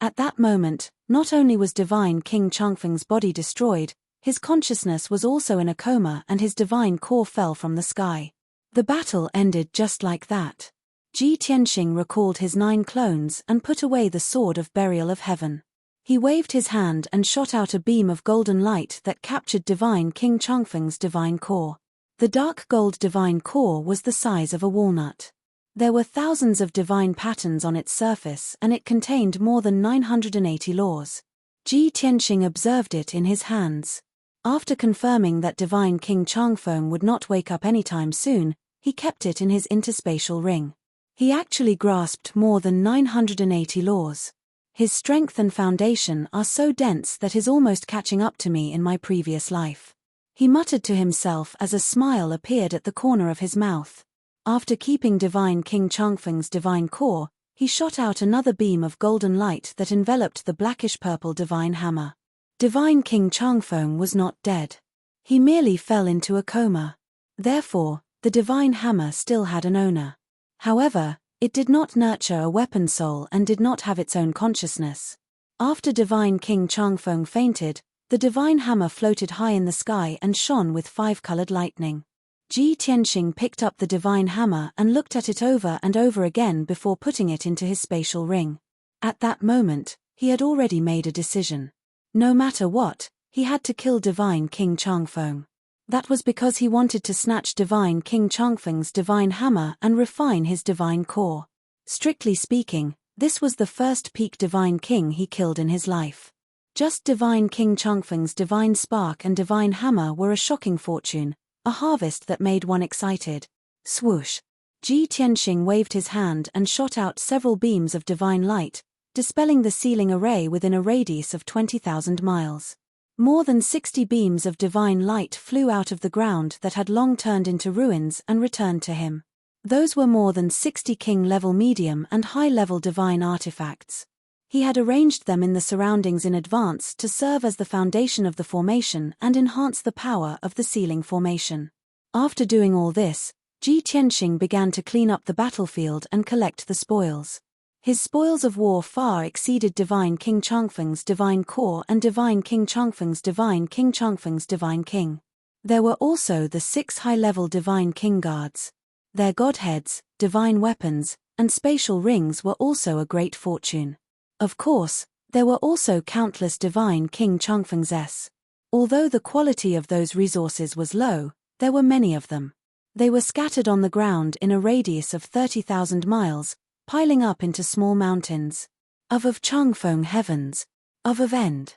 At that moment, not only was divine King Changfeng's body destroyed, his consciousness was also in a coma and his divine core fell from the sky. The battle ended just like that. Ji Tianxing recalled his 9 clones and put away the sword of burial of heaven. He waved his hand and shot out a beam of golden light that captured divine King Changfeng's divine core. The dark gold divine core was the size of a walnut. There were thousands of divine patterns on its surface and it contained more than 980 laws. Ji Tianxing observed it in his hands. After confirming that divine King Changfeng would not wake up anytime soon, he kept it in his interspatial ring. He actually grasped more than 980 laws. His strength and foundation are so dense that is almost catching up to me in my previous life. He muttered to himself as a smile appeared at the corner of his mouth. After keeping divine King Changfeng's divine core, he shot out another beam of golden light that enveloped the blackish-purple divine hammer. Divine King Changfeng was not dead. He merely fell into a coma. Therefore, the divine hammer still had an owner. However, it did not nurture a weapon soul and did not have its own consciousness. After divine King Changfeng fainted, the divine hammer floated high in the sky and shone with 5-colored lightning. Ji Tianxing picked up the divine hammer and looked at it over and over again before putting it into his spatial ring. At that moment, he had already made a decision. No matter what, he had to kill divine King Changfeng. That was because he wanted to snatch divine King Changfeng's divine hammer and refine his divine core. Strictly speaking, this was the first peak divine king he killed in his life. Just divine King Changfeng's divine spark and divine hammer were a shocking fortune, a harvest that made one excited. Swoosh! Ji Tianxing waved his hand and shot out several beams of divine light, dispelling the ceiling array within a radius of 20,000 miles. More than 60 beams of divine light flew out of the ground that had long turned into ruins and returned to him. Those were more than 60 king-level medium and high-level divine artifacts. He had arranged them in the surroundings in advance to serve as the foundation of the formation and enhance the power of the ceiling formation. After doing all this, Ji Tianxing began to clean up the battlefield and collect the spoils. His spoils of war far exceeded divine King Changfeng's divine core and divine King Changfeng's divine king. There were also the 6 high-level divine king guards. Their godheads, divine weapons, and spatial rings were also a great fortune. Of course, there were also countless divine King Changfeng's s. Although the quality of those resources was low, there were many of them. They were scattered on the ground in a radius of 30,000 miles, piling up into small mountains. Of Changfeng heavens. Of end.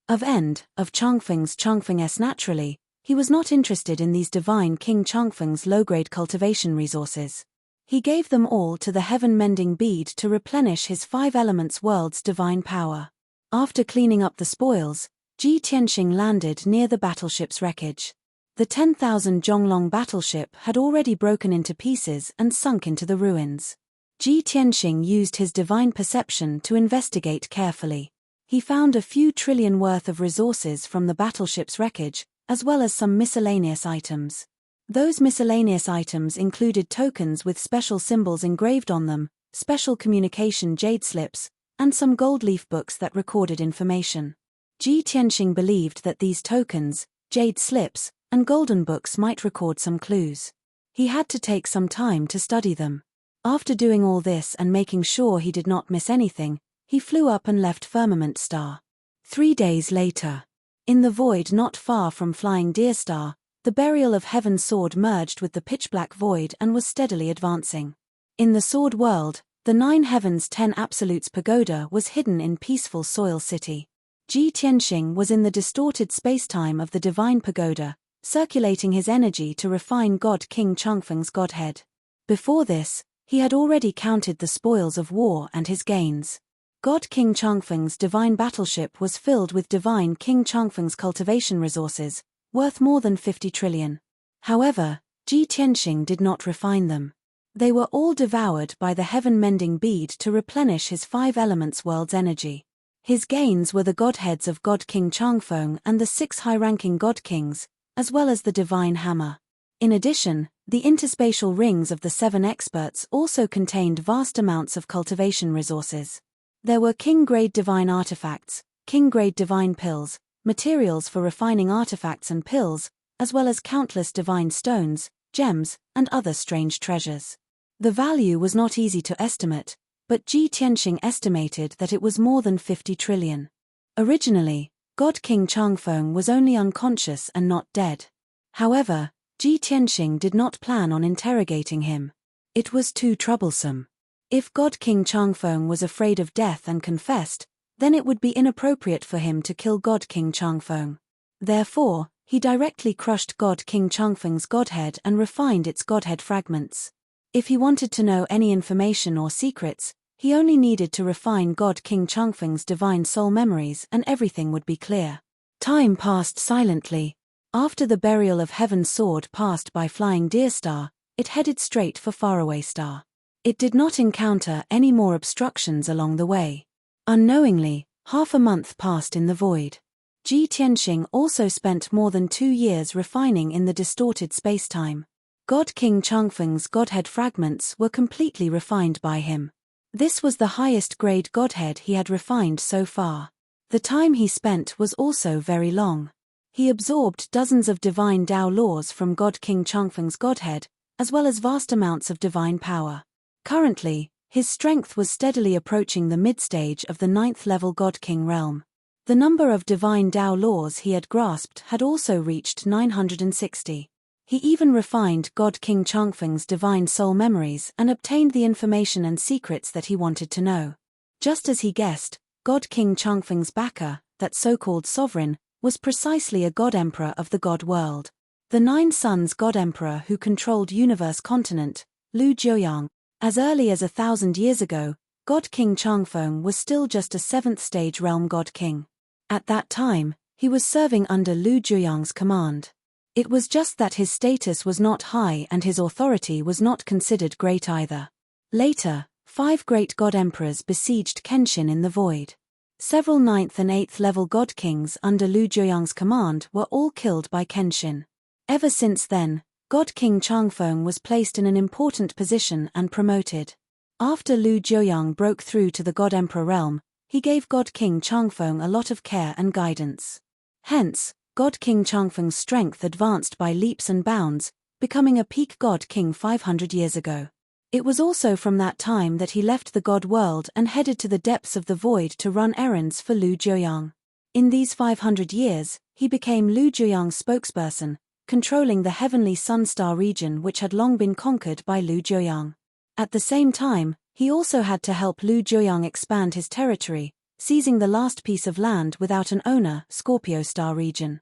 Of end, of Changfeng's s. Naturally, he was not interested in these divine King Changfeng's low-grade cultivation resources. He gave them all to the heaven-mending bead to replenish his 5 elements world's divine power. After cleaning up the spoils, Ji Tianxing landed near the battleship's wreckage. The 10,000 Zhonglong battleship had already broken into pieces and sunk into the ruins. Ji Tianxing used his divine perception to investigate carefully. He found a few trillion worth of resources from the battleship's wreckage, as well as some miscellaneous items. Those miscellaneous items included tokens with special symbols engraved on them, special communication jade slips, and some gold leaf books that recorded information. Ji Tianxing believed that these tokens, jade slips, and golden books might record some clues. He had to take some time to study them. After doing all this and making sure he did not miss anything, he flew up and left Firmament Star. 3 days later. In the void not far from Flying Deer Star, the Burial of Heaven sword merged with the pitch-black void and was steadily advancing. In the sword world, the 9 Heavens 10 Absolutes Pagoda was hidden in peaceful Soil City. Ji Tianxing was in the distorted spacetime of the Divine Pagoda, circulating his energy to refine God King Changfeng's godhead. Before this, he had already counted the spoils of war and his gains. God King Changfeng's divine battleship was filled with divine King Changfeng's cultivation resources, worth more than 50 trillion. However, Ji Tianxing did not refine them. They were all devoured by the heaven-mending bead to replenish his 5 elements world's energy. His gains were the godheads of God King Changfeng and the 6 high-ranking God Kings, as well as the divine hammer. In addition, the interspatial rings of the 7 experts also contained vast amounts of cultivation resources. There were king-grade divine artifacts, king-grade divine pills, materials for refining artifacts and pills, as well as countless divine stones, gems, and other strange treasures. The value was not easy to estimate, but Ji Tianxing estimated that it was more than 50 trillion. Originally, God King Changfeng was only unconscious and not dead. However, Ji Tianxing did not plan on interrogating him. It was too troublesome. If God King Changfeng was afraid of death and confessed, then it would be inappropriate for him to kill God King Changfeng. Therefore, he directly crushed God King Changfeng's godhead and refined its godhead fragments. If he wanted to know any information or secrets, he only needed to refine God King Changfeng's divine soul memories and everything would be clear. Time passed silently. After the burial of Heaven's sword passed by Flying Deer Star, it headed straight for Faraway Star. It did not encounter any more obstructions along the way. Unknowingly, half a month passed in the void. Ji Tianxing also spent more than 2 years refining in the distorted spacetime. God King Changfeng's godhead fragments were completely refined by him. This was the highest grade godhead he had refined so far. The time he spent was also very long. He absorbed dozens of divine Tao laws from God King Changfeng's godhead, as well as vast amounts of divine power. Currently, his strength was steadily approaching the mid-stage of the 9th level God King realm. The number of divine Tao laws he had grasped had also reached 960. He even refined God King Changfeng's divine soul memories and obtained the information and secrets that he wanted to know. Just as he guessed, God King Changfeng's backer, that so-called sovereign, was precisely a god emperor of the god world. The 9 Suns god emperor who controlled universe continent, Lu Jiuyang. As early as 1,000 years ago, God King Changfeng was still just a 7th stage realm god king. At that time, he was serving under Lu Jiuyang's command. It was just that his status was not high and his authority was not considered great either. Later, 5 great god emperors besieged Kenshin in the void. Several 9th and 8th level god kings under Lu Jiuyang's command were all killed by Kenshin. Ever since then, God King Changfeng was placed in an important position and promoted. After Lu Jiuyang broke through to the God Emperor realm, he gave God King Changfeng a lot of care and guidance. Hence, God King Changfeng's strength advanced by leaps and bounds, becoming a peak God King 500 years ago. It was also from that time that he left the God world and headed to the depths of the void to run errands for Lu Jiuyang. In these 500 years, he became Lu Jiuyang's spokesperson, controlling the heavenly sun-star region which had long been conquered by Lu Jiuyang. At the same time, he also had to help Lu Jiuyang expand his territory, seizing the last piece of land without an owner, Scorpio Star region.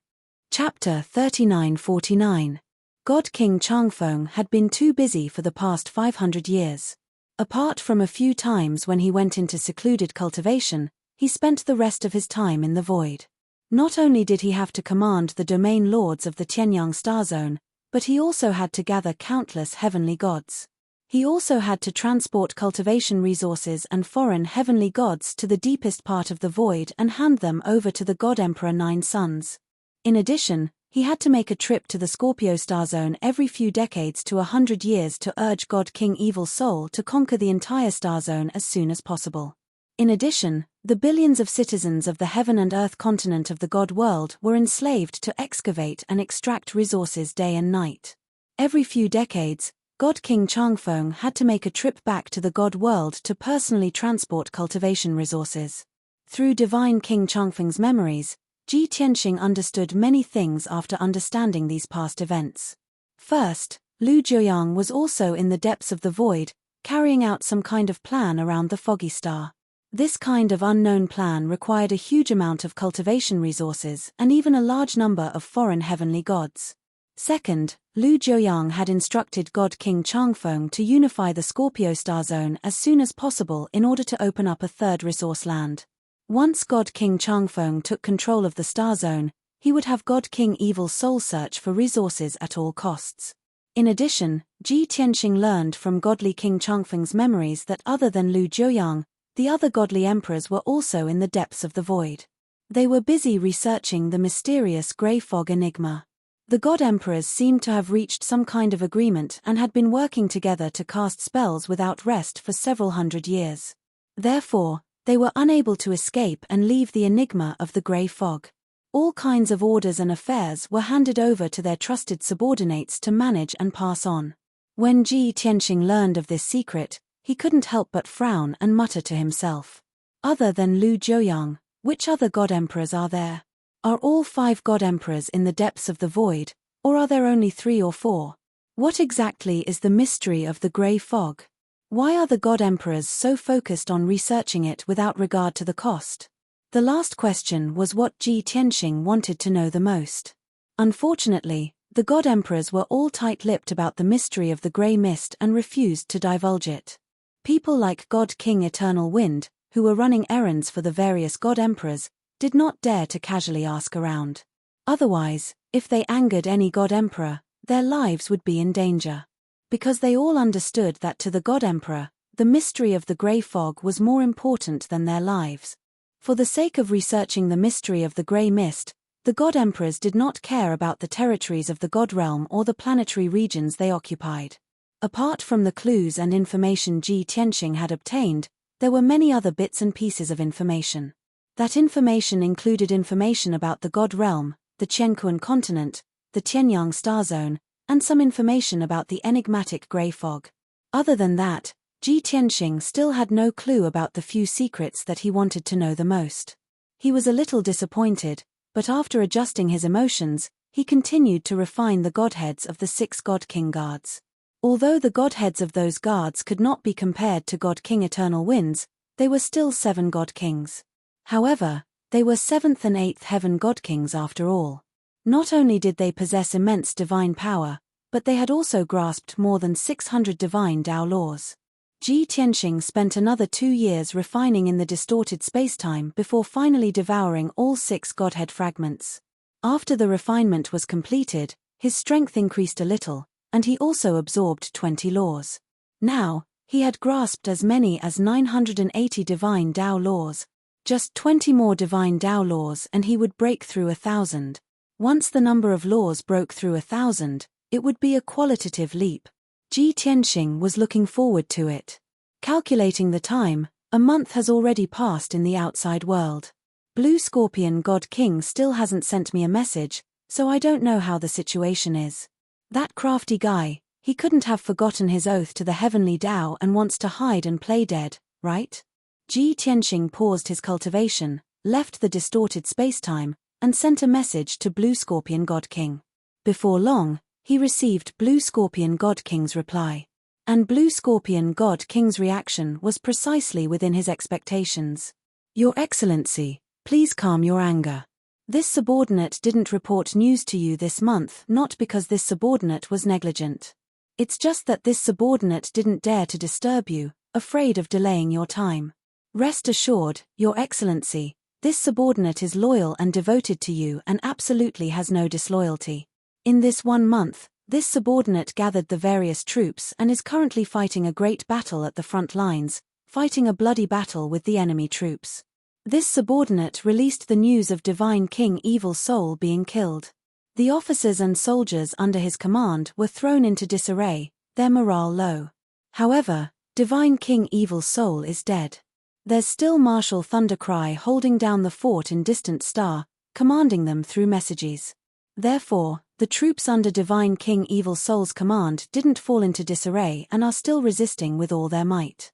Chapter 3949. God King Changfeng had been too busy for the past 500 years. Apart from a few times when he went into secluded cultivation, he spent the rest of his time in the void. Not only did he have to command the domain lords of the Tianyang star zone, but he also had to gather countless heavenly gods. He also had to transport cultivation resources and foreign heavenly gods to the deepest part of the void and hand them over to the God Emperor 9 Suns. In addition, he had to make a trip to the Scorpio star zone every few decades to 100 years to urge God King Evil Soul to conquer the entire star zone as soon as possible. In addition, the billions of citizens of the heaven and earth continent of the God world were enslaved to excavate and extract resources day and night. Every few decades, God King Changfeng had to make a trip back to the God world to personally transport cultivation resources. Through divine King Changfeng's memories, Ji Tianxing understood many things after understanding these past events. First, Lu Jiuyang was also in the depths of the void, carrying out some kind of plan around the foggy star. This kind of unknown plan required a huge amount of cultivation resources and even a large number of foreign heavenly gods. Second, Lu Jiuyang had instructed God King Changfeng to unify the Scorpio star zone as soon as possible in order to open up a third resource land. Once God King Changfeng took control of the star zone, he would have God King Evil Soul search for resources at all costs. In addition, Ji Tianxing learned from godly King Changfeng's memories that other than Lu Jiuyang, the other godly emperors were also in the depths of the void. They were busy researching the mysterious grey fog enigma. The god emperors seemed to have reached some kind of agreement and had been working together to cast spells without rest for several hundred years. Therefore, They were unable to escape and leave the enigma of the grey fog. All kinds of orders and affairs were handed over to their trusted subordinates to manage and pass on. When Ji Tianxing learned of this secret, he couldn't help but frown and mutter to himself. Other than Lu Jiuyang, which other god-emperors are there? Are all 5 god-emperors in the depths of the void, or are there only 3 or 4? What exactly is the mystery of the grey fog? Why are the god-emperors so focused on researching it without regard to the cost? The last question was what Ji Tianxing wanted to know the most. Unfortunately, the god-emperors were all tight-lipped about the mystery of the grey mist and refused to divulge it. People like God King Eternal Wind, who were running errands for the various god-emperors, did not dare to casually ask around. Otherwise, if they angered any god-emperor, their lives would be in danger. Because they all understood that to the god-emperor, the mystery of the grey fog was more important than their lives. For the sake of researching the mystery of the grey mist, the god-emperors did not care about the territories of the god realm or the planetary regions they occupied. Apart from the clues and information Ji Tianxing had obtained, there were many other bits and pieces of information. That information included information about the god realm, the Qianquan continent, the Tianyang star zone, and some information about the enigmatic grey fog. Other than that, Ji Tianxing still had no clue about the few secrets that he wanted to know the most. He was a little disappointed, but after adjusting his emotions, he continued to refine the godheads of the 6 God King guards. Although the godheads of those guards could not be compared to God King Eternal Winds, they were still 7 God Kings. However, they were 7th and 8th heaven God Kings after all. Not only did they possess immense divine power, but they had also grasped more than 600 divine Tao laws. Ji Tianxing spent another 2 years refining in the distorted spacetime before finally devouring all 6 godhead fragments. After the refinement was completed, his strength increased a little, and he also absorbed 20 laws. Now, he had grasped as many as 980 divine Tao laws. Just 20 more divine Tao laws and he would break through 1,000. Once the number of laws broke through 1,000, it would be a qualitative leap. Ji Tianxing was looking forward to it. Calculating the time, a month has already passed in the outside world. Blue Scorpion God King still hasn't sent me a message, so I don't know how the situation is. That crafty guy, he couldn't have forgotten his oath to the heavenly Tao and wants to hide and play dead, right? Ji Tianxing paused his cultivation, left the distorted spacetime, and sent a message to Blue Scorpion God King. Before long, he received Blue Scorpion God King's reply. And Blue Scorpion God King's reaction was precisely within his expectations. Your Excellency, please calm your anger. This subordinate didn't report news to you this month, not because this subordinate was negligent. It's just that this subordinate didn't dare to disturb you, afraid of delaying your time. Rest assured, Your Excellency, this subordinate is loyal and devoted to you and absolutely has no disloyalty. In this 1 month, this subordinate gathered the various troops and is currently fighting a great battle at the front lines, fighting a bloody battle with the enemy troops. This subordinate released the news of Divine King Evil Soul being killed. The officers and soldiers under his command were thrown into disarray, their morale low. However, Divine King Evil Soul is dead. There's still Marshal Thundercry holding down the fort in Distant Star, commanding them through messages. Therefore, the troops under Divine King Evil Soul's command didn't fall into disarray and are still resisting with all their might.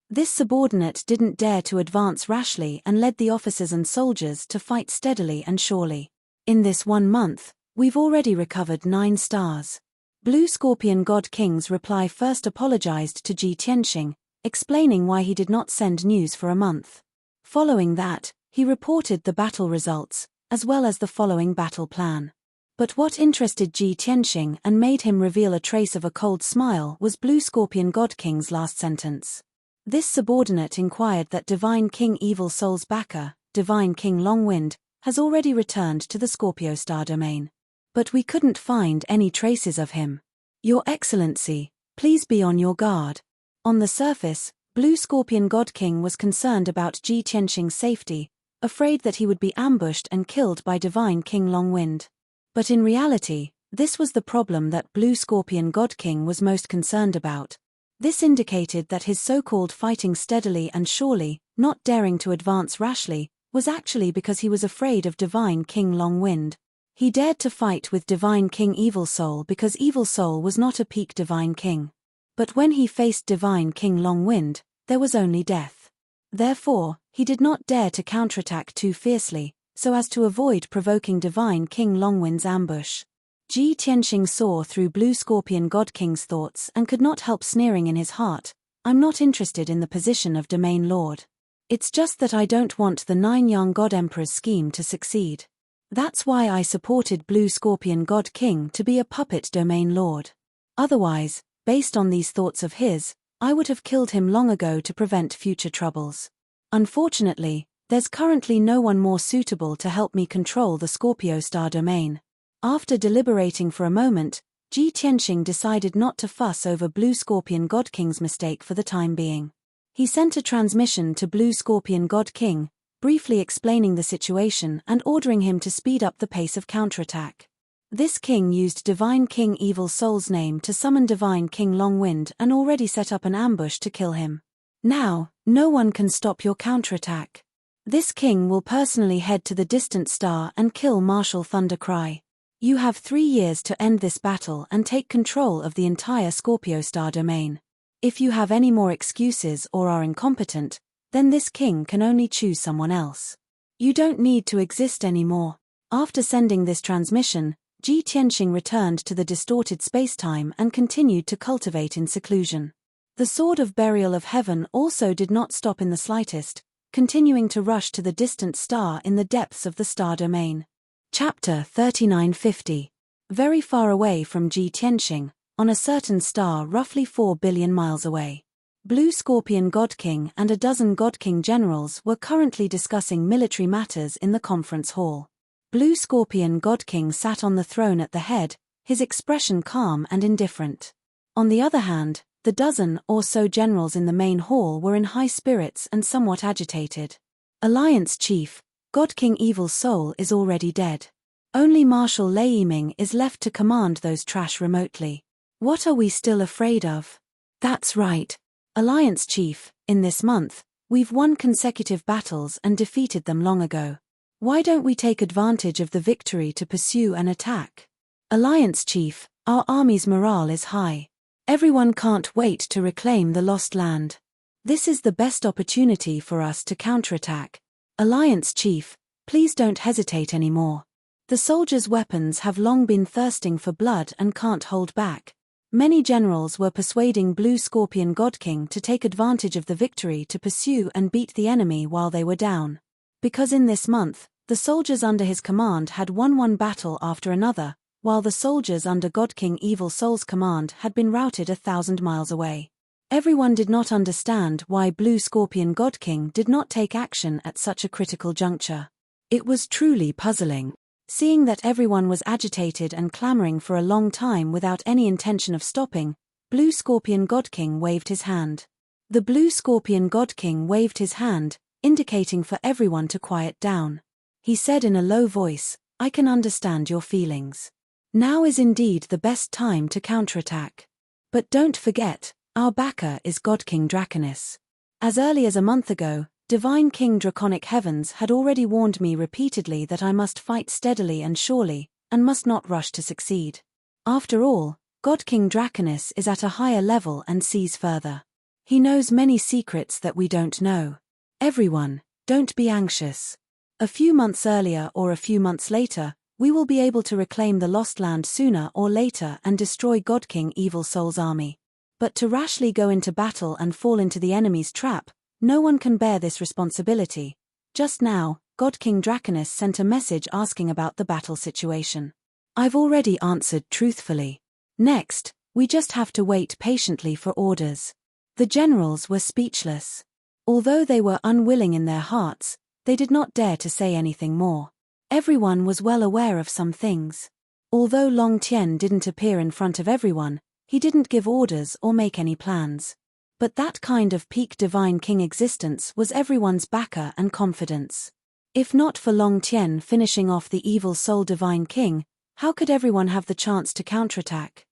This subordinate didn't dare to advance rashly and led the officers and soldiers to fight steadily and surely. In this 1 month, we've already recovered 9 stars. Blue Scorpion God King's reply first apologized to Ji Tianxing, explaining why he did not send news for a month. Following that, he reported the battle results, as well as the following battle plan. But what interested Ji Tianxing and made him reveal a trace of a cold smile was Blue Scorpion God King's last sentence. This subordinate inquired that Divine King Evil Soul's backer, Divine King Longwind, has already returned to the Scorpio star domain. But we couldn't find any traces of him. Your Excellency, please be on your guard. On the surface, Blue Scorpion God King was concerned about Ji Tianxing's safety, afraid that he would be ambushed and killed by Divine King Longwind. But in reality, this was the problem that Blue Scorpion God King was most concerned about. This indicated that his so-called fighting steadily and surely, not daring to advance rashly, was actually because he was afraid of Divine King Longwind. He dared to fight with Divine King Evil Soul because Evil Soul was not a peak Divine King. But when he faced Divine King Longwind, there was only death. Therefore, he did not dare to counterattack too fiercely, so as to avoid provoking Divine King Longwind's ambush. Ji Tianxing saw through Blue Scorpion God King's thoughts and could not help sneering in his heart, "I'm not interested in the position of Domain Lord. It's just that I don't want the 9 young God Emperor's scheme to succeed. That's why I supported Blue Scorpion God King to be a puppet Domain Lord. Otherwise, based on these thoughts of his, I would have killed him long ago to prevent future troubles. Unfortunately, there's currently no one more suitable to help me control the Scorpio Star domain." After deliberating for a moment, Ji Tianxing decided not to fuss over Blue Scorpion God King's mistake for the time being. He sent a transmission to Blue Scorpion God King, briefly explaining the situation and ordering him to speed up the pace of counterattack. This king used Divine King Evil Soul's name to summon Divine King Longwind and already set up an ambush to kill him. Now, no one can stop your counterattack. This king will personally head to the distant star and kill Marshal Thundercry. You have 3 years to end this battle and take control of the entire Scorpio Star domain. If you have any more excuses or are incompetent, then this king can only choose someone else. You don't need to exist anymore. After sending this transmission, Ji Tianxing returned to the distorted spacetime and continued to cultivate in seclusion. The Sword of Burial of Heaven also did not stop in the slightest, continuing to rush to the distant star in the depths of the star domain. Chapter 3950. Very far away from Ji Tianxing, on a certain star roughly 4 billion miles away, Blue Scorpion God King and a dozen God King generals were currently discussing military matters in the conference hall. Blue Scorpion God King sat on the throne at the head, his expression calm and indifferent. On the other hand, the dozen or so generals in the main hall were in high spirits and somewhat agitated. Alliance Chief, God King Evil Soul is already dead. Only Marshal Lei Yiming is left to command those trash remotely. What are we still afraid of? That's right. Alliance Chief, in this month, we've won consecutive battles and defeated them long ago. Why don't we take advantage of the victory to pursue an attack? Alliance Chief, our army's morale is high. Everyone can't wait to reclaim the lost land. This is the best opportunity for us to counterattack. Alliance Chief, please don't hesitate anymore. The soldiers' weapons have long been thirsting for blood and can't hold back. Many generals were persuading Blue Scorpion God King to take advantage of the victory to pursue and beat the enemy while they were down. Because in this month, the soldiers under his command had won one battle after another, while the soldiers under God King Evil Soul's command had been routed 1,000 miles away. Everyone did not understand why Blue Scorpion God King did not take action at such a critical juncture. It was truly puzzling. Seeing that everyone was agitated and clamoring for a long time without any intention of stopping, Blue Scorpion God King waved his hand. The Blue Scorpion God King waved his hand, indicating for everyone to quiet down. He said in a low voice, "I can understand your feelings. Now is indeed the best time to counterattack. But don't forget, our backer is God King Draconis. As early as a month ago, Divine King Draconic Heavens had already warned me repeatedly that I must fight steadily and surely, and must not rush to succeed. After all, God King Draconis is at a higher level and sees further. He knows many secrets that we don't know. Everyone, don't be anxious. A few months earlier or a few months later, we will be able to reclaim the lost land sooner or later and destroy God King Evil Soul's army. But to rashly go into battle and fall into the enemy's trap, no one can bear this responsibility. Just now, God King Draconis sent a message asking about the battle situation. I've already answered truthfully. Next, we just have to wait patiently for orders." The generals were speechless. Although they were unwilling in their hearts, they did not dare to say anything more. Everyone was well aware of some things. Although Long Tien didn't appear in front of everyone, he didn't give orders or make any plans. But that kind of peak Divine King existence was everyone's backer and confidence. If not for Long Tien finishing off the Evil Soul Divine King, how could everyone have the chance to counterattack?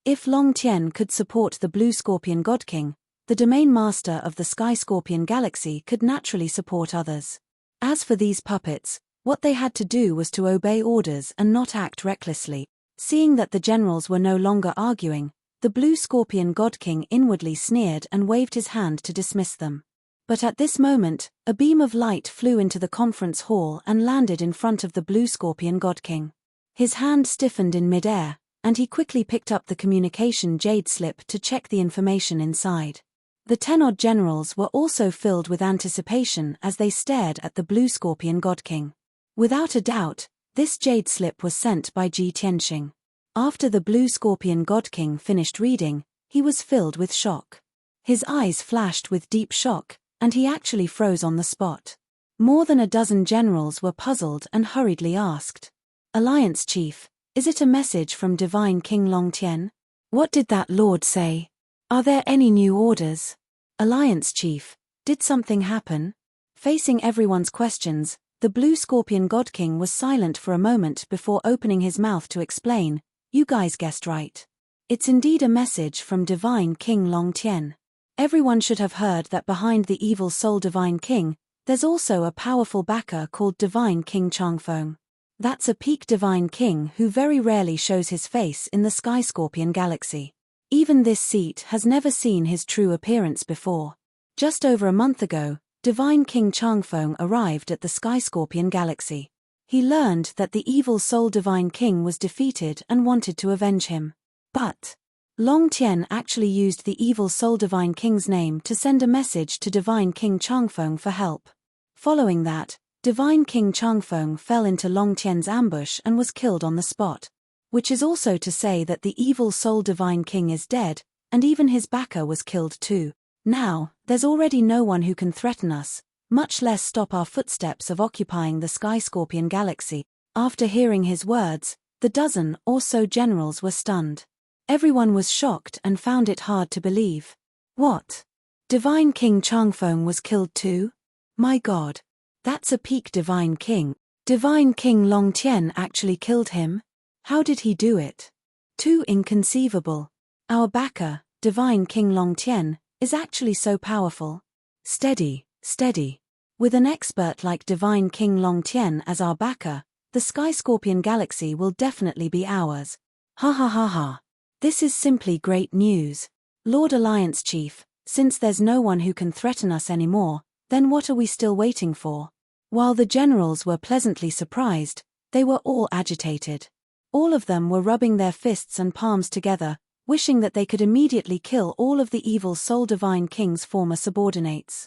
If Long Tien could support the Blue Scorpion God King, the domain master of the Sky Scorpion Galaxy could naturally support others. As for these puppets, what they had to do was to obey orders and not act recklessly. Seeing that the generals were no longer arguing, the Blue Scorpion God King inwardly sneered and waved his hand to dismiss them. But at this moment, a beam of light flew into the conference hall and landed in front of the Blue Scorpion God King. His hand stiffened in midair, and he quickly picked up the communication jade slip to check the information inside. The 10-odd generals were also filled with anticipation as they stared at the Blue Scorpion God King. Without a doubt, this jade slip was sent by Ji Tianxing. After the Blue Scorpion God King finished reading, he was filled with shock. His eyes flashed with deep shock, and he actually froze on the spot. More than a dozen generals were puzzled and hurriedly asked, "Alliance Chief, is it a message from Divine King Long Tien? What did that lord say? Are there any new orders? Alliance Chief, did something happen?" Facing everyone's questions, the Blue Scorpion God King was silent for a moment before opening his mouth to explain, "You guys guessed right. It's indeed a message from Divine King Long Tien. Everyone should have heard that behind the evil soul Divine King, there's also a powerful backer called Divine King Changfeng. That's a peak Divine King who very rarely shows his face in the Sky Scorpion Galaxy. Even this seat has never seen his true appearance before. Just over a month ago, Divine King Changfeng arrived at the Sky Scorpion Galaxy. He learned that the evil soul Divine King was defeated and wanted to avenge him. But Long Tien actually used the evil soul Divine King's name to send a message to Divine King Changfeng for help. Following that, Divine King Changfeng fell into Long Tien's ambush and was killed on the spot. Which is also to say that the evil soul Divine King is dead, and even his backer was killed too. Now, there's already no one who can threaten us, much less stop our footsteps of occupying the Sky Scorpion Galaxy. After hearing his words, the dozen or so generals were stunned. Everyone was shocked and found it hard to believe. What? Divine King Changfeng was killed too? My God. That's a peak Divine King. Divine King Long Tien actually killed him? How did he do it? Too inconceivable. Our backer, Divine King Long Tien, is actually so powerful. Steady, steady. With an expert like Divine King Long Tien as our backer, the Sky Scorpion Galaxy will definitely be ours. Ha ha ha ha. This is simply great news. Lord Alliance Chief, since there's no one who can threaten us anymore, then what are we still waiting for? While the generals were pleasantly surprised, they were all agitated. All of them were rubbing their fists and palms together, wishing that they could immediately kill all of the evil soul Divine King's former subordinates.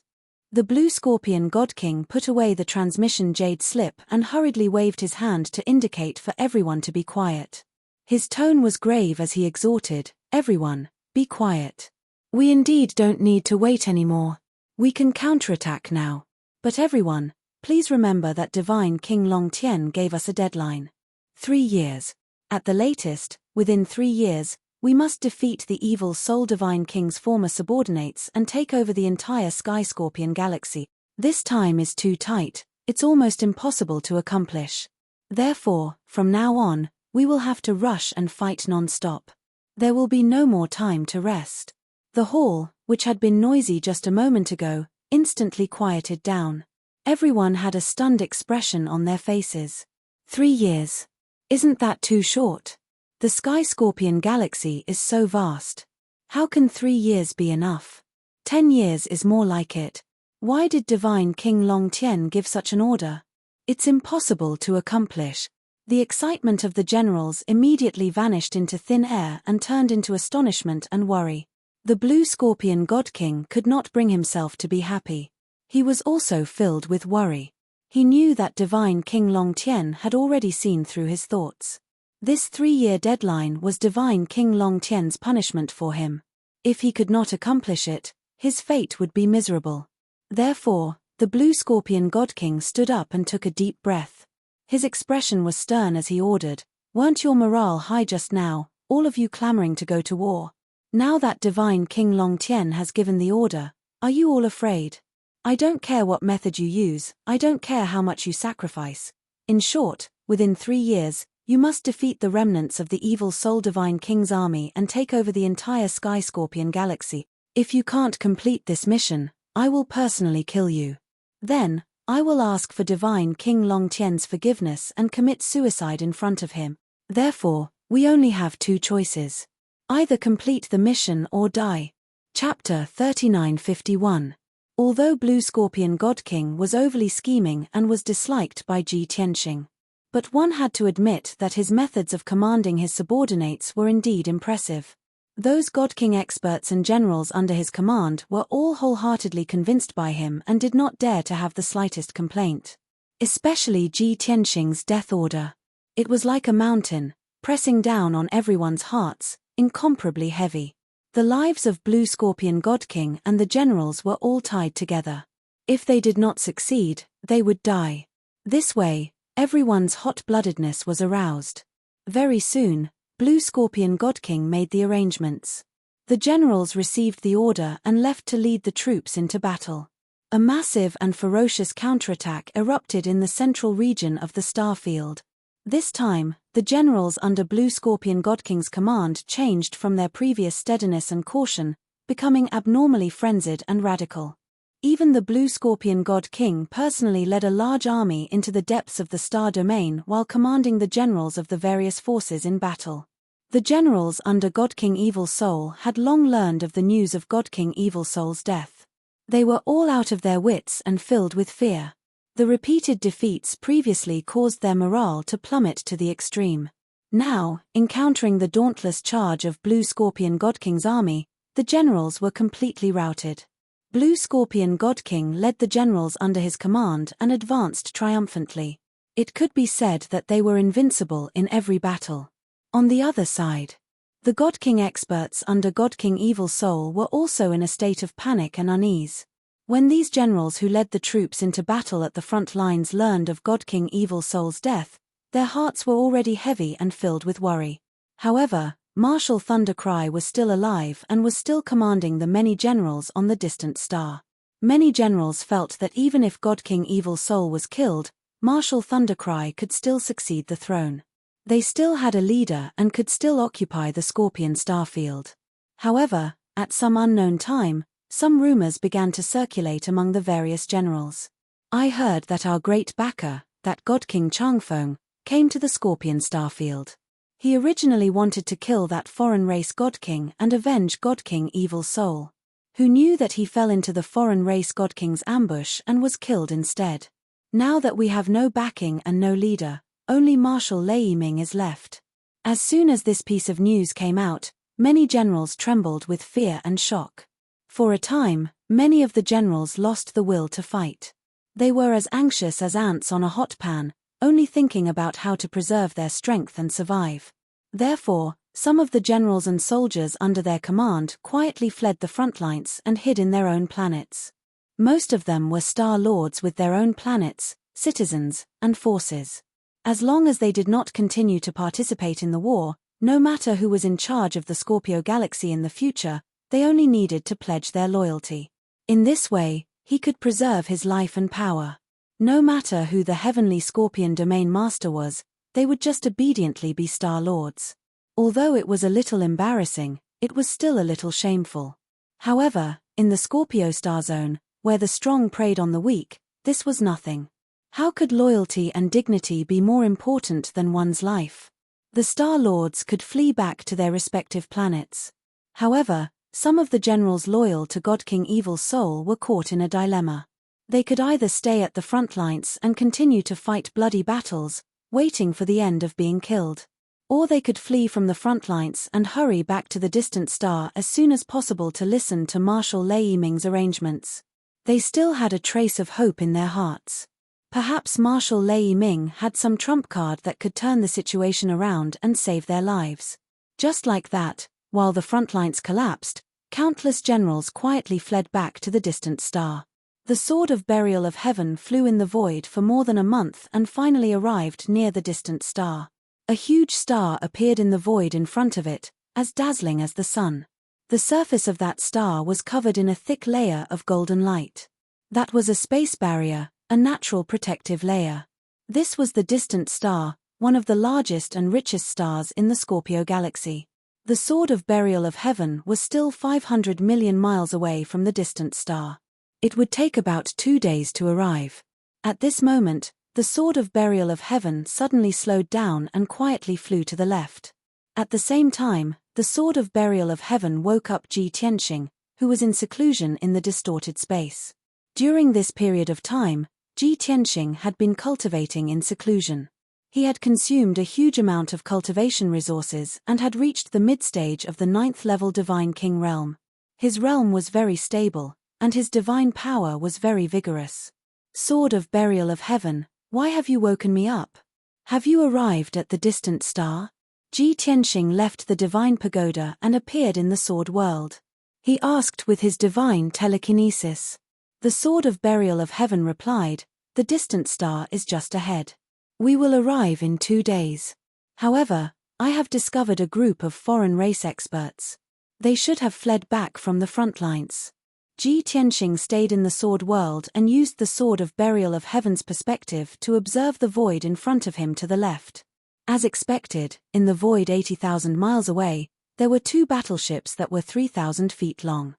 The Blue Scorpion God King put away the transmission jade slip and hurriedly waved his hand to indicate for everyone to be quiet. His tone was grave as he exhorted, "Everyone, be quiet. We indeed don't need to wait anymore. We can counterattack now. But everyone, please remember that Divine King Long Tien gave us a deadline. 3 years. At the latest, within 3 years, we must defeat the evil soul Divine King's former subordinates and take over the entire Sky Scorpion Galaxy. This time is too tight, it's almost impossible to accomplish. Therefore, from now on, we will have to rush and fight non-stop. There will be no more time to rest." The hall, which had been noisy just a moment ago, instantly quieted down. Everyone had a stunned expression on their faces. 3 years. Isn't that too short? The Sky Scorpion Galaxy is so vast. How can 3 years be enough? 10 years is more like it. Why did Divine King Long Tien give such an order? It's impossible to accomplish. The excitement of the generals immediately vanished into thin air and turned into astonishment and worry. The Blue Scorpion God King could not bring himself to be happy. He was also filled with worry. He knew that Divine King Long Tien had already seen through his thoughts. This 3-year deadline was Divine King Long Tien's punishment for him. If he could not accomplish it, his fate would be miserable. Therefore, the Blue Scorpion God King stood up and took a deep breath. His expression was stern as he ordered, "Weren't your morale high just now, all of you clamoring to go to war? Now that Divine King Long Tien has given the order, are you all afraid? I don't care what method you use, I don't care how much you sacrifice. In short, within 3 years, You must defeat the remnants of the evil Soul Divine King's army and take over the entire Sky Scorpion galaxy. If you can't complete this mission, I will personally kill you. Then, I will ask for Divine King Long Tien's forgiveness and commit suicide in front of him. Therefore, we only have two choices. Either complete the mission or die. Chapter 3951. Although Blue Scorpion God King was overly scheming and was disliked by Ji Tianxing. But one had to admit that his methods of commanding his subordinates were indeed impressive. Those God King experts and generals under his command were all wholeheartedly convinced by him and did not dare to have the slightest complaint. Especially Ji Tianxing's death order. It was like a mountain, pressing down on everyone's hearts, incomparably heavy. The lives of Blue Scorpion God King and the generals were all tied together. If they did not succeed, they would die. This way, everyone's hot-bloodedness was aroused. Very soon, Blue Scorpion God King made the arrangements. The generals received the order and left to lead the troops into battle. A massive and ferocious counterattack erupted in the central region of the starfield. This time, the generals under Blue Scorpion God King's command changed from their previous steadiness and caution, becoming abnormally frenzied and radical. Even the Blue Scorpion God King personally led a large army into the depths of the star domain while commanding the generals of the various forces in battle. The generals under God King Evil Soul had long learned of the news of God King Evil Soul's death. They were all out of their wits and filled with fear. The repeated defeats previously caused their morale to plummet to the extreme. Now, encountering the dauntless charge of Blue Scorpion God King's army, the generals were completely routed. Blue Scorpion God King led the generals under his command and advanced triumphantly. It could be said that they were invincible in every battle. On the other side, the God King experts under God King Evil Soul were also in a state of panic and unease. When these generals who led the troops into battle at the front lines learned of God King Evil Soul's death, their hearts were already heavy and filled with worry. However, Marshal Thundercry was still alive and was still commanding the many generals on the distant star. Many generals felt that even if God King Evil Soul was killed, Marshal Thundercry could still succeed the throne. They still had a leader and could still occupy the Scorpion starfield. However, at some unknown time, some rumors began to circulate among the various generals. I heard that our great backer, that God King Changfeng, came to the Scorpion starfield. He originally wanted to kill that foreign race God King and avenge God King Evil Soul. Who knew that he fell into the foreign race God King's ambush and was killed instead. Now that we have no backing and no leader, only Marshal Lei Yiming is left. As soon as this piece of news came out, many generals trembled with fear and shock. For a time, many of the generals lost the will to fight. They were as anxious as ants on a hot pan, only thinking about how to preserve their strength and survive. Therefore, some of the generals and soldiers under their command quietly fled the front lines and hid in their own planets. Most of them were Star Lords with their own planets, citizens, and forces. As long as they did not continue to participate in the war, no matter who was in charge of the Scorpio Galaxy in the future, they only needed to pledge their loyalty. In this way, he could preserve his life and power. No matter who the heavenly Scorpion Domain Master was, they would just obediently be Star Lords. Although it was a little embarrassing, it was still a little shameful. However, in the Scorpio Star Zone, where the strong preyed on the weak, this was nothing. How could loyalty and dignity be more important than one's life? The Star Lords could flee back to their respective planets. However, some of the generals loyal to God King Evil Soul were caught in a dilemma. They could either stay at the front lines and continue to fight bloody battles, waiting for the end of being killed. Or they could flee from the front lines and hurry back to the distant star as soon as possible to listen to Marshal Lei Yiming's arrangements. They still had a trace of hope in their hearts. Perhaps Marshal Lei Yiming had some trump card that could turn the situation around and save their lives. Just like that, while the front lines collapsed, countless generals quietly fled back to the distant star. The Sword of Burial of Heaven flew in the void for more than a month and finally arrived near the distant star. A huge star appeared in the void in front of it, as dazzling as the sun. The surface of that star was covered in a thick layer of golden light. That was a space barrier, a natural protective layer. This was the distant star, one of the largest and richest stars in the Scorpio galaxy. The Sword of Burial of Heaven was still 500 million miles away from the distant star. It would take about 2 days to arrive. At this moment, the Sword of Burial of Heaven suddenly slowed down and quietly flew to the left. At the same time, the Sword of Burial of Heaven woke up Ji Tianxing, who was in seclusion in the distorted space. During this period of time, Ji Tianxing had been cultivating in seclusion. He had consumed a huge amount of cultivation resources and had reached the mid-stage of the 9th-level Divine King realm. His realm was very stable, and his divine power was very vigorous. Sword of Burial of Heaven, why have you woken me up? Have you arrived at the distant star? Ji Tianxing left the divine pagoda and appeared in the sword world. He asked with his divine telekinesis. The Sword of Burial of Heaven replied, "The distant star is just ahead. We will arrive in 2 days. However, I have discovered a group of foreign race experts. They should have fled back from the front lines." Ji Tianxing stayed in the sword world and used the Sword of Burial of Heaven's perspective to observe the void in front of him to the left. As expected, in the void 80,000 miles away, there were 2 battleships that were 3,000 feet long.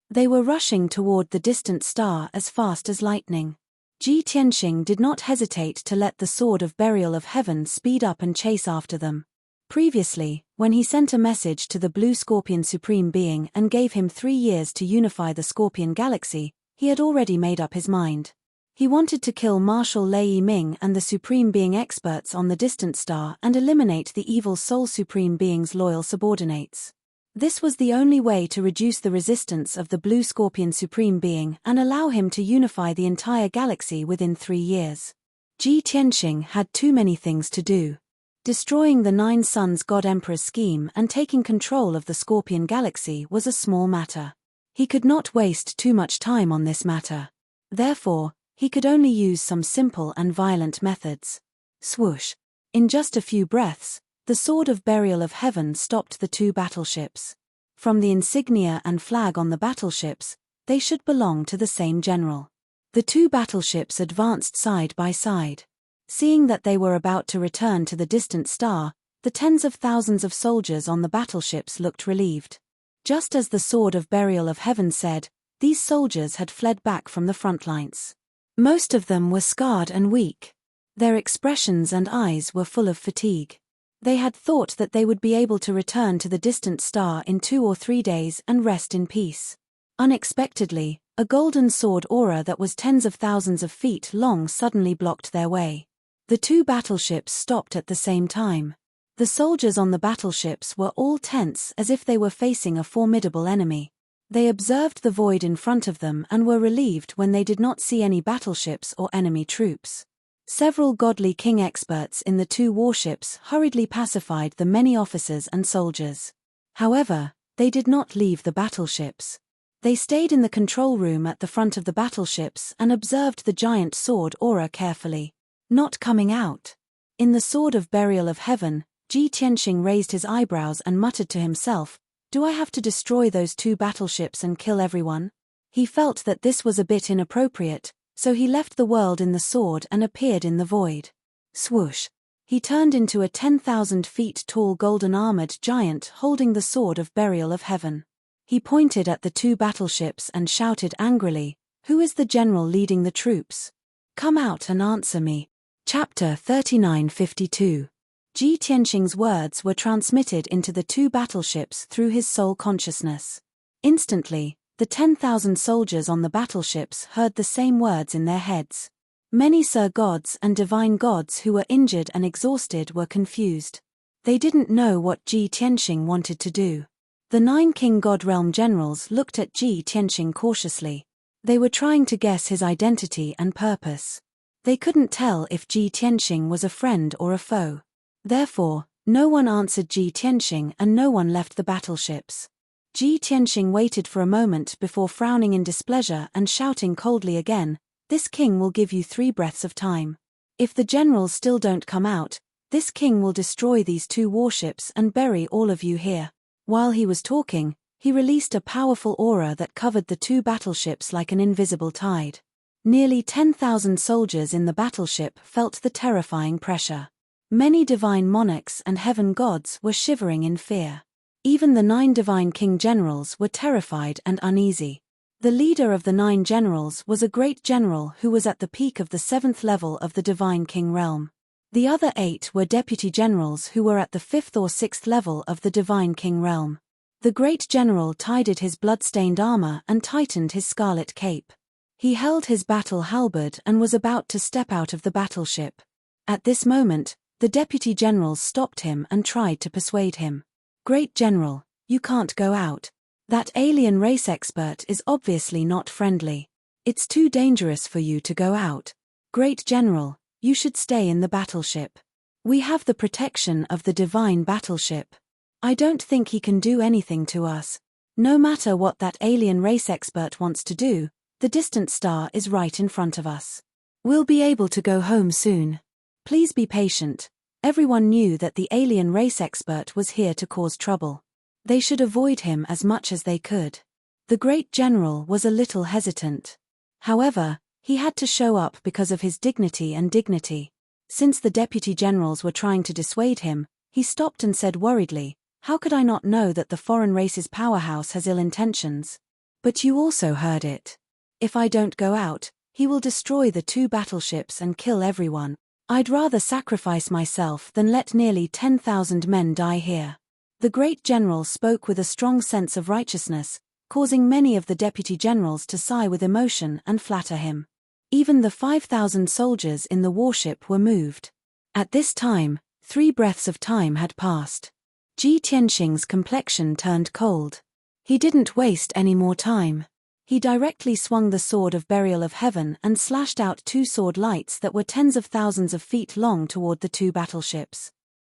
They were rushing toward the distant star as fast as lightning. Ji Tianxing did not hesitate to let the Sword of Burial of Heaven speed up and chase after them. Previously, when he sent a message to the Blue Scorpion Supreme Being and gave him 3 years to unify the Scorpion Galaxy, he had already made up his mind. He wanted to kill Marshal Lei Yiming and the Supreme Being experts on the distant star and eliminate the evil Soul Supreme Being's loyal subordinates. This was the only way to reduce the resistance of the Blue Scorpion Supreme Being and allow him to unify the entire galaxy within 3 years. Ji Tianxing had too many things to do. Destroying the 9 Suns God Emperor's scheme and taking control of the Scorpion Galaxy was a small matter. He could not waste too much time on this matter. Therefore, he could only use some simple and violent methods. Swoosh! In just a few breaths, the Sword of Burial of Heaven stopped the 2 battleships. From the insignia and flag on the battleships, they should belong to the same general. The 2 battleships advanced side by side. Seeing that they were about to return to the distant star, the tens of thousands of soldiers on the battleships looked relieved. Just as the Sword of Burial of Heaven said, these soldiers had fled back from the front lines. Most of them were scarred and weak. Their expressions and eyes were full of fatigue. They had thought that they would be able to return to the distant star in 2 or 3 days and rest in peace. Unexpectedly, a golden sword aura that was tens of thousands of feet long suddenly blocked their way. The 2 battleships stopped at the same time. The soldiers on the battleships were all tense as if they were facing a formidable enemy. They observed the void in front of them and were relieved when they did not see any battleships or enemy troops. Several godly king experts in the 2 warships hurriedly pacified the many officers and soldiers. However, they did not leave the battleships. They stayed in the control room at the front of the battleships and observed the giant sword aura carefully. Not coming out. In the Sword of Burial of Heaven, Ji Tianxing raised his eyebrows and muttered to himself, "Do I have to destroy those 2 battleships and kill everyone?" He felt that this was a bit inappropriate, so he left the world in the sword and appeared in the void. Swoosh! He turned into a 10,000 feet tall golden-armored giant holding the Sword of Burial of Heaven. He pointed at the 2 battleships and shouted angrily, "Who is the general leading the troops? Come out and answer me." Chapter 3952. Ji Tianxing's words were transmitted into the 2 battleships through his soul consciousness. Instantly, the 10,000 soldiers on the battleships heard the same words in their heads. Many Sir Gods and Divine Gods who were injured and exhausted were confused. They didn't know what Ji Tianxing wanted to do. The 9 King God Realm generals looked at Ji Tianxing cautiously. They were trying to guess his identity and purpose. They couldn't tell if Ji Tianxing was a friend or a foe. Therefore, no one answered Ji Tianxing and no one left the battleships. Ji Tianxing waited for a moment before frowning in displeasure and shouting coldly again, "This king will give you 3 breaths of time. If the generals still don't come out, this king will destroy these 2 warships and bury all of you here." While he was talking, he released a powerful aura that covered the 2 battleships like an invisible tide. Nearly 10,000 soldiers in the battleship felt the terrifying pressure. Many divine monarchs and heaven gods were shivering in fear. Even the 9 divine king generals were terrified and uneasy. The leader of the 9 generals was a great general who was at the peak of the 7th level of the divine king realm. The other 8 were deputy generals who were at the 5th or 6th level of the divine king realm. The great general tidied his blood-stained armor and tightened his scarlet cape. He held his battle halberd and was about to step out of the battleship. At this moment, the deputy generals stopped him and tried to persuade him. "Great general, you can't go out. That alien race expert is obviously not friendly. It's too dangerous for you to go out. Great general, you should stay in the battleship. We have the protection of the divine battleship. I don't think he can do anything to us. No matter what that alien race expert wants to do, the distant star is right in front of us. We'll be able to go home soon. Please be patient." Everyone knew that the alien race expert was here to cause trouble. They should avoid him as much as they could. The great general was a little hesitant. However, he had to show up because of his dignity. Since the deputy generals were trying to dissuade him, he stopped and said worriedly, "How could I not know that the foreign race's powerhouse has ill intentions? But you also heard it. If I don't go out, he will destroy the 2 battleships and kill everyone. I'd rather sacrifice myself than let nearly 10,000 men die here." The great general spoke with a strong sense of righteousness, causing many of the deputy generals to sigh with emotion and flatter him. Even the 5,000 soldiers in the warship were moved. At this time, 3 breaths of time had passed. Ji Tianxing's complexion turned cold. He didn't waste any more time. He directly swung the sword of burial of heaven and slashed out 2 sword lights that were tens of thousands of feet long toward the 2 battleships.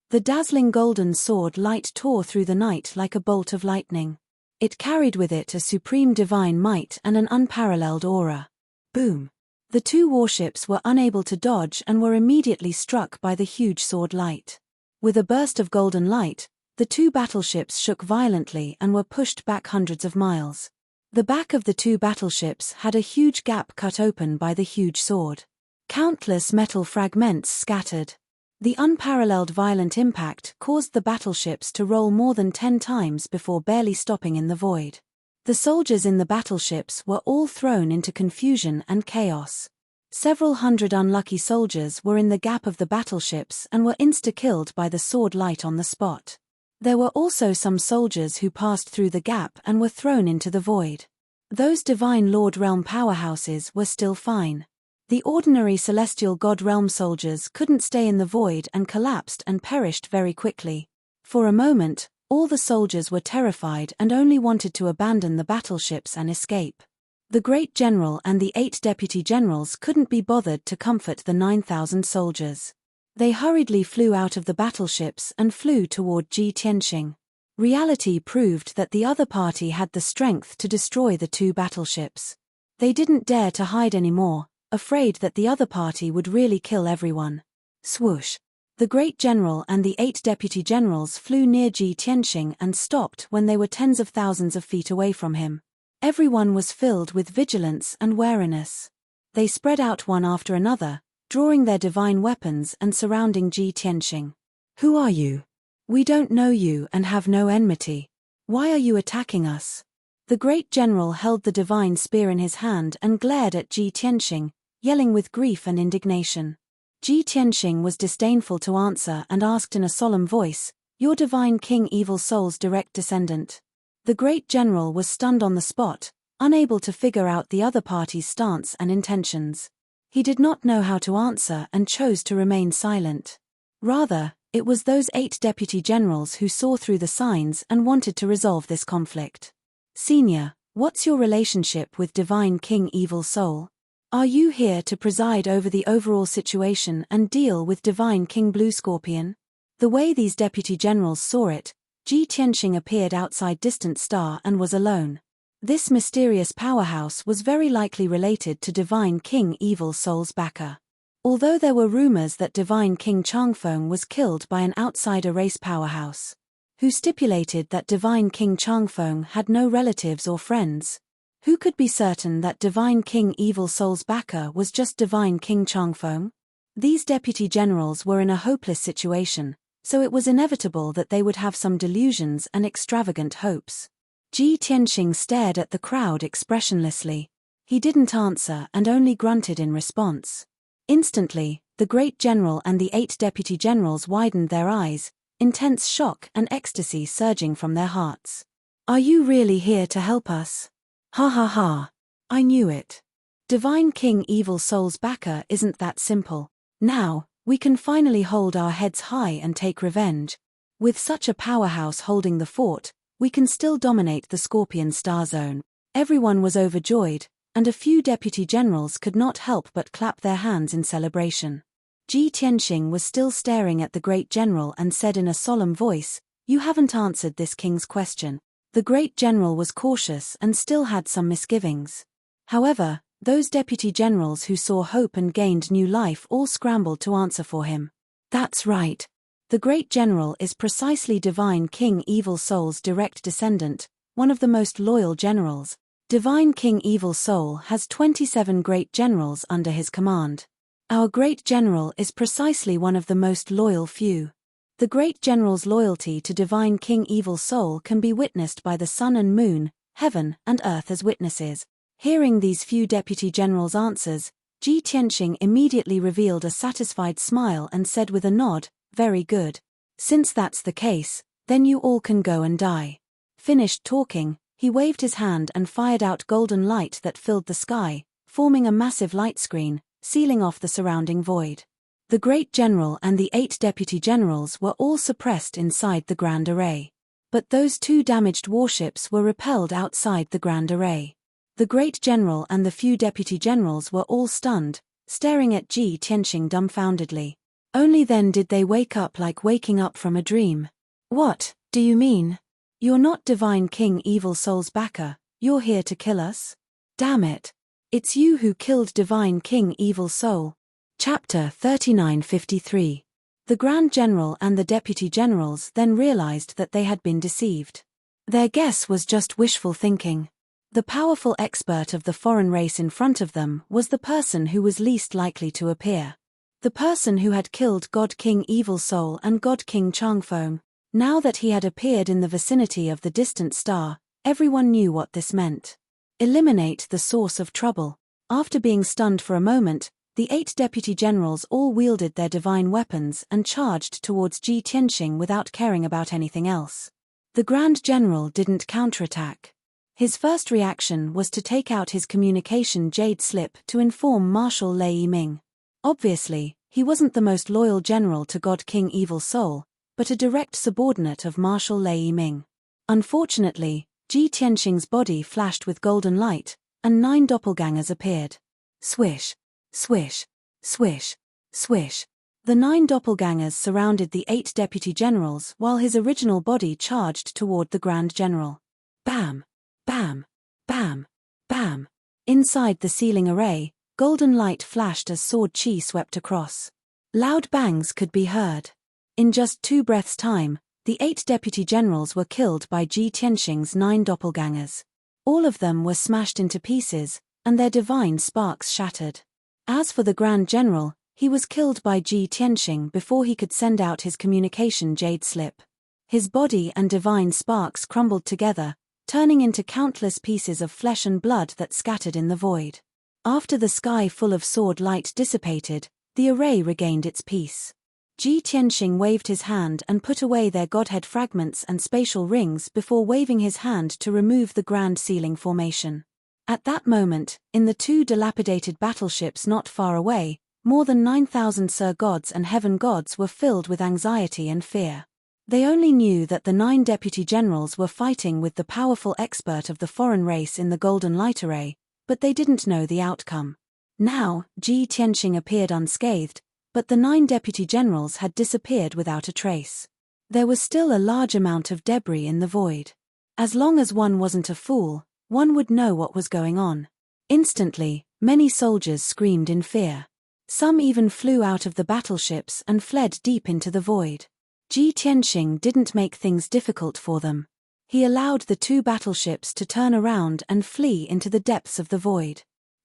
The dazzling golden sword light tore through the night like a bolt of lightning. It carried with it a supreme divine might and an unparalleled aura. Boom! The 2 warships were unable to dodge and were immediately struck by the huge sword light. With a burst of golden light, the 2 battleships shook violently and were pushed back hundreds of miles. The back of the 2 battleships had a huge gap cut open by the huge sword. Countless metal fragments scattered. The unparalleled violent impact caused the battleships to roll more than 10 times before barely stopping in the void. The soldiers in the battleships were all thrown into confusion and chaos. Several hundred unlucky soldiers were in the gap of the battleships and were insta-killed by the sword light on the spot. There were also some soldiers who passed through the gap and were thrown into the void. Those divine Lord Realm powerhouses were still fine. The ordinary celestial God Realm soldiers couldn't stay in the void and collapsed and perished very quickly. For a moment, all the soldiers were terrified and only wanted to abandon the battleships and escape. The great general and the 8 deputy generals couldn't be bothered to comfort the 9,000 soldiers. They hurriedly flew out of the battleships and flew toward Ji Tianxing. Reality proved that the other party had the strength to destroy the 2 battleships. They didn't dare to hide anymore, afraid that the other party would really kill everyone. Swoosh! The great general and the 8 deputy generals flew near Ji Tianxing and stopped when they were tens of thousands of feet away from him. Everyone was filled with vigilance and wariness. They spread out one after another, drawing their divine weapons and surrounding Ji Tianxing. "Who are you? We don't know you and have no enmity. Why are you attacking us?" The great general held the divine spear in his hand and glared at Ji Tianxing, yelling with grief and indignation. Ji Tianxing was disdainful to answer and asked in a solemn voice, "Your divine king Evil Soul's direct descendant." The great general was stunned on the spot, unable to figure out the other party's stance and intentions. He did not know how to answer and chose to remain silent. Rather, it was those 8 deputy generals who saw through the signs and wanted to resolve this conflict. "Senior, what's your relationship with Divine King Evil Soul? Are you here to preside over the overall situation and deal with Divine King Blue Scorpion?" The way these deputy generals saw it, Ji Tianxing appeared outside Distant Star and was alone. This mysterious powerhouse was very likely related to Divine King Evil Soul's backer. Although there were rumors that Divine King Changfeng was killed by an outsider race powerhouse, who stipulated that Divine King Changfeng had no relatives or friends. Who could be certain that Divine King Evil Soul's backer was just Divine King Changfeng? These deputy generals were in a hopeless situation, so it was inevitable that they would have some delusions and extravagant hopes. Ji Tianxing stared at the crowd expressionlessly. He didn't answer and only grunted in response. Instantly, the great general and the 8 deputy generals widened their eyes, intense shock and ecstasy surging from their hearts. "Are you really here to help us? Ha ha ha. I knew it. Divine King Evil Soul's backer isn't that simple. Now, we can finally hold our heads high and take revenge. With such a powerhouse holding the fort, we can still dominate the Scorpion Star Zone." Everyone was overjoyed, and a few deputy generals could not help but clap their hands in celebration. Ji Tianxing was still staring at the great general and said in a solemn voice, "You haven't answered this king's question." The great general was cautious and still had some misgivings. However, those deputy generals who saw hope and gained new life all scrambled to answer for him. "That's right. The great general is precisely Divine King Evil Soul's direct descendant, one of the most loyal generals. Divine King Evil Soul has 27 great generals under his command. Our great general is precisely one of the most loyal few. The great general's loyalty to Divine King Evil Soul can be witnessed by the sun and moon, heaven and earth as witnesses." Hearing these few deputy generals' answers, Ji Tianxing immediately revealed a satisfied smile and said with a nod, "Very good. Since that's the case, then you all can go and die." Finished talking, he waved his hand and fired out golden light that filled the sky, forming a massive light screen, sealing off the surrounding void. The great general and the 8 deputy generals were all suppressed inside the Grand Array. But those 2 damaged warships were repelled outside the Grand Array. The great general and the few deputy generals were all stunned, staring at Ji Tianxing dumbfoundedly. Only then did they wake up like waking up from a dream. "What do you mean? You're not Divine King Evil Soul's backer, you're here to kill us? Damn it. It's you who killed Divine King Evil Soul." Chapter 3953. The Grand General and the Deputy Generals then realized that they had been deceived. Their guess was just wishful thinking. The powerful expert of the foreign race in front of them was the person who was least likely to appear. The person who had killed God King Evil Soul and God King Changfeng. Now that he had appeared in the vicinity of the distant star, everyone knew what this meant. Eliminate the source of trouble. After being stunned for a moment, the 8 deputy generals all wielded their divine weapons and charged towards Ji Tianxing without caring about anything else. The Grand General didn't counterattack. His first reaction was to take out his communication jade slip to inform Marshal Lei Yiming. Obviously, he wasn't the most loyal general to God King Evil Soul, but a direct subordinate of Marshal Lei Yiming. Unfortunately, Ji Tianxing's body flashed with golden light, and 9 doppelgangers appeared. Swish, swish, swish, swish. The 9 doppelgangers surrounded the 8 deputy generals while his original body charged toward the Grand General. Bam, bam, bam, bam. Inside the sealing array, golden light flashed as sword chi swept across. Loud bangs could be heard. In just 2 breaths' time, the 8 deputy generals were killed by Ji Tianxing's 9 doppelgangers. All of them were smashed into pieces, and their divine sparks shattered. As for the Grand General, he was killed by Ji Tianxing before he could send out his communication jade slip. His body and divine sparks crumbled together, turning into countless pieces of flesh and blood that scattered in the void. After the sky full of sword light dissipated, the array regained its peace. Ji Tianxing waved his hand and put away their godhead fragments and spatial rings before waving his hand to remove the grand sealing formation. At that moment, in the 2 dilapidated battleships not far away, more than 9,000 Sir Gods and Heaven Gods were filled with anxiety and fear. They only knew that the 9 deputy generals were fighting with the powerful expert of the foreign race in the Golden Light Array, but they didn't know the outcome. Now, Ji Tianxing appeared unscathed, but the 9 deputy generals had disappeared without a trace. There was still a large amount of debris in the void. As long as one wasn't a fool, one would know what was going on. Instantly, many soldiers screamed in fear. Some even flew out of the battleships and fled deep into the void. Ji Tianxing didn't make things difficult for them. He allowed the 2 battleships to turn around and flee into the depths of the void.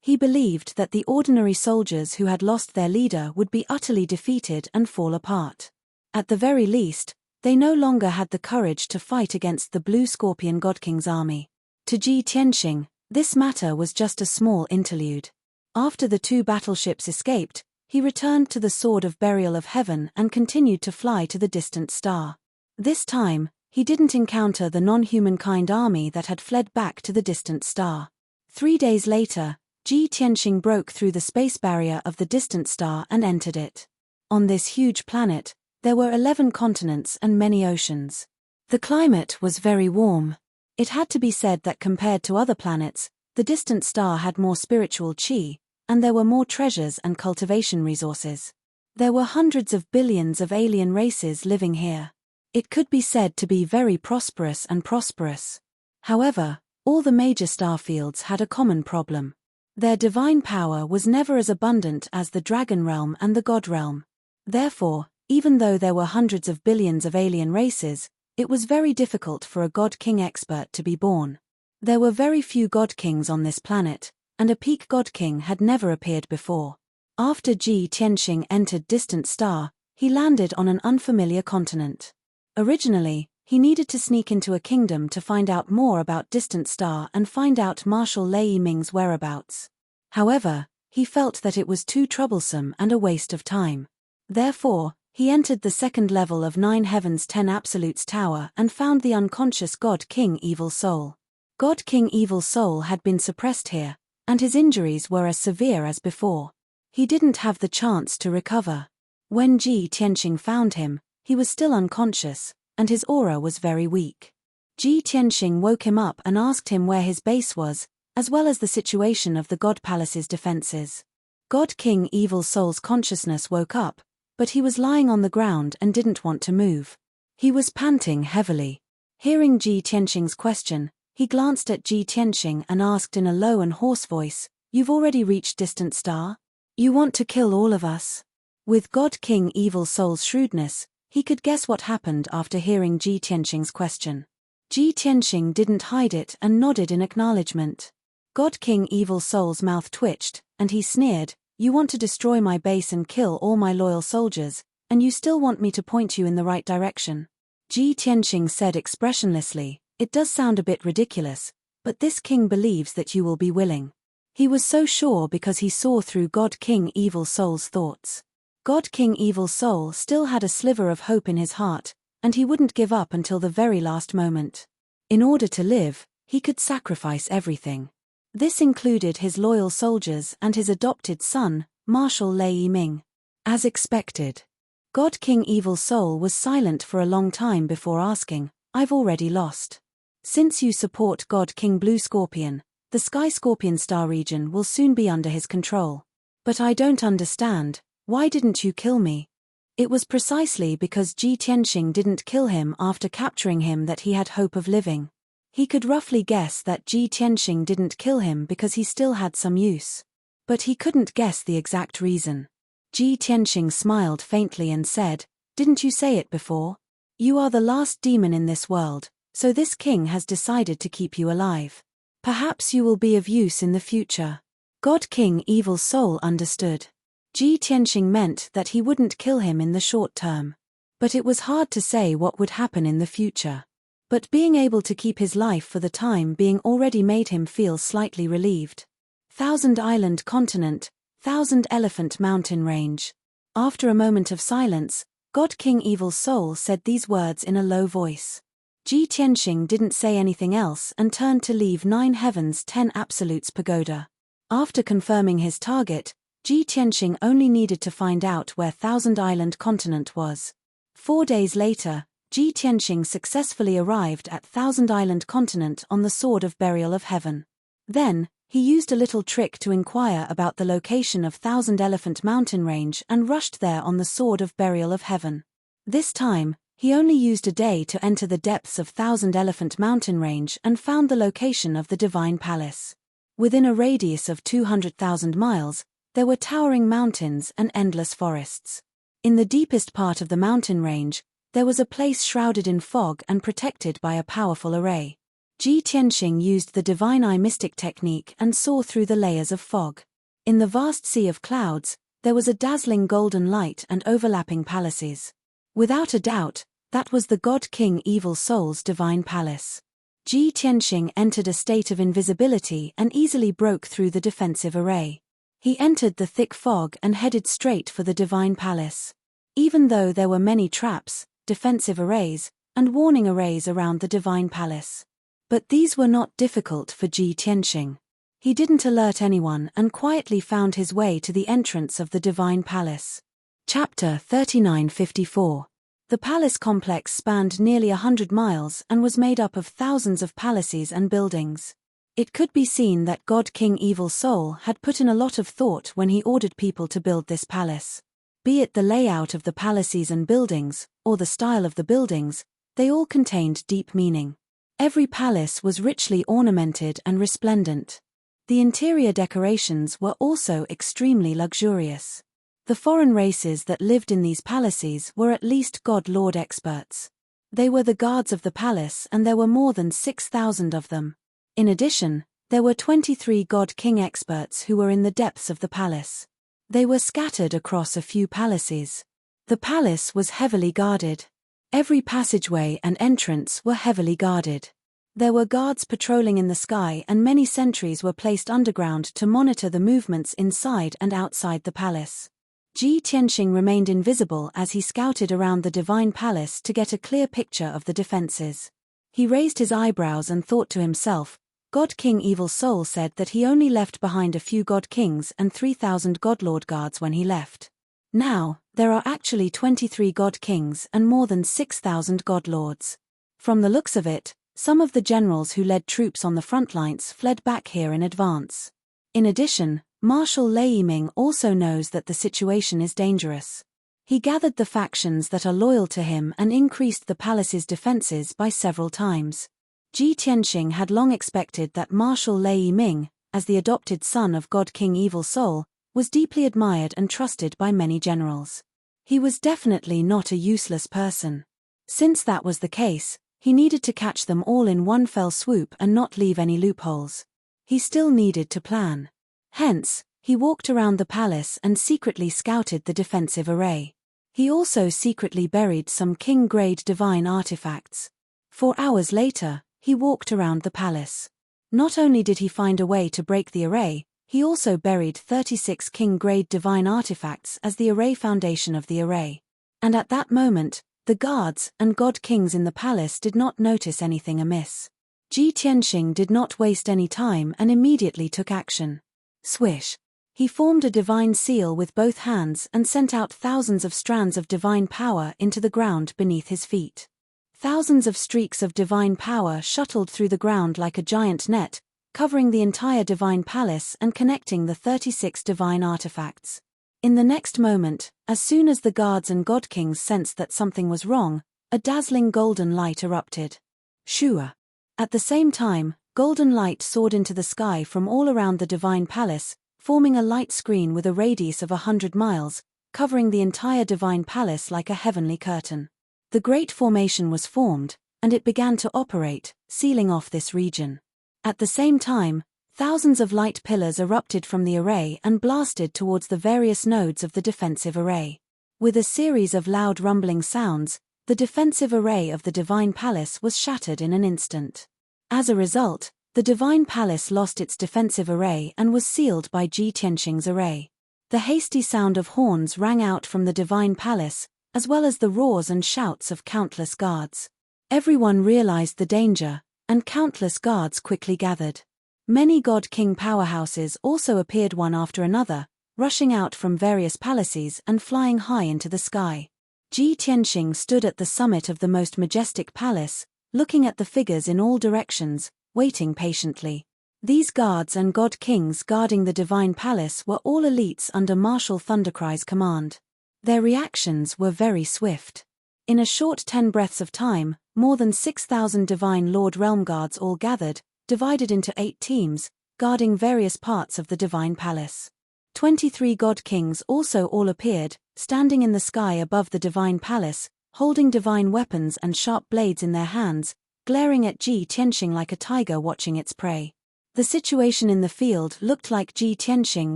He believed that the ordinary soldiers who had lost their leader would be utterly defeated and fall apart. At the very least, they no longer had the courage to fight against the Blue Scorpion God King's army. To Ji Tianxing, this matter was just a small interlude. After the two battleships escaped, he returned to the Sword of Burial of Heaven and continued to fly to the distant star. This time, he didn't encounter the non-humankind army that had fled back to the distant star. 3 days later, Ji Tianxing broke through the space barrier of the distant star and entered it. On this huge planet, there were 11 continents and many oceans. The climate was very warm. It had to be said that compared to other planets, the distant star had more spiritual qi, and there were more treasures and cultivation resources. There were hundreds of billions of alien races living here. It could be said to be very prosperous and prosperous. However, all the major starfields had a common problem. Their divine power was never as abundant as the Dragon Realm and the God Realm. Therefore, even though there were hundreds of billions of alien races, it was very difficult for a God King expert to be born. There were very few God Kings on this planet, and a peak God King had never appeared before. After Ji Tianxing entered Distant Star, he landed on an unfamiliar continent. Originally, he needed to sneak into a kingdom to find out more about Distant Star and find out Marshal Lei Ming's whereabouts. However, he felt that it was too troublesome and a waste of time. Therefore, he entered the second level of 9 Heavens 10 Absolutes Tower and found the unconscious God King Evil Soul. God King Evil Soul had been suppressed here, and his injuries were as severe as before. He didn't have the chance to recover. When Ji Tianxing found him, he was still unconscious, and his aura was very weak. Ji Tianxing woke him up and asked him where his base was, as well as the situation of the God Palace's defenses. God King Evil Soul's consciousness woke up, but he was lying on the ground and didn't want to move. He was panting heavily. Hearing Ji Tianxing's question, he glanced at Ji Tianxing and asked in a low and hoarse voice, "You've already reached Distant Star? You want to kill all of us?" With God King Evil Soul's shrewdness, he could guess what happened after hearing Ji Tianxing's question. Ji Tianxing didn't hide it and nodded in acknowledgement. God King Evil Soul's mouth twitched, and he sneered, "You want to destroy my base and kill all my loyal soldiers, and you still want me to point you in the right direction?" Ji Tianxing said expressionlessly, "It does sound a bit ridiculous, but this king believes that you will be willing." He was so sure because he saw through God King Evil Soul's thoughts. God King Evil Soul still had a sliver of hope in his heart, and he wouldn't give up until the very last moment. In order to live, he could sacrifice everything. This included his loyal soldiers and his adopted son, Marshal Lei Ming. As expected, God King Evil Soul was silent for a long time before asking, "I've already lost. Since you support God King Blue Scorpion, the Sky Scorpion Star region will soon be under his control. But I don't understand, why didn't you kill me?" It was precisely because Ji Tianxing didn't kill him after capturing him that he had hope of living. He could roughly guess that Ji Tianxing didn't kill him because he still had some use. But he couldn't guess the exact reason. Ji Tianxing smiled faintly and said, "Didn't you say it before? You are the last demon in this world, so this king has decided to keep you alive. Perhaps you will be of use in the future." God King Evil Soul understood. Ji Tianxing meant that he wouldn't kill him in the short term. But it was hard to say what would happen in the future. But being able to keep his life for the time being already made him feel slightly relieved. 1,000 Island Continent, 1,000 Elephant Mountain Range. After a moment of silence, God King Evil Soul said these words in a low voice. Ji Tianxing didn't say anything else and turned to leave 9 Heavens 10 Absolutes Pagoda. After confirming his target, Ji Tianxing only needed to find out where 1,000 Island Continent was. 4 days later, Ji Tianxing successfully arrived at 1,000 Island Continent on the Sword of Burial of Heaven. Then, he used a little trick to inquire about the location of 1,000 Elephant Mountain Range and rushed there on the Sword of Burial of Heaven. This time, he only used a day to enter the depths of 1,000 Elephant Mountain Range and found the location of the Divine Palace. Within a radius of 200,000 miles, there were towering mountains and endless forests. In the deepest part of the mountain range, there was a place shrouded in fog and protected by a powerful array. Ji Tianxing used the divine eye mystic technique and saw through the layers of fog. In the vast sea of clouds, there was a dazzling golden light and overlapping palaces. Without a doubt, that was the God King Evil Soul's divine palace. Ji Tianxing entered a state of invisibility and easily broke through the defensive array. He entered the thick fog and headed straight for the divine palace. Even though there were many traps, defensive arrays, and warning arrays around the divine palace. But these were not difficult for Ji Tianxing. He didn't alert anyone and quietly found his way to the entrance of the divine palace. Chapter 3954. The palace complex spanned nearly 100 miles and was made up of thousands of palaces and buildings. It could be seen that God King Evil Soul had put in a lot of thought when he ordered people to build this palace. Be it the layout of the palaces and buildings, or the style of the buildings, they all contained deep meaning. Every palace was richly ornamented and resplendent. The interior decorations were also extremely luxurious. The foreign races that lived in these palaces were at least God-Lord experts. They were the guards of the palace and there were more than 6,000 of them. In addition, there were 23 God King experts who were in the depths of the palace. They were scattered across a few palaces. The palace was heavily guarded. Every passageway and entrance were heavily guarded. There were guards patrolling in the sky and many sentries were placed underground to monitor the movements inside and outside the palace. Ji Tianxing remained invisible as he scouted around the divine palace to get a clear picture of the defenses. He raised his eyebrows and thought to himself, God King Evil Soul said that he only left behind a few God Kings and 3,000 Godlord guards when he left. Now, there are actually 23 God Kings and more than 6,000 Godlords. From the looks of it, some of the generals who led troops on the front lines fled back here in advance. In addition, Marshal Lei Yiming also knows that the situation is dangerous. He gathered the factions that are loyal to him and increased the palace's defenses by several times. Ji Tianxing had long expected that Marshal Lei Yiming, as the adopted son of God King Evil Soul, was deeply admired and trusted by many generals. He was definitely not a useless person. Since that was the case, he needed to catch them all in one fell swoop and not leave any loopholes. He still needed to plan. Hence, he walked around the palace and secretly scouted the defensive array. He also secretly buried some king-grade divine artifacts. 4 hours later, he walked around the palace. Not only did he find a way to break the array, he also buried 36 king-grade divine artifacts as the array foundation of the array. And at that moment, the guards and God Kings in the palace did not notice anything amiss. Ji Tianxing did not waste any time and immediately took action. Swish! He formed a divine seal with both hands and sent out thousands of strands of divine power into the ground beneath his feet. Thousands of streaks of divine power shuttled through the ground like a giant net, covering the entire divine palace and connecting the 36 divine artifacts. In the next moment, as soon as the guards and God Kings sensed that something was wrong, a dazzling golden light erupted. Shua! At the same time, golden light soared into the sky from all around the divine palace, forming a light screen with a radius of 100 miles, covering the entire divine palace like a heavenly curtain. The great formation was formed, and it began to operate, sealing off this region. At the same time, thousands of light pillars erupted from the array and blasted towards the various nodes of the defensive array. With a series of loud rumbling sounds, the defensive array of the divine palace was shattered in an instant. As a result, the divine palace lost its defensive array and was sealed by Ji Tianxing's array. The hasty sound of horns rang out from the divine palace, as well as the roars and shouts of countless guards. Everyone realized the danger, and countless guards quickly gathered. Many God King powerhouses also appeared one after another, rushing out from various palaces and flying high into the sky. Ji Tianxing stood at the summit of the most majestic palace, looking at the figures in all directions, waiting patiently. These guards and God Kings guarding the divine palace were all elites under Marshal Thundercry's command. Their reactions were very swift. In a short 10 breaths of time, more than 6,000 divine Lord Realm Guards all gathered, divided into 8 teams, guarding various parts of the divine palace. 23 God Kings also all appeared, standing in the sky above the divine palace, holding divine weapons and sharp blades in their hands, glaring at Ji Tianxing like a tiger watching its prey. The situation in the field looked like Ji Tianxing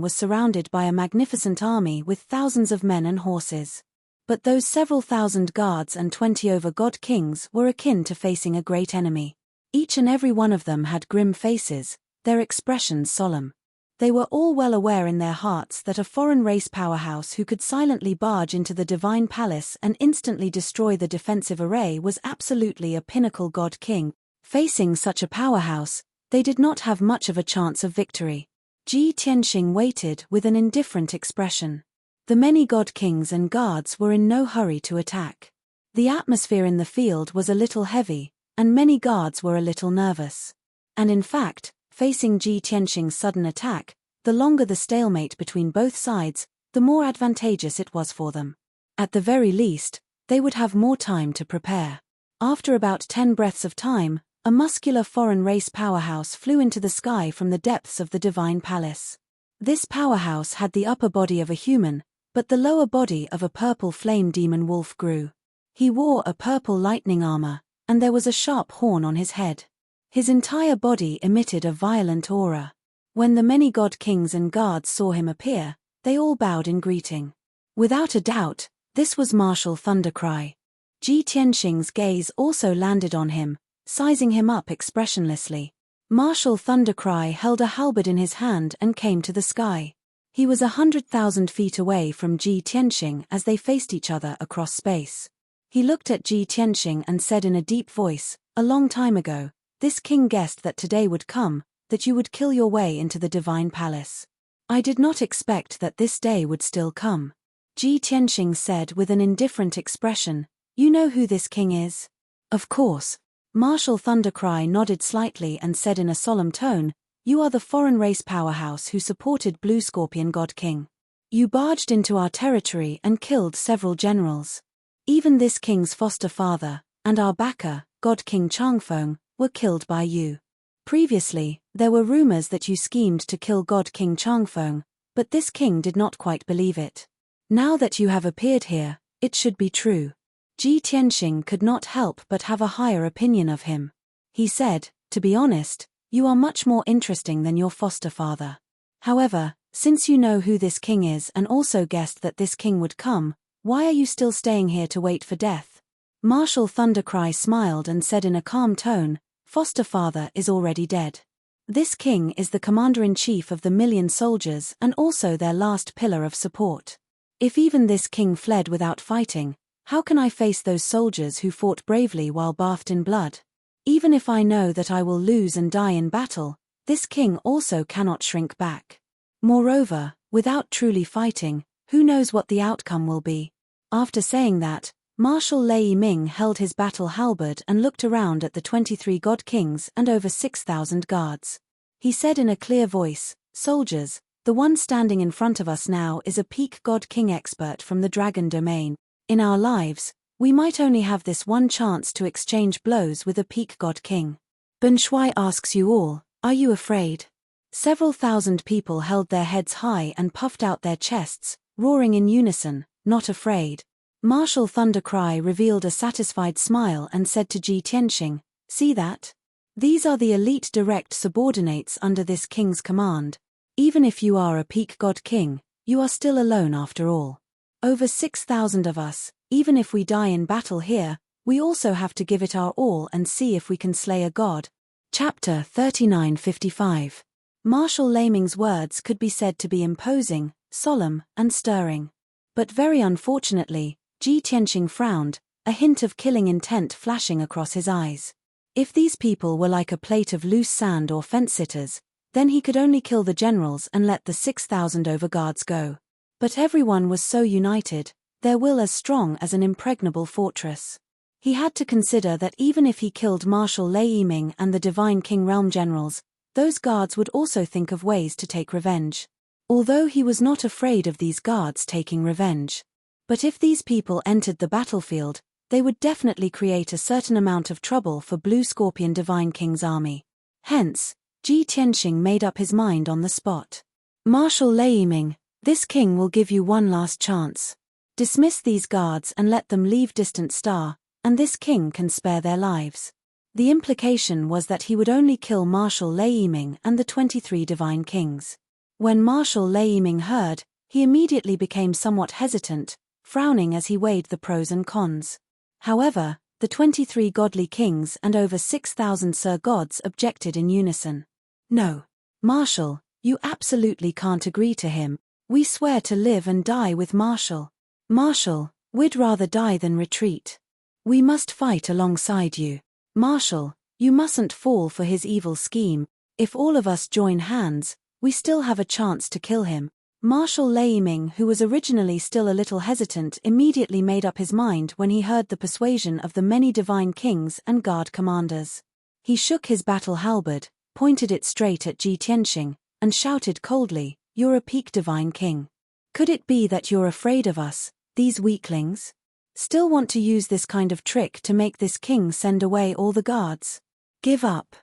was surrounded by a magnificent army with thousands of men and horses. But those several thousand guards and 20 over god kings were akin to facing a great enemy. Each and every one of them had grim faces, their expressions solemn. They were all well aware in their hearts that a foreign race powerhouse who could silently barge into the divine palace and instantly destroy the defensive array was absolutely a pinnacle god king. Facing such a powerhouse, they did not have much of a chance of victory. Ji Tianxing waited with an indifferent expression. The many god kings and guards were in no hurry to attack. The atmosphere in the field was a little heavy, and many guards were a little nervous. And in fact, facing Ji Tianxing's sudden attack, the longer the stalemate between both sides, the more advantageous it was for them. At the very least, they would have more time to prepare. After about 10 breaths of time, a muscular foreign race powerhouse flew into the sky from the depths of the divine palace. This powerhouse had the upper body of a human, but the lower body of a purple flame demon wolf grew. He wore a purple lightning armor, and there was a sharp horn on his head. His entire body emitted a violent aura. When the many god kings and guards saw him appear, they all bowed in greeting. Without a doubt, this was Martial Thundercry. Ji Tianxing's gaze also landed on him, sizing him up expressionlessly. Martial Thundercry held a halberd in his hand and came to the sky. He was 100,000 feet away from Ji Tianxing as they faced each other across space. He looked at Ji Tianxing and said in a deep voice, "A long time ago, this king guessed that today would come, that you would kill your way into the divine palace. I did not expect that this day would still come." Ji Tianxing said with an indifferent expression, "You know who this king is?" "Of course." Martial Thundercry nodded slightly and said in a solemn tone, "You are the foreign race powerhouse who supported Blue Scorpion God King. You barged into our territory and killed several generals. Even this king's foster father, and our backer, God King Changfeng, were killed by you. Previously, there were rumors that you schemed to kill God King Changfeng, but this king did not quite believe it. Now that you have appeared here, it should be true." Ji Tianxing could not help but have a higher opinion of him. He said, "To be honest, you are much more interesting than your foster father. However, since you know who this king is and also guessed that this king would come, why are you still staying here to wait for death?" Martial Thundercry smiled and said in a calm tone, "Foster father is already dead. This king is the commander-in-chief of the million soldiers and also their last pillar of support. If even this king fled without fighting, how can I face those soldiers who fought bravely while bathed in blood? Even if I know that I will lose and die in battle, this king also cannot shrink back. Moreover, without truly fighting, who knows what the outcome will be?" After saying that, Marshal Lei Yiming held his battle halberd and looked around at the 23 god kings and over 6,000 guards. He said in a clear voice, "Soldiers, the one standing in front of us now is a peak god king expert from the dragon domain. In our lives, we might only have this one chance to exchange blows with a peak god king. Ben Shui asks you all, are you afraid?" Several thousand people held their heads high and puffed out their chests, roaring in unison, "Not afraid." Martial Thundercry revealed a satisfied smile and said to Ji Tianxing, "See that? These are the elite direct subordinates under this king's command. Even if you are a peak god king, you are still alone after all. Over 6,000 of us, even if we die in battle here, we also have to give it our all and see if we can slay a god." Chapter 39:55. Marshal Laming's words could be said to be imposing, solemn, and stirring. But very unfortunately, Ji Tianxing frowned, a hint of killing intent flashing across his eyes. If these people were like a plate of loose sand or fence-sitters, then he could only kill the generals and let the 6,000 overguards go. But everyone was so united, their will as strong as an impregnable fortress. He had to consider that even if he killed Marshal Lei Yiming and the Divine King Realm generals, those guards would also think of ways to take revenge. Although he was not afraid of these guards taking revenge. But if these people entered the battlefield, they would definitely create a certain amount of trouble for Blue Scorpion Divine King's army. Hence, Ji Tianxing made up his mind on the spot. "Marshal Lei Yiming, this king will give you one last chance. Dismiss these guards and let them leave Distant Star, and this king can spare their lives." The implication was that he would only kill Marshal Laiming and the 23 divine kings. When Marshal Laiming heard, he immediately became somewhat hesitant, frowning as he weighed the pros and cons. However, the 23 godly kings and over 6,000 Sir Gods objected in unison. "No. Marshal, you absolutely can't agree to him. We swear to live and die with Marshal. Marshal, we'd rather die than retreat. We must fight alongside you. Marshal, you mustn't fall for his evil scheme. If all of us join hands, we still have a chance to kill him." Marshal Laiming, who was originally still a little hesitant, immediately made up his mind when he heard the persuasion of the many divine kings and guard commanders. He shook his battle halberd, pointed it straight at Ji Tianxing, and shouted coldly, "You're a peak divine king. Could it be that you're afraid of us, these weaklings? Still want to use this kind of trick to make this king send away all the guards? Give up.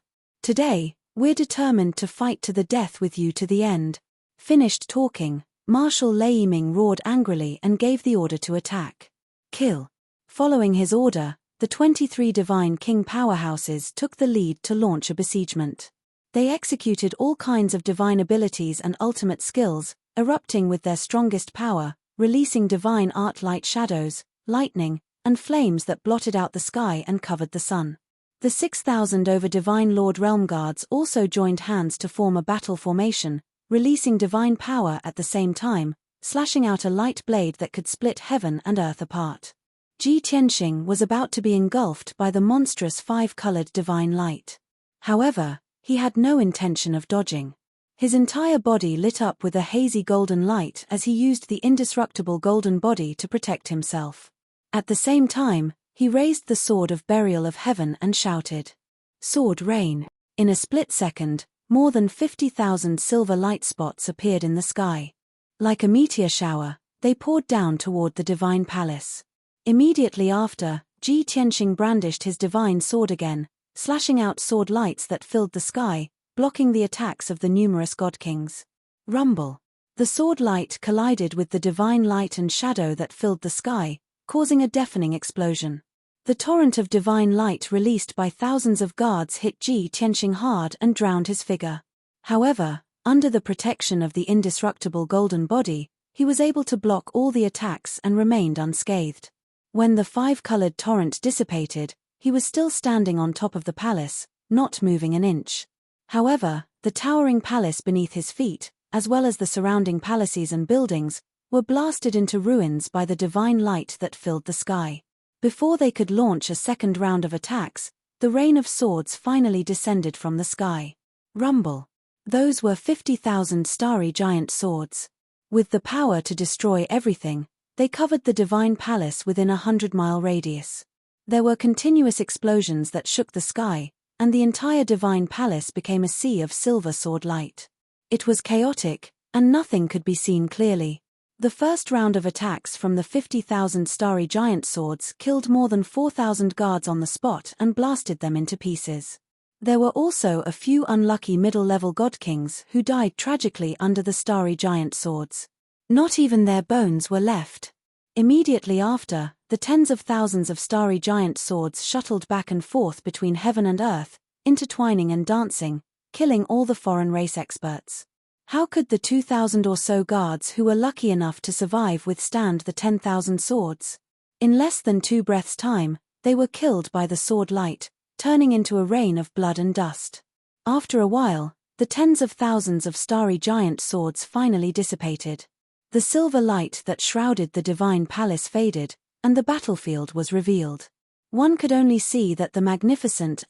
Today, we're determined to fight to the death with you to the end." Finished talking, Marshal Laiming roared angrily and gave the order to attack. Kill. Following his order, the 23 divine king powerhouses took the lead to launch a besiegement. They executed all kinds of divine abilities and ultimate skills, erupting with their strongest power, releasing divine art light shadows, lightning, and flames that blotted out the sky and covered the sun. The 6,000 over divine Lord Realm Guards also joined hands to form a battle formation, releasing divine power at the same time, slashing out a light blade that could split heaven and earth apart. Ji Tianxing was about to be engulfed by the monstrous 5-colored divine light. However, he had no intention of dodging. His entire body lit up with a hazy golden light as he used the indestructible golden body to protect himself. At the same time, he raised the sword of burial of heaven and shouted, "Sword rain." In a split second, more than 50,000 silver light spots appeared in the sky. Like a meteor shower, they poured down toward the divine palace. Immediately after, Ji Tianxing brandished his divine sword again, slashing out sword lights that filled the sky, blocking the attacks of the numerous god kings. Rumble. The sword light collided with the divine light and shadow that filled the sky, causing a deafening explosion. The torrent of divine light released by thousands of guards hit Ji Tianxing hard and drowned his figure. However, under the protection of the indestructible golden body, he was able to block all the attacks and remained unscathed. When the 5-colored torrent dissipated, he was still standing on top of the palace, not moving an inch. However, the towering palace beneath his feet, as well as the surrounding palaces and buildings, were blasted into ruins by the divine light that filled the sky. Before they could launch a second round of attacks, the rain of swords finally descended from the sky. Rumble. Those were 50,000 starry giant swords. With the power to destroy everything, they covered the divine palace within a 100-mile radius. There were continuous explosions that shook the sky, and the entire divine palace became a sea of silver sword light. It was chaotic, and nothing could be seen clearly. The first round of attacks from the 50,000 starry giant swords killed more than 4,000 guards on the spot and blasted them into pieces. There were also a few unlucky middle-level god kings who died tragically under the starry giant swords. Not even their bones were left. Immediately after, the tens of thousands of starry giant swords shuttled back and forth between heaven and earth, intertwining and dancing, killing all the foreign race experts. How could the 2,000 or so guards who were lucky enough to survive withstand the 10,000 swords? In less than 2 breaths' time, they were killed by the sword light, turning into a rain of blood and dust. After a while, the tens of thousands of starry giant swords finally dissipated. The silver light that shrouded the divine palace faded, and the battlefield was revealed. One could only see that the magnificent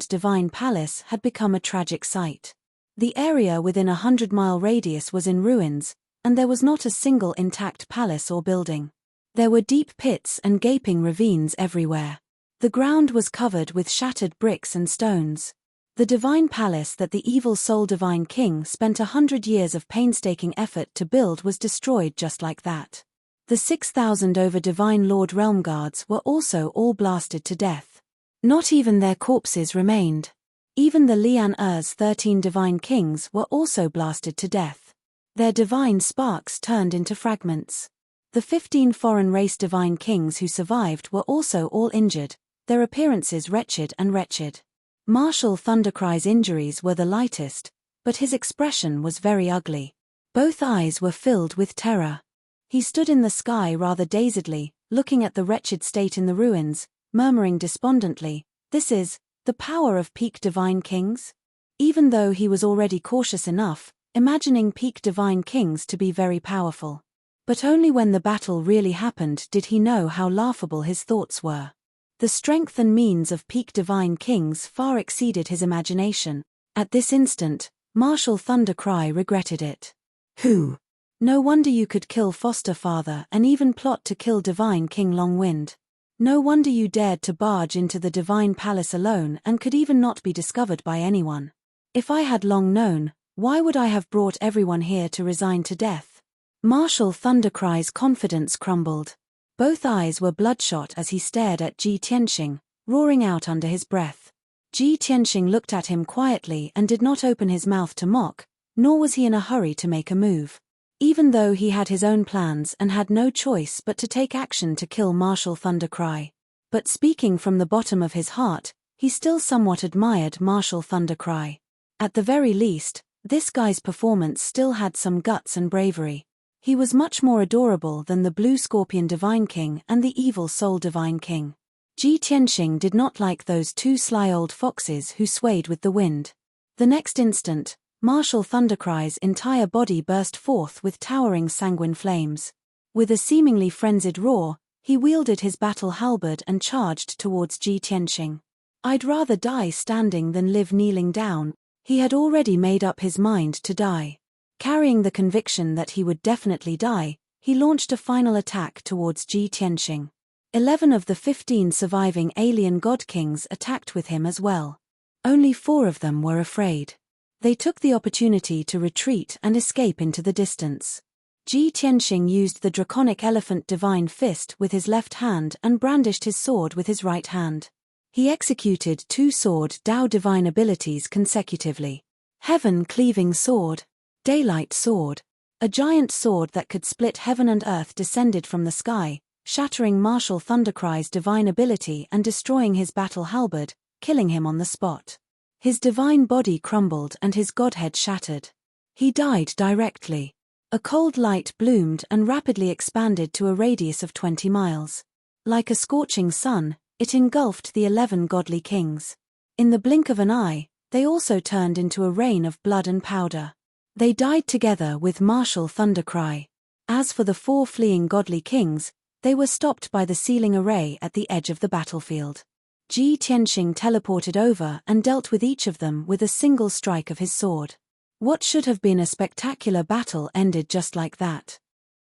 divine palace had become a tragic sight. The area within a 100-mile radius was in ruins, and there was not a single intact palace or building. There were deep pits and gaping ravines everywhere. The ground was covered with shattered bricks and stones. The divine palace that the evil soul divine king spent 100 years of painstaking effort to build was destroyed just like that. The 6,000 over divine Lord Realm Guards were also all blasted to death. Not even their corpses remained. Even the Lian Er's 13 divine kings were also blasted to death. Their divine sparks turned into fragments. The 15 foreign race divine kings who survived were also all injured, their appearances wretched and wretched. Marshal Thundercry's injuries were the lightest, but his expression was very ugly. Both eyes were filled with terror. He stood in the sky rather dazedly, looking at the wretched state in the ruins, murmuring despondently, "This is the power of peak divine kings?" Even though he was already cautious enough, imagining peak divine kings to be very powerful. But only when the battle really happened did he know how laughable his thoughts were. The strength and means of peak divine kings far exceeded his imagination. At this instant, Marshal Thundercry regretted it. Who? No wonder you could kill foster father and even plot to kill divine King Longwind. No wonder you dared to barge into the divine palace alone and could even not be discovered by anyone. If I had long known, why would I have brought everyone here to resign to death? Marshal Thundercry's confidence crumbled. Both eyes were bloodshot as he stared at Ji Tianxing, roaring out under his breath. Ji Tianxing looked at him quietly and did not open his mouth to mock, nor was he in a hurry to make a move. Even though he had his own plans and had no choice but to take action to kill Marshal Thundercry. But speaking from the bottom of his heart, he still somewhat admired Marshal Thundercry. At the very least, this guy's performance still had some guts and bravery. He was much more adorable than the Blue Scorpion Divine King and the Evil Soul Divine King. Ji Tianxing did not like those two sly old foxes who swayed with the wind. The next instant, Marshal Thundercry's entire body burst forth with towering sanguine flames. With a seemingly frenzied roar, he wielded his battle halberd and charged towards Ji Tianxing. "I'd rather die standing than live kneeling down." He had already made up his mind to die. Carrying the conviction that he would definitely die, he launched a final attack towards Ji Tianxing. 11 of the 15 surviving alien god kings attacked with him as well. Only 4 of them were afraid. They took the opportunity to retreat and escape into the distance. Ji Tianxing used the draconic elephant divine fist with his left hand and brandished his sword with his right hand. He executed 2 sword Dao divine abilities consecutively. Heaven Cleaving Sword. Daylight Sword. A giant sword that could split heaven and earth descended from the sky, shattering Marshal Thundercry's divine ability and destroying his battle halberd, killing him on the spot. His divine body crumbled and his godhead shattered. He died directly. A cold light bloomed and rapidly expanded to a radius of 20 miles. Like a scorching sun, it engulfed the 11 godly kings. In the blink of an eye, they also turned into a rain of blood and powder. They died together with Marshal Thundercry. As for the 4 fleeing godly kings, they were stopped by the sealing array at the edge of the battlefield. Ji Tianxing teleported over and dealt with each of them with a single strike of his sword. What should have been a spectacular battle ended just like that.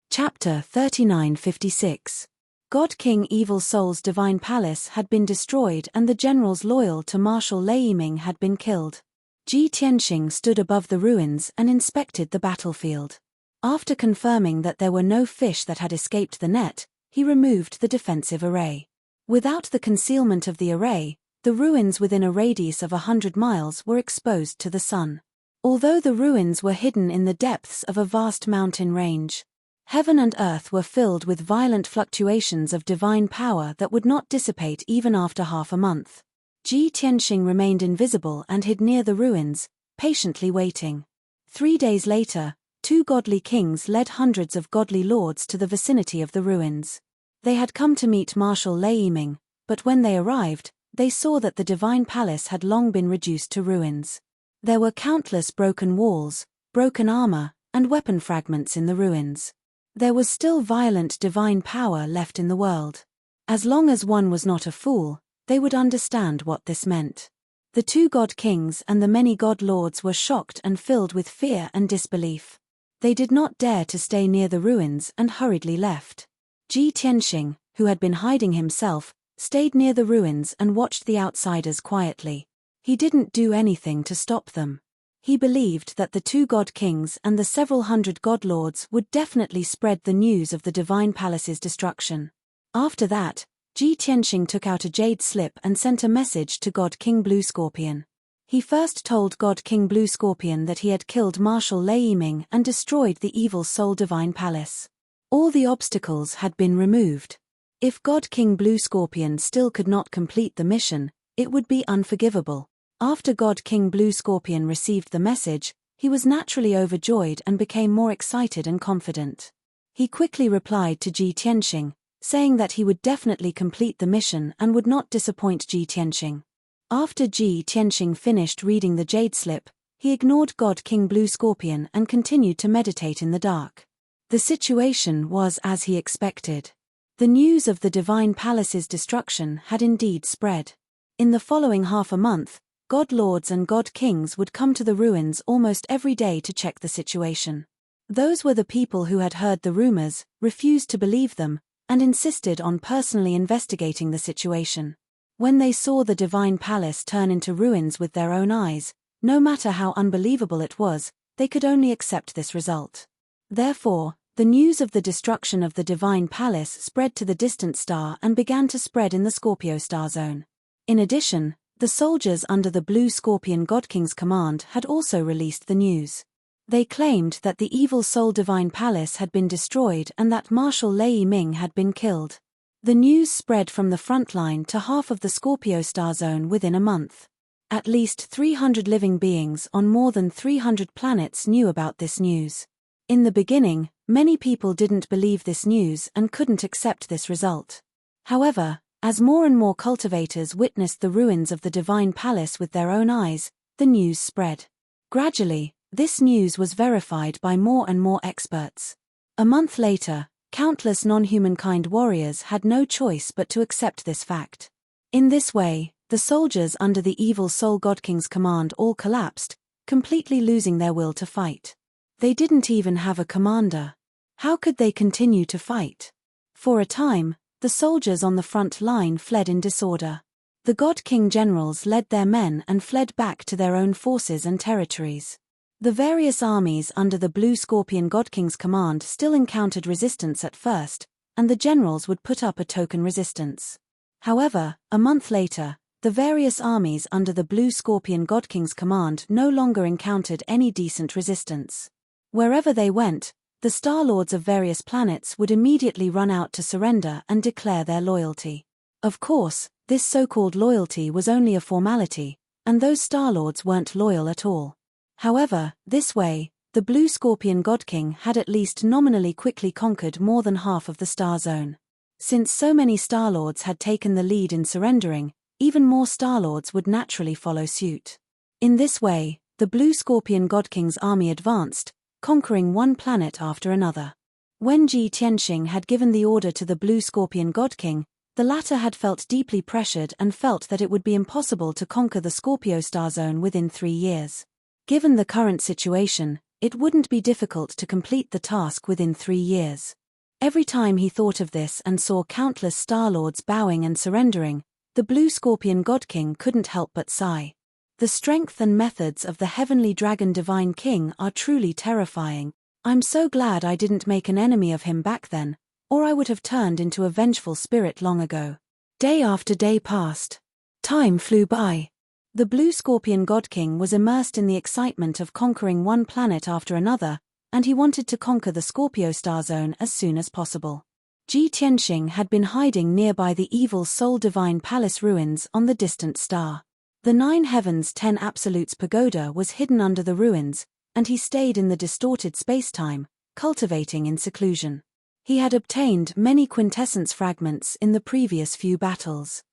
Chapter 3956. God King Evil Soul's divine palace had been destroyed and the generals loyal to Marshal Leiming had been killed. Ji Tianxing stood above the ruins and inspected the battlefield. After confirming that there were no fish that had escaped the net, he removed the defensive array. Without the concealment of the array, the ruins within a radius of 100 miles were exposed to the sun. Although the ruins were hidden in the depths of a vast mountain range, heaven and earth were filled with violent fluctuations of divine power that would not dissipate even after half a month. Ji Tianxing remained invisible and hid near the ruins, patiently waiting. 3 days later, 2 godly kings led hundreds of godly lords to the vicinity of the ruins. They had come to meet Marshal Leiming, but when they arrived, they saw that the divine palace had long been reduced to ruins. There were countless broken walls, broken armor, and weapon fragments in the ruins. There was still violent divine power left in the world. As long as one was not a fool, they would understand what this meant. The 2 god kings and the many god lords were shocked and filled with fear and disbelief. They did not dare to stay near the ruins and hurriedly left. Ji Tianxing, who had been hiding himself, stayed near the ruins and watched the outsiders quietly. He didn't do anything to stop them. He believed that the 2 god kings and the several hundred god lords would definitely spread the news of the divine palace's destruction. After that, Ji Tianxing took out a jade slip and sent a message to God King Blue Scorpion. He first told God King Blue Scorpion that he had killed Marshal Leiming and destroyed the Evil Soul Divine Palace. All the obstacles had been removed. If God King Blue Scorpion still could not complete the mission, it would be unforgivable. After God King Blue Scorpion received the message, he was naturally overjoyed and became more excited and confident. He quickly replied to Ji Tianxing, saying that he would definitely complete the mission and would not disappoint Ji Tianxing. After Ji Tianxing finished reading the jade slip, he ignored God King Blue Scorpion and continued to meditate in the dark. The situation was as he expected. The news of the Divine Palace's destruction had indeed spread. In the following half a month, God Lords and God Kings would come to the ruins almost every day to check the situation. Those were the people who had heard the rumors, refused to believe them, and insisted on personally investigating the situation. When they saw the Divine Palace turn into ruins with their own eyes, no matter how unbelievable it was, they could only accept this result. Therefore, the news of the destruction of the Divine Palace spread to the distant star and began to spread in the Scorpio star zone. In addition, the soldiers under the Blue Scorpion God King's command had also released the news. They claimed that the evil Soul Divine Palace had been destroyed and that Marshal Lei Ming had been killed. The news spread from the front line to half of the Scorpio star zone within a month. At least 300 living beings on more than 300 planets knew about this news. In the beginning, many people didn't believe this news and couldn't accept this result. However, as more and more cultivators witnessed the ruins of the Divine Palace with their own eyes, the news spread. Gradually, this news was verified by more and more experts. A month later, countless non-humankind warriors had no choice but to accept this fact. In this way, the soldiers under the evil Soul God King's command all collapsed, completely losing their will to fight. They didn't even have a commander. How could they continue to fight? For a time, the soldiers on the front line fled in disorder. The God King generals led their men and fled back to their own forces and territories. The various armies under the Blue Scorpion God King's command still encountered resistance at first, and the generals would put up a token resistance. However, a month later, the various armies under the Blue Scorpion God King's command no longer encountered any decent resistance. Wherever they went, the Star Lords of various planets would immediately run out to surrender and declare their loyalty. Of course, this so-called loyalty was only a formality, and those Star Lords weren't loyal at all. However, this way, the Blue Scorpion God King had at least nominally quickly conquered more than half of the star zone. Since so many Star Lords had taken the lead in surrendering, even more Star Lords would naturally follow suit. In this way, the Blue Scorpion God King's army advanced, conquering one planet after another. When Ji Tianxing had given the order to the Blue Scorpion God King, the latter had felt deeply pressured and felt that it would be impossible to conquer the Scorpio star zone within 3 years. Given the current situation, it wouldn't be difficult to complete the task within 3 years. Every time he thought of this and saw countless Star Lords bowing and surrendering, the Blue Scorpion God King couldn't help but sigh. The strength and methods of the Heavenly Dragon Divine King are truly terrifying. I'm so glad I didn't make an enemy of him back then, or I would have turned into a vengeful spirit long ago. Day after day passed. Time flew by. The Blue Scorpion God King was immersed in the excitement of conquering one planet after another, and he wanted to conquer the Scorpio star zone as soon as possible. Ji Tianxing had been hiding nearby the evil Soul Divine Palace ruins on the distant star. The 9 Heavens 10 Absolutes pagoda was hidden under the ruins, and he stayed in the distorted space-time, cultivating in seclusion. He had obtained many quintessence fragments in the previous few battles.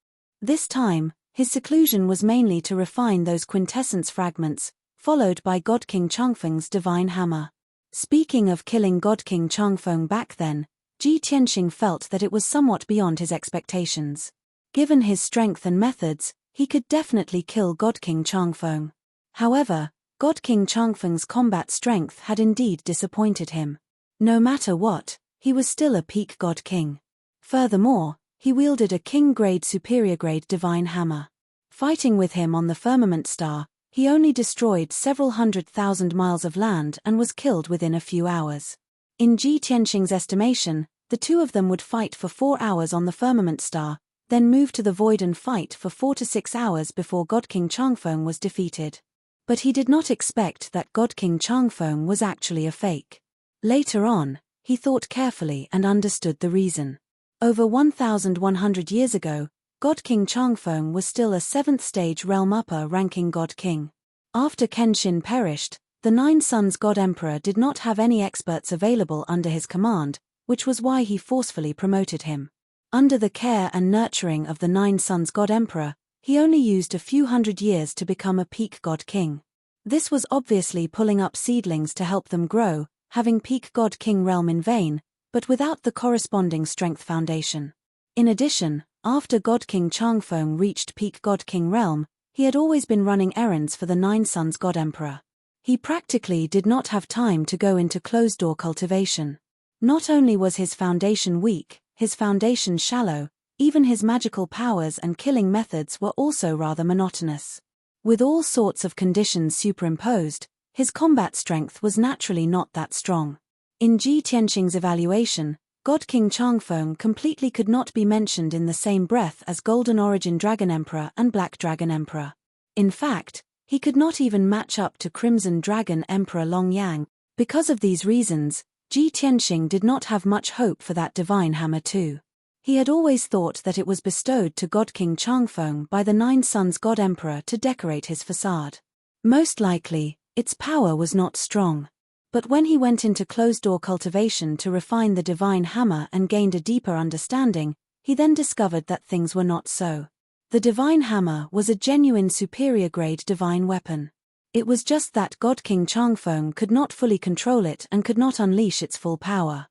This time, his seclusion was mainly to refine those quintessence fragments, followed by God King Changfeng's divine hammer. Speaking of killing God King Changfeng back then, Ji Tianxing felt that it was somewhat beyond his expectations. Given his strength and methods, he could definitely kill God King Changfeng. However, God King Changfeng's combat strength had indeed disappointed him. No matter what, he was still a peak God King. Furthermore, he wielded a King-grade superior-grade divine hammer. Fighting with him on the firmament star, he only destroyed several 100,000 miles of land and was killed within a few hours. In Ji Tianxing's estimation, the two of them would fight for 4 hours on the firmament star, then move to the void and fight for 4 to 6 hours before God King Changfeng was defeated. But he did not expect that God King Changfeng was actually a fake. Later on, he thought carefully and understood the reason. Over 1,100 years ago, God King Changfeng was still a 7th-stage realm upper-ranking God King. After Kenshin perished, the Nine Sons God Emperor did not have any experts available under his command, which was why he forcefully promoted him. Under the care and nurturing of the Nine Sons God Emperor, he only used a few hundred years to become a peak God King. This was obviously pulling up seedlings to help them grow, having peak God King realm in vain, but without the corresponding strength foundation. In addition, after God King Changfeng reached peak God King realm, he had always been running errands for the Nine Sons God Emperor. He practically did not have time to go into closed-door cultivation. Not only was his foundation weak, his foundation shallow, even his magical powers and killing methods were also rather monotonous. With all sorts of conditions superimposed, his combat strength was naturally not that strong. In Ji Tianqing's evaluation, God King Changfeng completely could not be mentioned in the same breath as Golden Origin Dragon Emperor and Black Dragon Emperor. In fact, he could not even match up to Crimson Dragon Emperor Long Yang. Because of these reasons, Ji Tianqing did not have much hope for that divine hammer too. He had always thought that it was bestowed to God King Changfeng by the Nine Sons God Emperor to decorate his facade. Most likely, its power was not strong. But when he went into closed-door cultivation to refine the divine hammer and gained a deeper understanding, he then discovered that things were not so. The divine hammer was a genuine superior-grade divine weapon. It was just that God King Changfeng could not fully control it and could not unleash its full power.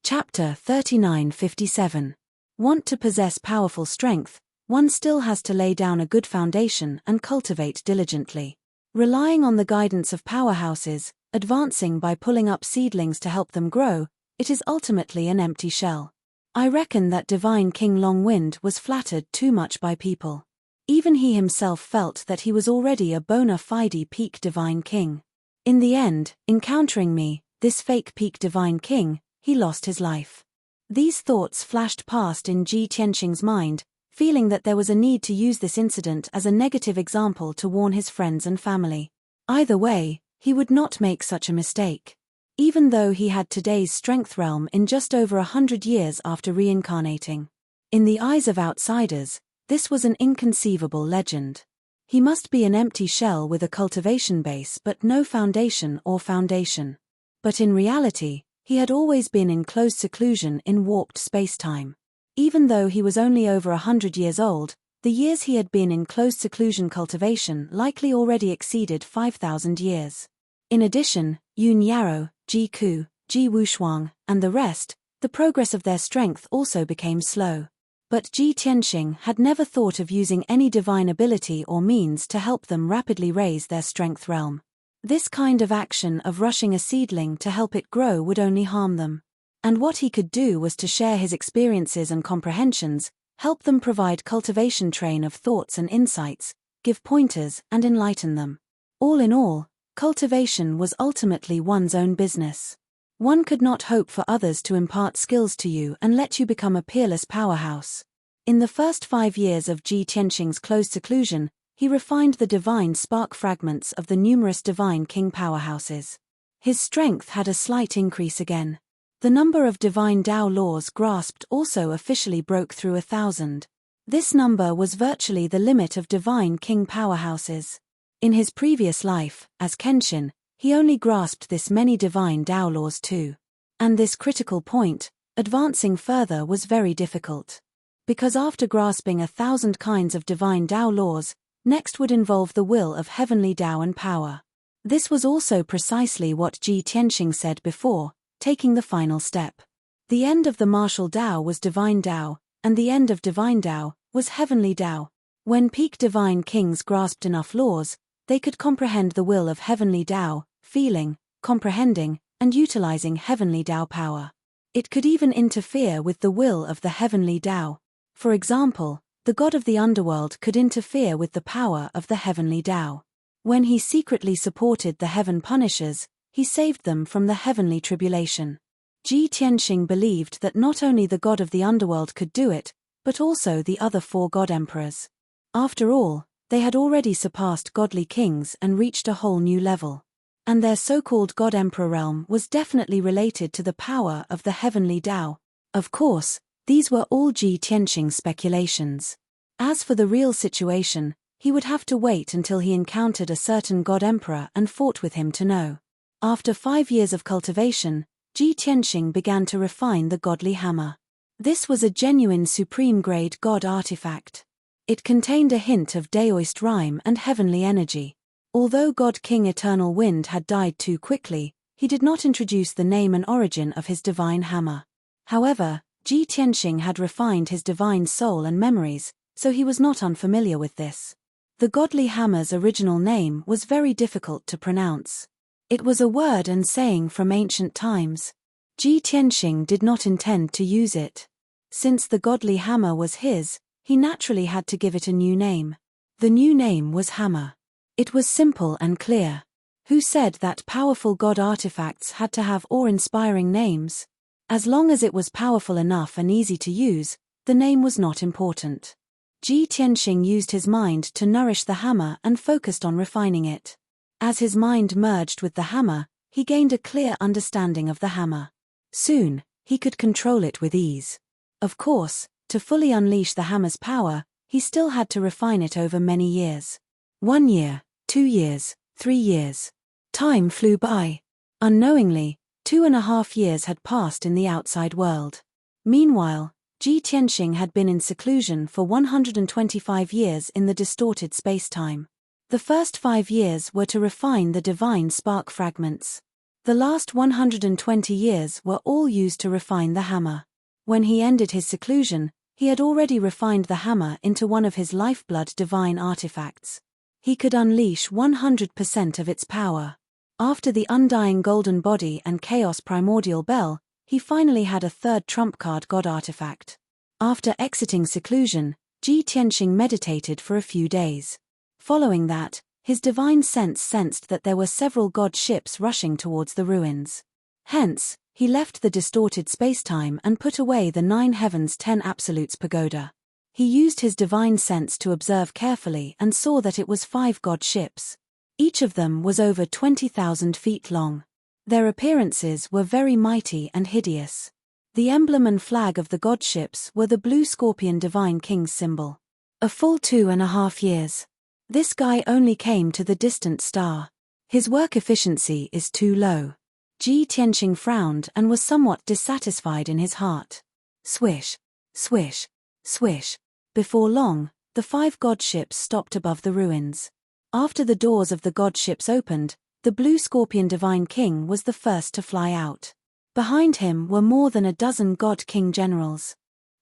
Chapter 3957. Want to possess powerful strength, one still has to lay down a good foundation and cultivate diligently. Relying on the guidance of powerhouses, advancing by pulling up seedlings to help them grow, it is ultimately an empty shell. I reckon that Divine King Longwind was flattered too much by people. Even he himself felt that he was already a bona fide peak Divine King. In the end, encountering me, this fake peak Divine King, he lost his life. These thoughts flashed past in Ji Tianqing's mind, feeling that there was a need to use this incident as a negative example to warn his friends and family. Either way, he would not make such a mistake. Even though he had today's strength realm in just over 100 years after reincarnating. In the eyes of outsiders, this was an inconceivable legend. He must be an empty shell with a cultivation base but no foundation or foundation. But in reality, he had always been in closed seclusion in warped space-time. Even though he was only over 100 years old, the years he had been in closed seclusion cultivation likely already exceeded 5,000 years. In addition, Yun Yarrow, Ji Ku, Ji Wushuang, and the rest, the progress of their strength also became slow. But Ji Tianqing had never thought of using any divine ability or means to help them rapidly raise their strength realm. This kind of action of rushing a seedling to help it grow would only harm them. And what he could do was to share his experiences and comprehensions, help them provide cultivation train of thoughts and insights, give pointers and enlighten them. All in all, cultivation was ultimately one's own business. One could not hope for others to impart skills to you and let you become a peerless powerhouse. In the first 5 years of Ji Tianqing's closed seclusion, he refined the divine spark fragments of the numerous divine king powerhouses. His strength had a slight increase again. The number of divine Tao laws grasped also officially broke through 1,000. This number was virtually the limit of divine king powerhouses. In his previous life, as Kenshin, he only grasped this many divine Tao laws too. And this critical point, advancing further was very difficult. Because after grasping 1,000 kinds of divine Tao laws, next would involve the will of heavenly Tao and power. This was also precisely what Ji Tianqing said before, taking the final step. The end of the martial Tao was divine Tao, and the end of divine Tao was heavenly Tao. When peak divine kings grasped enough laws, they could comprehend the will of heavenly Tao, feeling, comprehending, and utilizing heavenly Tao power. It could even interfere with the will of the heavenly Tao. For example, the god of the underworld could interfere with the power of the heavenly Tao. When he secretly supported the heaven punishers, he saved them from the heavenly tribulation. Ji Tianqing believed that not only the god of the underworld could do it, but also the other 4 god emperors. After all, they had already surpassed godly kings and reached a whole new level. And their so-called God Emperor realm was definitely related to the power of the heavenly Tao. Of course, These were all Ji Tianxing's speculations. As for the real situation, he would have to wait until he encountered a certain god emperor and fought with him to know. After 5 years of cultivation, Ji Tianxing began to refine the godly hammer. This was a genuine supreme-grade god artifact. It contained a hint of Daoist rhyme and heavenly energy. Although God King Eternal Wind had died too quickly, he did not introduce the name and origin of his divine hammer. However, Ji Tianxing had refined his divine soul and memories, so he was not unfamiliar with this. The godly hammer's original name was very difficult to pronounce. It was a word and saying from ancient times. Ji Tianxing did not intend to use it. Since the godly hammer was his, he naturally had to give it a new name. The new name was hammer. It was simple and clear. Who said that powerful god artifacts had to have awe-inspiring names? As long as it was powerful enough and easy to use, the name was not important. Ji Tianxing used his mind to nourish the hammer and focused on refining it. As his mind merged with the hammer, he gained a clear understanding of the hammer. Soon, he could control it with ease. Of course, to fully unleash the hammer's power, he still had to refine it over many years. 1 year, 2 years, 3 years. Time flew by. Unknowingly, 2.5 years had passed in the outside world. Meanwhile, Ji Tianxing had been in seclusion for 125 years in the distorted space-time. The first 5 years were to refine the divine spark fragments. The last 120 years were all used to refine the hammer. When he ended his seclusion, he had already refined the hammer into one of his lifeblood divine artifacts. He could unleash 100% of its power. After the undying golden body and chaos primordial bell, he finally had a third trump card god artifact. After exiting seclusion, Ji Tianxing meditated for a few days. Following that, his divine sense sensed that there were several god ships rushing towards the ruins. Hence, he left the distorted spacetime and put away the 9 Heavens 10 Absolutes pagoda. He used his divine sense to observe carefully and saw that it was 5 god ships. Each of them was over 20,000 feet long. Their appearances were very mighty and hideous. The emblem and flag of the godships were the blue scorpion divine king's symbol. A full 2.5 years. This guy only came to the distant star. His work efficiency is too low. Ji Tianxing frowned and was somewhat dissatisfied in his heart. Swish, swish, swish. Before long, the 5 godships stopped above the ruins. After the doors of the godships opened, the blue scorpion divine king was the first to fly out. Behind him were more than a dozen god king generals.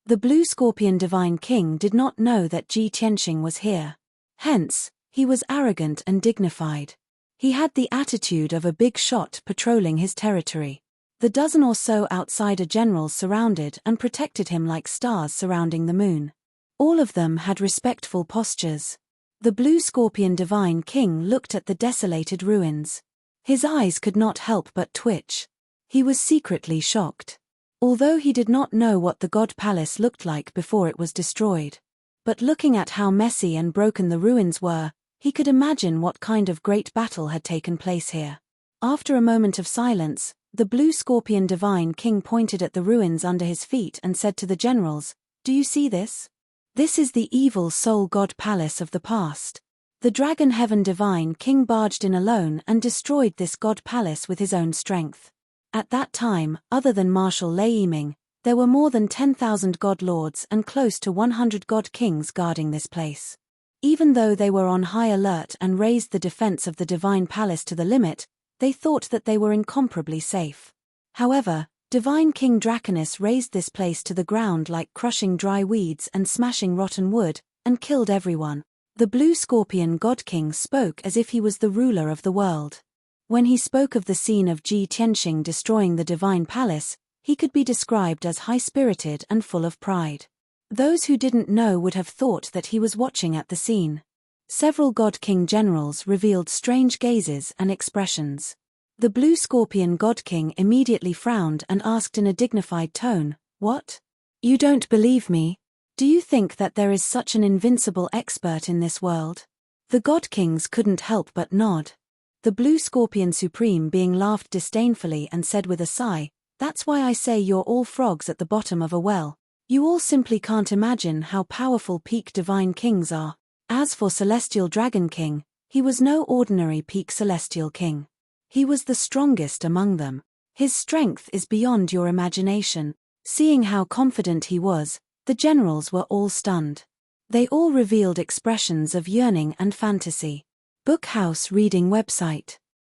The blue scorpion divine king did not know that Ji Tianxing was here. Hence, he was arrogant and dignified. He had the attitude of a big shot patrolling his territory. The dozen or so outsider generals surrounded and protected him like stars surrounding the moon. All of them had respectful postures. The blue scorpion divine king looked at the desolated ruins. His eyes could not help but twitch. He was secretly shocked. Although he did not know what the god palace looked like before it was destroyed. But looking at how messy and broken the ruins were, he could imagine what kind of great battle had taken place here. After a moment of silence, the blue scorpion divine king pointed at the ruins under his feet and said to the generals, "Do you see this? This is the evil soul god palace of the past." The dragon heaven divine king barged in alone and destroyed this god palace with his own strength. At that time, other than Marshal Lei Yiming, there were more than 10,000 god lords and close to 100 god kings guarding this place. Even though they were on high alert and raised the defense of the divine palace to the limit, they thought that they were incomparably safe. However, Divine King Draconis razed this place to the ground like crushing dry weeds and smashing rotten wood, and killed everyone. The blue scorpion god king spoke as if he was the ruler of the world. When he spoke of the scene of Ji Tianxing destroying the divine palace, he could be described as high-spirited and full of pride. Those who didn't know would have thought that he was watching at the scene. Several god king generals revealed strange gazes and expressions. The blue scorpion god king immediately frowned and asked in a dignified tone, "What? You don't believe me? Do you think that there is such an invincible expert in this world?" The god kings couldn't help but nod. The blue scorpion supreme being laughed disdainfully and said with a sigh, "That's why I say you're all frogs at the bottom of a well. You all simply can't imagine how powerful peak divine kings are. As for Celestial Dragon King, he was no ordinary peak celestial king. He was the strongest among them. His strength is beyond your imagination. Seeing how confident he was, the generals were all stunned. They all revealed expressions of yearning and fantasy. Bookhouse Reading Website.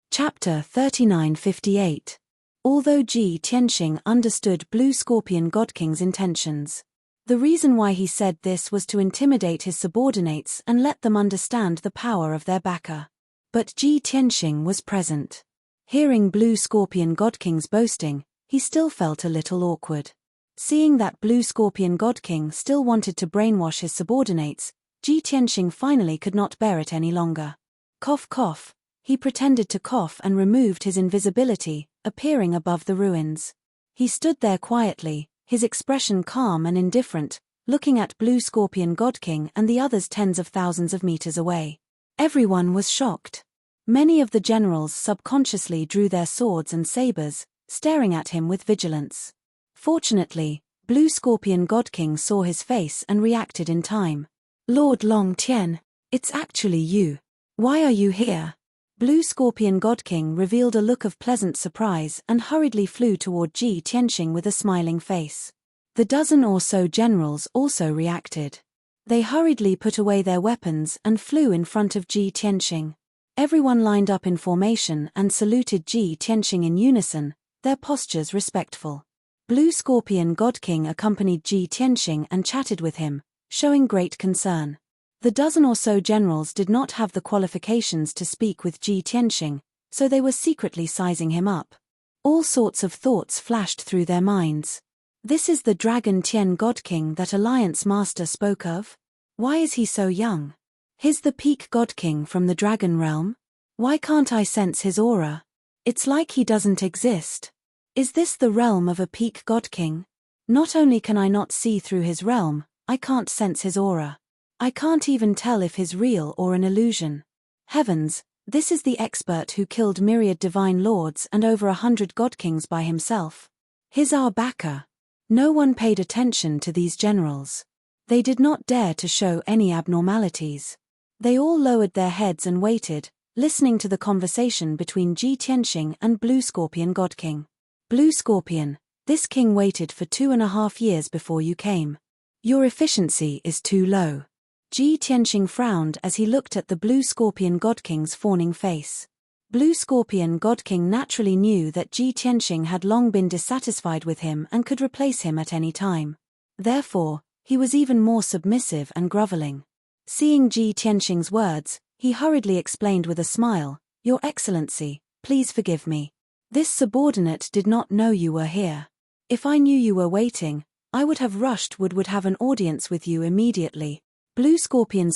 Chapter 3958. Although Ji Tianxing understood Blue Scorpion God King's intentions, the reason why he said this was to intimidate his subordinates and let them understand the power of their backer. But Ji Tianxing was present. Hearing Blue Scorpion God King's boasting, he still felt a little awkward. Seeing that Blue Scorpion God King still wanted to brainwash his subordinates, Ji Tianxing finally could not bear it any longer. Cough cough. He pretended to cough and removed his invisibility, appearing above the ruins. He stood there quietly, his expression calm and indifferent, looking at Blue Scorpion God King and the others tens of thousands of meters away. Everyone was shocked. Many of the generals subconsciously drew their swords and sabers, staring at him with vigilance. Fortunately, Blue Scorpion God King saw his face and reacted in time. Lord Long Tian, it's actually you. Why are you here? Blue Scorpion God King revealed a look of pleasant surprise and hurriedly flew toward Ji Tianxing with a smiling face. The dozen or so generals also reacted. They hurriedly put away their weapons and flew in front of Ji Tianxing. Everyone lined up in formation and saluted Ji Tianxing in unison, their postures respectful. Blue Scorpion God King accompanied Ji Tianxing and chatted with him, showing great concern. The dozen or so generals did not have the qualifications to speak with Ji Tianxing, so they were secretly sizing him up. All sorts of thoughts flashed through their minds. This is the Dragon Tian God King that Alliance Master spoke of? Why is he so young? He's the peak God King from the Dragon Realm? Why can't I sense his aura? It's like he doesn't exist. Is this the realm of a peak God King? Not only can I not see through his realm, I can't sense his aura. I can't even tell if he's real or an illusion. Heavens, this is the expert who killed myriad divine lords and over 100 God Kings by himself. He's our backer. No one paid attention to these generals. They did not dare to show any abnormalities. They all lowered their heads and waited, listening to the conversation between Ji Tianxing and Blue Scorpion God King. Blue Scorpion, this king waited for 2.5 years before you came. Your efficiency is too low. Ji Tianxing frowned as he looked at the Blue Scorpion God King's fawning face. Blue Scorpion God King naturally knew that Ji Tianxing had long been dissatisfied with him and could replace him at any time. Therefore, he was even more submissive and groveling. Seeing Ji Tianxing's words, he hurriedly explained with a smile, "Your Excellency, please forgive me. This subordinate did not know you were here. If I knew you were waiting, I would have rushed would have an audience with you immediately." Blue Scorpion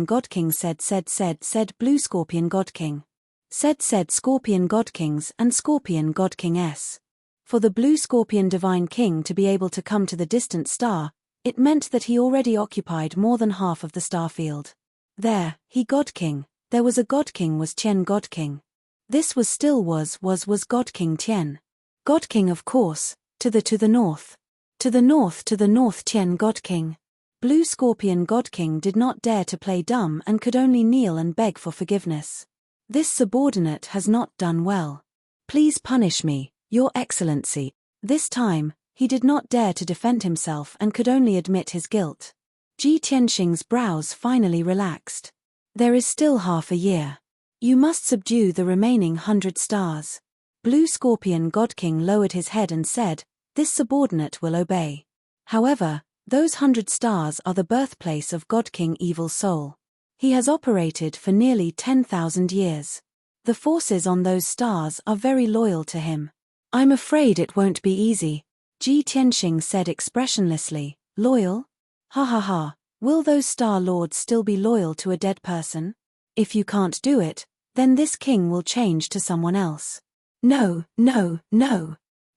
God King said Blue Scorpion God King. Said Scorpion God Kings and Scorpion God King S. For the Blue Scorpion Divine King to be able to come to the distant star, it meant that he already occupied more than half of the star field. There, he God King, there was a God King was Tian God King. This was still was God King Tian. God King of course, to the north. To the north Tian God King. Blue Scorpion God King did not dare to play dumb and could only kneel and beg for forgiveness. This subordinate has not done well. Please punish me, Your Excellency. This time, he did not dare to defend himself and could only admit his guilt. Ji Tianxing's brows finally relaxed. There is still half a year. You must subdue the remaining 100 stars. Blue Scorpion God King lowered his head and said, "This subordinate will obey." However, those 100 stars are the birthplace of God King Evil Soul. He has operated for nearly 10,000 years. The forces on those stars are very loyal to him. I'm afraid it won't be easy, Ji Tianxing said expressionlessly. Loyal? Ha ha ha, will those star lords still be loyal to a dead person? If you can't do it, then this king will change to someone else. No.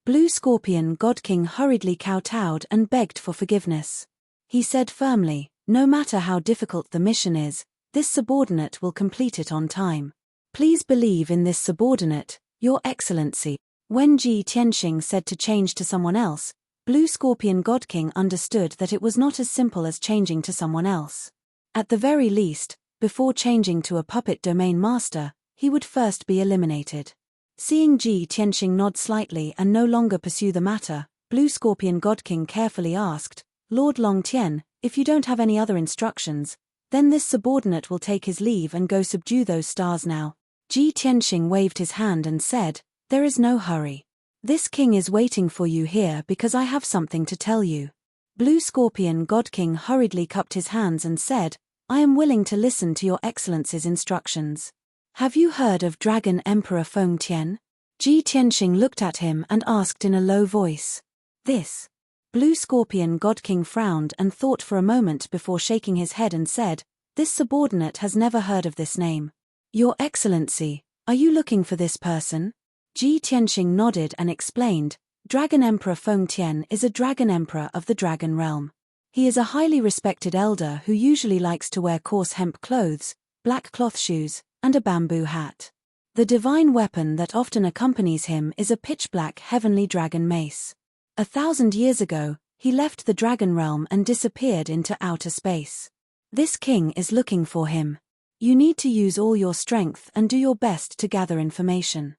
Blue Scorpion God King hurriedly kowtowed and begged for forgiveness. He said firmly, no matter how difficult the mission is, this subordinate will complete it on time. Please believe in this subordinate, Your Excellency. When Ji Tianxing said to change to someone else, Blue Scorpion God King understood that it was not as simple as changing to someone else. At the very least, before changing to a puppet domain master, he would first be eliminated. Seeing Ji Tianxing nod slightly and no longer pursue the matter, Blue Scorpion God King carefully asked, Lord Long Tian, if you don't have any other instructions, then this subordinate will take his leave and go subdue those stars now. Ji Tianxing waved his hand and said, there is no hurry. This king is waiting for you here because I have something to tell you. Blue Scorpion God King hurriedly cupped his hands and said, I am willing to listen to your excellency's instructions. Have you heard of Dragon Emperor Feng Tian? Ji Tianxing looked at him and asked in a low voice. This. Blue Scorpion God King frowned and thought for a moment before shaking his head and said, this subordinate has never heard of this name. Your Excellency, are you looking for this person? Ji Tianxing nodded and explained, Dragon Emperor Feng Tian is a dragon emperor of the dragon realm. He is a highly respected elder who usually likes to wear coarse hemp clothes, black cloth shoes, and a bamboo hat. The divine weapon that often accompanies him is a pitch-black heavenly dragon mace. 1,000 years ago, he left the dragon realm and disappeared into outer space. This king is looking for him. You need to use all your strength and do your best to gather information.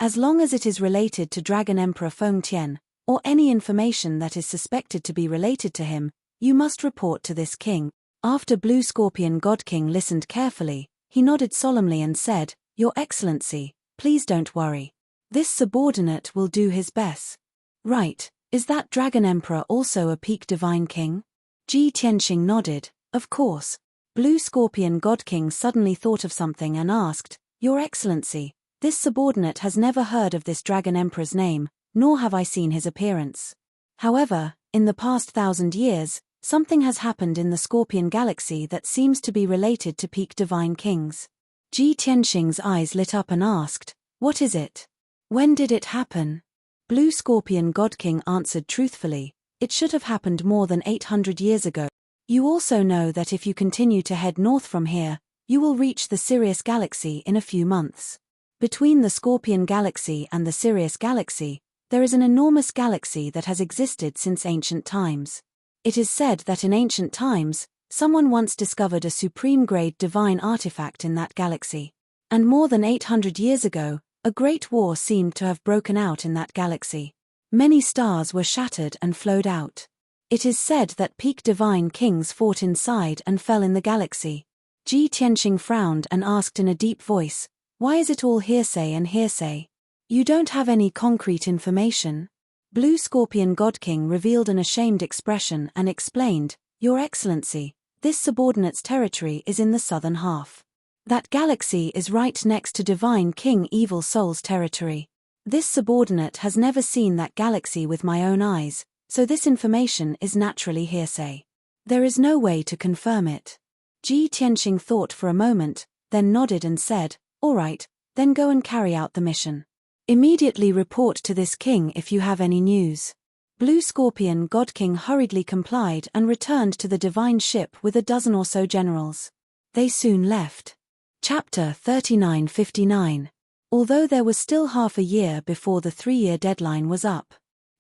As long as it is related to Dragon Emperor Feng Tian, or any information that is suspected to be related to him, you must report to this king. After Blue Scorpion God King listened carefully, he nodded solemnly and said, Your Excellency, please don't worry. This subordinate will do his best. Right, is that Dragon Emperor also a peak divine king? Ji Tianxing nodded, of course. Blue Scorpion God King suddenly thought of something and asked, Your Excellency, this subordinate has never heard of this Dragon Emperor's name, nor have I seen his appearance. However, in the past 1,000 years, something has happened in the Scorpion Galaxy that seems to be related to peak divine kings. Ji Tianxing's eyes lit up and asked, What is it? When did it happen? Blue Scorpion God King answered truthfully, It should have happened more than 800 years ago. You also know that if you continue to head north from here, you will reach the Sirius Galaxy in a few months. Between the Scorpion Galaxy and the Sirius Galaxy, there is an enormous galaxy that has existed since ancient times. It is said that in ancient times, someone once discovered a supreme-grade divine artifact in that galaxy. And more than 800 years ago, a great war seemed to have broken out in that galaxy. Many stars were shattered and flowed out. It is said that peak divine kings fought inside and fell in the galaxy. Ji Tianxing frowned and asked in a deep voice, Why is it all hearsay and hearsay? You don't have any concrete information? Blue Scorpion God King revealed an ashamed expression and explained, Your Excellency, this subordinate's territory is in the southern half. That galaxy is right next to Divine King Evil Soul's territory. This subordinate has never seen that galaxy with my own eyes, so this information is naturally hearsay. There is no way to confirm it. Ji Tianxing thought for a moment, then nodded and said, All right, then go and carry out the mission. Immediately report to this king if you have any news. Blue Scorpion God King hurriedly complied and returned to the divine ship with a dozen or so generals. They soon left. Chapter 3959. Although there was still half a year before the 3-year deadline was up,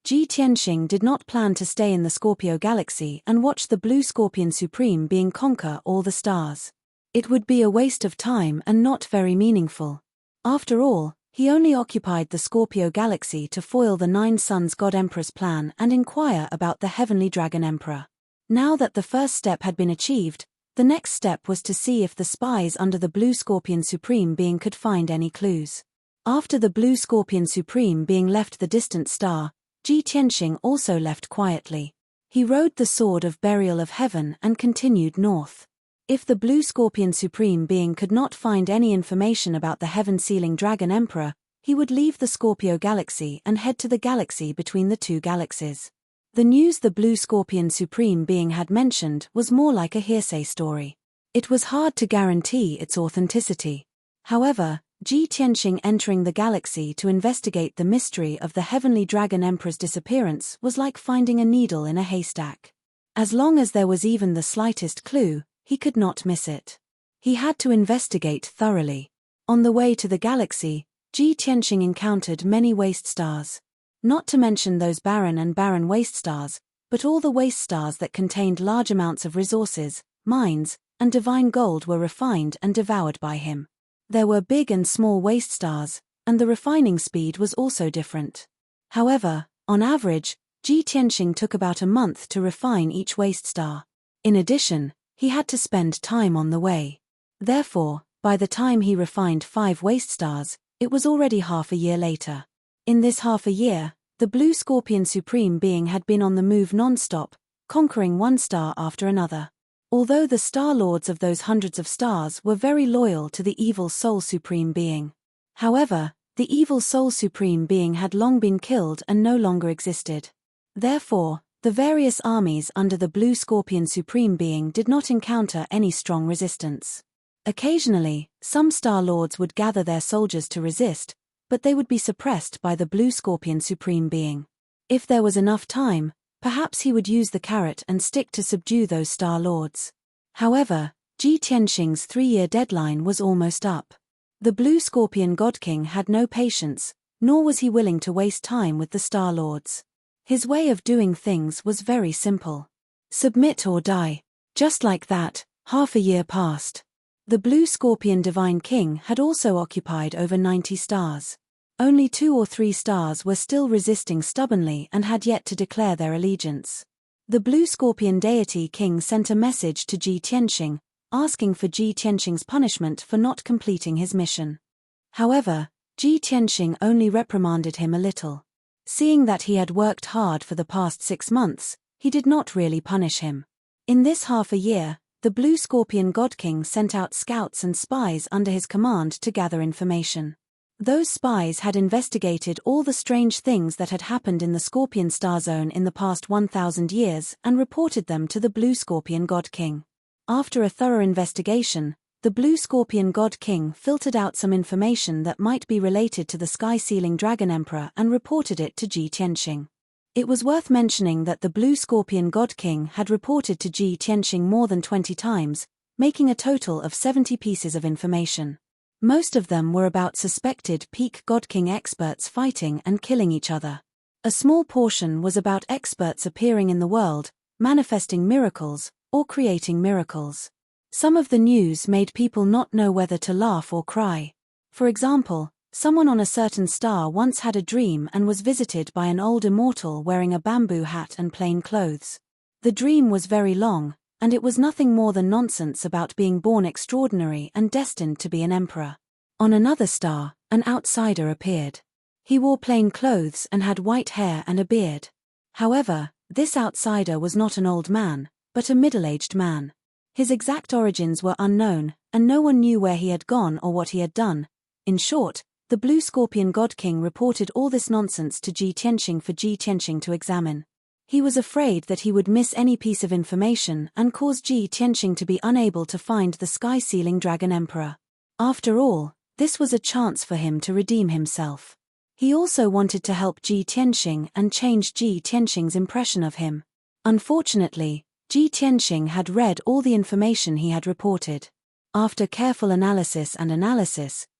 Ji Tianxing did not plan to stay in the Scorpio Galaxy and watch the Blue Scorpion Supreme being conquer all the stars. It would be a waste of time and not very meaningful. After all, he only occupied the Scorpio Galaxy to foil the Nine Suns God Emperor's plan and inquire about the Heavenly Dragon Emperor. Now that the first step had been achieved, the next step was to see if the spies under the Blue Scorpion Supreme being could find any clues. After the Blue Scorpion Supreme being left the distant star, Ji Tianxing also left quietly. He rode the Sword of Burial of Heaven and continued north. If the Blue Scorpion Supreme being could not find any information about the heaven-sealing Dragon Emperor, he would leave the Scorpio Galaxy and head to the galaxy between the two galaxies. The news the Blue Scorpion Supreme being had mentioned was more like a hearsay story. It was hard to guarantee its authenticity. However, Ji Tianxing entering the galaxy to investigate the mystery of the Heavenly Dragon Emperor's disappearance was like finding a needle in a haystack. As long as there was even the slightest clue, he could not miss it. He had to investigate thoroughly. On the way to the galaxy, Ji Tianxing encountered many waste stars. Not to mention those barren waste stars, but all the waste stars that contained large amounts of resources, mines, and divine gold were refined and devoured by him. There were big and small waste stars, and the refining speed was also different. However, on average, Ji Tianxing took about a month to refine each waste star. In addition, he had to spend time on the way. Therefore, by the time he refined 5 waste stars, it was already half a year later. In this half a year, the Blue Scorpion Supreme Being had been on the move non-stop, conquering one star after another. Although the Star Lords of those hundreds of stars were very loyal to the Evil Soul Supreme Being. However, the Evil Soul Supreme Being had long been killed and no longer existed. Therefore, the various armies under the Blue Scorpion Supreme Being did not encounter any strong resistance. Occasionally, some Star Lords would gather their soldiers to resist, but they would be suppressed by the Blue Scorpion Supreme Being. If there was enough time, perhaps he would use the carrot and stick to subdue those Star Lords. However, Ji Tianxing's 3-year deadline was almost up. The Blue Scorpion God King had no patience, nor was he willing to waste time with the Star Lords. His way of doing things was very simple. Submit or die. Just like that, half a year passed. The Blue Scorpion Divine King had also occupied over 90 stars. Only 2 or 3 stars were still resisting stubbornly and had yet to declare their allegiance. The Blue Scorpion Deity King sent a message to Ji Tianxing, asking for Ji Tianxing's punishment for not completing his mission. However, Ji Tianxing only reprimanded him a little. Seeing that he had worked hard for the past 6 months, he did not really punish him. In this half a year, the Blue Scorpion God King sent out scouts and spies under his command to gather information. Those spies had investigated all the strange things that had happened in the Scorpion Star Zone in the past 1,000 years and reported them to the Blue Scorpion God King. After a thorough investigation, the Blue Scorpion God King filtered out some information that might be related to the sky-sealing Dragon Emperor and reported it to Ji Tianxing. It was worth mentioning that the Blue Scorpion God King had reported to Ji Tianxing more than 20 times, making a total of 70 pieces of information. Most of them were about suspected peak God King experts fighting and killing each other. A small portion was about experts appearing in the world, manifesting miracles, or creating miracles. Some of the news made people not know whether to laugh or cry. For example, someone on a certain star once had a dream and was visited by an old immortal wearing a bamboo hat and plain clothes. The dream was very long, and it was nothing more than nonsense about being born extraordinary and destined to be an emperor. On another star, an outsider appeared. He wore plain clothes and had white hair and a beard. However, this outsider was not an old man, but a middle-aged man. His exact origins were unknown, and no one knew where he had gone or what he had done. In short, the Blue Scorpion God King reported all this nonsense to Ji Tianxing for Ji Tianxing to examine. He was afraid that he would miss any piece of information and cause Ji Tianxing to be unable to find the sky-sealing Dragon Emperor. After all, this was a chance for him to redeem himself. He also wanted to help Ji Tianxing and change Ji Tianxing's impression of him. Unfortunately, Ji Tianxing had read all the information he had reported. After careful analysis,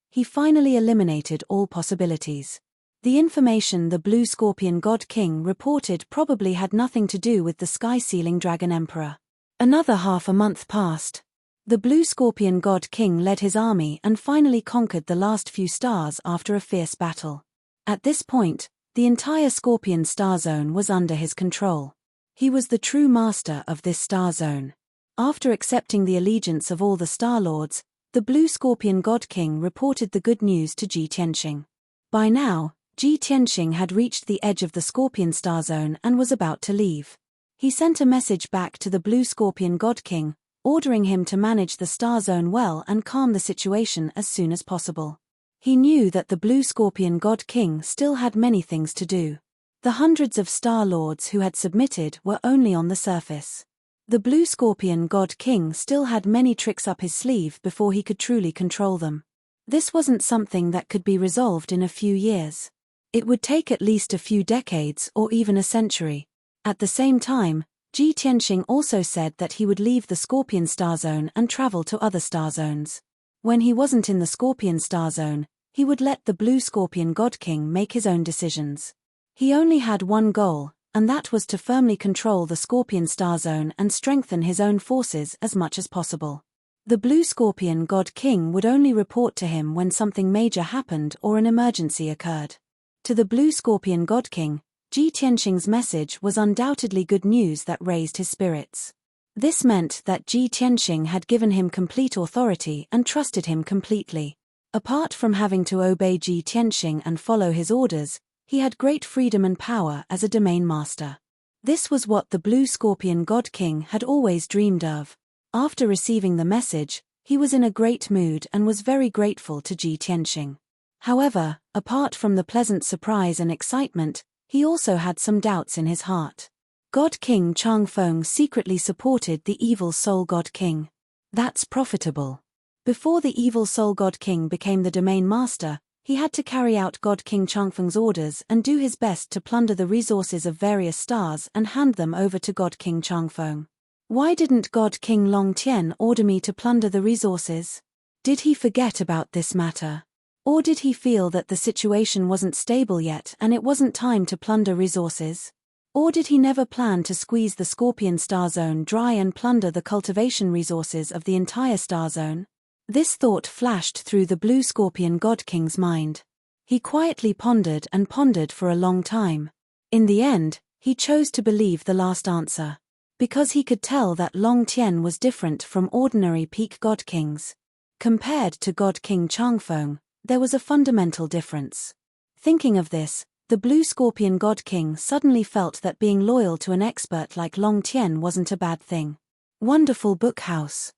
he finally eliminated all possibilities. The information the Blue Scorpion God King reported probably had nothing to do with the sky-sealing Dragon Emperor. Another half a month passed. The Blue Scorpion God King led his army and finally conquered the last few stars after a fierce battle. At this point, the entire Scorpion Star Zone was under his control. He was the true master of this star zone. After accepting the allegiance of all the Star Lords, the Blue Scorpion God King reported the good news to Ji Tianxing. By now, Ji Tianxing had reached the edge of the Scorpion Star Zone and was about to leave. He sent a message back to the Blue Scorpion God King, ordering him to manage the Star Zone well and calm the situation as soon as possible. He knew that the Blue Scorpion God King still had many things to do. The hundreds of Star Lords who had submitted were only on the surface. The Blue Scorpion God King still had many tricks up his sleeve before he could truly control them. This wasn't something that could be resolved in a few years. It would take at least a few decades or even a century. At the same time, Ji Tianxing also said that he would leave the Scorpion Star Zone and travel to other star zones. When he wasn't in the Scorpion Star Zone, he would let the Blue Scorpion God King make his own decisions. He only had one goal, and that was to firmly control the Scorpion star zone and strengthen his own forces as much as possible. The Blue Scorpion God King would only report to him when something major happened or an emergency occurred. To the Blue Scorpion God King, Ji Tianxing's message was undoubtedly good news that raised his spirits. This meant that Ji Tianxing had given him complete authority and trusted him completely. Apart from having to obey Ji Tianxing and follow his orders, he had great freedom and power as a domain master. This was what the Blue Scorpion God King had always dreamed of. After receiving the message, he was in a great mood and was very grateful to Ji Tianxing. However, apart from the pleasant surprise and excitement, he also had some doubts in his heart. God King Changfeng secretly supported the evil Soul God King. That's profitable. Before the evil Soul God King became the domain master, he had to carry out God King Changfeng's orders and do his best to plunder the resources of various stars and hand them over to God King Changfeng. Why didn't God King Long Tian order me to plunder the resources? Did he forget about this matter? Or did he feel that the situation wasn't stable yet and it wasn't time to plunder resources? Or did he never plan to squeeze the Scorpion star zone dry and plunder the cultivation resources of the entire star zone? This thought flashed through the Blue Scorpion God King's mind. He quietly pondered and pondered for a long time. In the end, he chose to believe the last answer. Because he could tell that Long Tian was different from ordinary peak God Kings. Compared to God King Changfeng, there was a fundamental difference. Thinking of this, the Blue Scorpion God King suddenly felt that being loyal to an expert like Long Tian wasn't a bad thing. Wonderful Book House.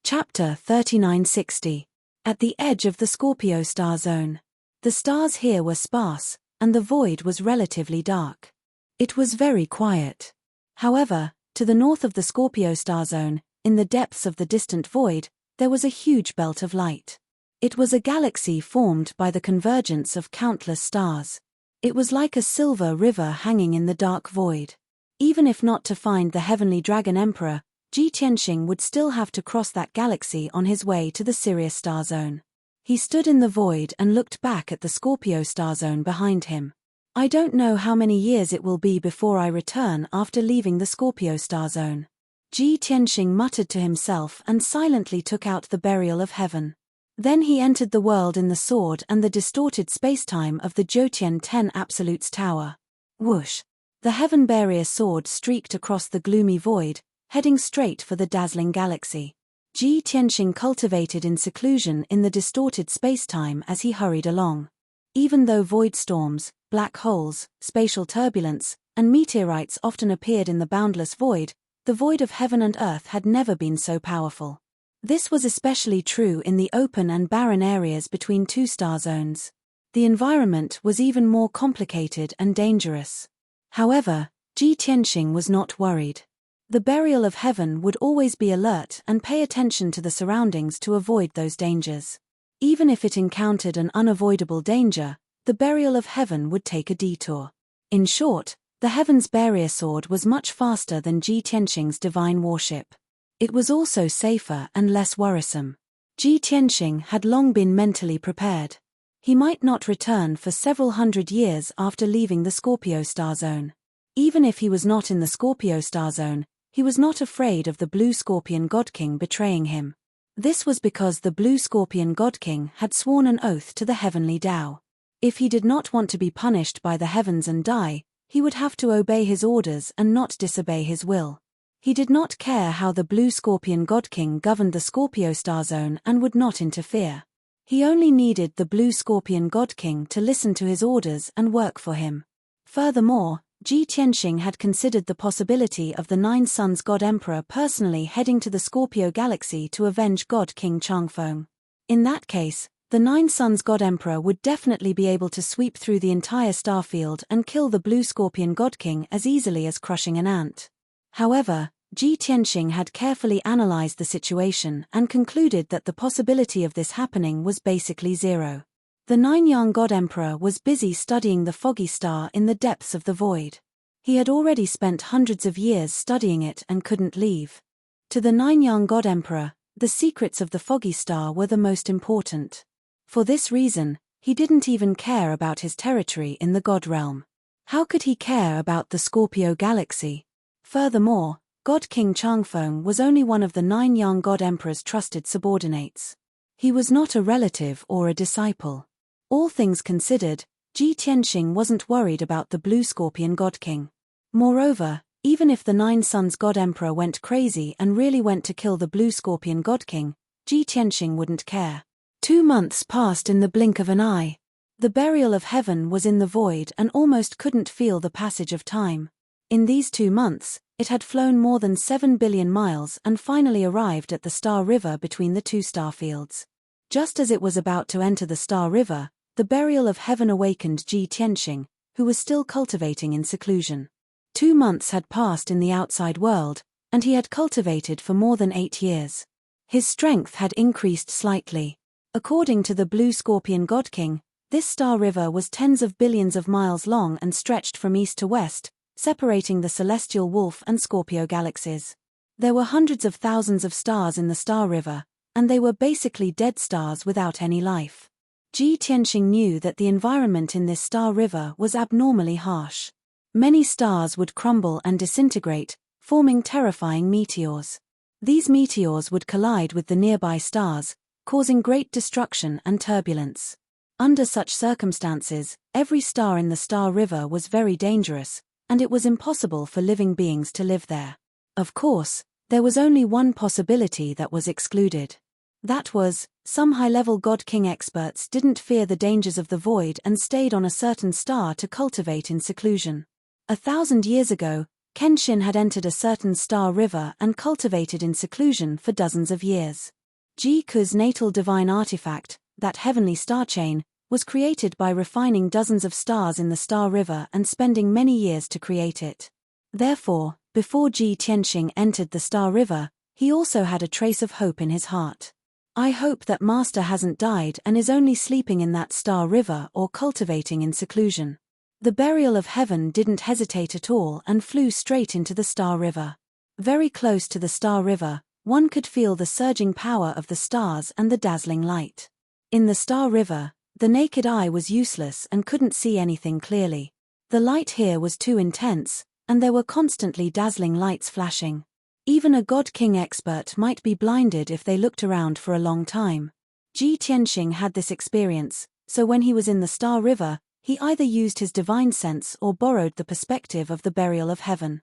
Chapter 3960. At the edge of the Scorpio star zone. The stars here were sparse, and the void was relatively dark. It was very quiet. However, to the north of the Scorpio star zone, in the depths of the distant void, there was a huge belt of light. It was a galaxy formed by the convergence of countless stars. It was like a silver river hanging in the dark void. Even if not to find the heavenly dragon emperor, Ji Tianxing would still have to cross that galaxy on his way to the Sirius star zone. He stood in the void and looked back at the Scorpio star zone behind him. I don't know how many years it will be before I return after leaving the Scorpio star zone. Ji Tianxing muttered to himself and silently took out the burial of heaven. Then he entered the world in the sword and the distorted spacetime of the Jiutian 10 Absolutes Tower. Whoosh! The Heavenpiercer sword streaked across the gloomy void, heading straight for the dazzling galaxy. Ji Tianxing cultivated in seclusion in the distorted spacetime as he hurried along. Even though void storms, black holes, spatial turbulence, and meteorites often appeared in the boundless void, the void of heaven and earth had never been so powerful. This was especially true in the open and barren areas between two star zones. The environment was even more complicated and dangerous. However, Ji Tianxing was not worried. The burial of heaven would always be alert and pay attention to the surroundings to avoid those dangers. Even if it encountered an unavoidable danger, the burial of heaven would take a detour. In short, the Heavenpiercer sword was much faster than Ji Tianxing's divine warship. It was also safer and less worrisome. Ji Tianxing had long been mentally prepared. He might not return for several hundred years after leaving the Scorpio star zone. Even if he was not in the Scorpio star zone, he was not afraid of the Blue Scorpion God King betraying him. This was because the Blue Scorpion God King had sworn an oath to the heavenly Tao. If he did not want to be punished by the heavens and die, he would have to obey his orders and not disobey his will. He did not care how the Blue Scorpion God King governed the Scorpio star zone and would not interfere. He only needed the Blue Scorpion God King to listen to his orders and work for him. Furthermore, Ji Tianxing had considered the possibility of the Nine Suns God Emperor personally heading to the Scorpio galaxy to avenge God King Changfeng. In that case, the Nine Suns God Emperor would definitely be able to sweep through the entire starfield and kill the Blue Scorpion God King as easily as crushing an ant. However, Ji Tianxing had carefully analyzed the situation and concluded that the possibility of this happening was basically zero. The Nine-Yang God Emperor was busy studying the foggy star in the depths of the void. He had already spent hundreds of years studying it and couldn't leave. To the Nine-Yang God Emperor, the secrets of the foggy star were the most important. For this reason, he didn't even care about his territory in the God realm. How could he care about the Scorpio galaxy? Furthermore, God King Changfeng was only one of the 9 young God Emperor's trusted subordinates. He was not a relative or a disciple. All things considered, Ji Tianxing wasn't worried about the Blue Scorpion God King. Moreover, even if the 9 Sons God Emperor went crazy and really went to kill the Blue Scorpion God King, Ji Tianxing wouldn't care. 2 months passed in the blink of an eye. The burial of heaven was in the void and almost couldn't feel the passage of time. In these 2 months, it had flown more than 7 billion miles and finally arrived at the Star River between the 2 star fields. Just as it was about to enter the Star River, the burial of heaven awakened Ji Tianxing, who was still cultivating in seclusion. 2 months had passed in the outside world, and he had cultivated for more than 8 years. His strength had increased slightly. According to the Blue Scorpion God King, this Star River was tens of billions of miles long and stretched from east to west, separating the celestial Wolf and Scorpio galaxies. There were hundreds of thousands of stars in the Star River, and they were basically dead stars without any life. Ji Tianxing knew that the environment in this Star River was abnormally harsh. Many stars would crumble and disintegrate, forming terrifying meteors. These meteors would collide with the nearby stars, causing great destruction and turbulence. Under such circumstances, every star in the Star River was very dangerous, and it was impossible for living beings to live there. Of course, there was only one possibility that was excluded. That was, some high-level God King experts didn't fear the dangers of the void and stayed on a certain star to cultivate in seclusion. 1,000 years ago, Kenshin had entered a certain Star River and cultivated in seclusion for dozens of years. Ji Ku's natal divine artifact, that heavenly star chain, was created by refining dozens of stars in the Star River and spending many years to create it. Therefore, before Ji Tianxing entered the Star River, he also had a trace of hope in his heart. I hope that Master hasn't died and is only sleeping in that Star River or cultivating in seclusion. The burial of heaven didn't hesitate at all and flew straight into the Star River. Very close to the Star River, one could feel the surging power of the stars and the dazzling light. In the Star River, the naked eye was useless and couldn't see anything clearly. The light here was too intense, and there were constantly dazzling lights flashing. Even a God King expert might be blinded if they looked around for a long time. Ji Tianxing had this experience, so when he was in the Star River, he either used his divine sense or borrowed the perspective of the burial of heaven.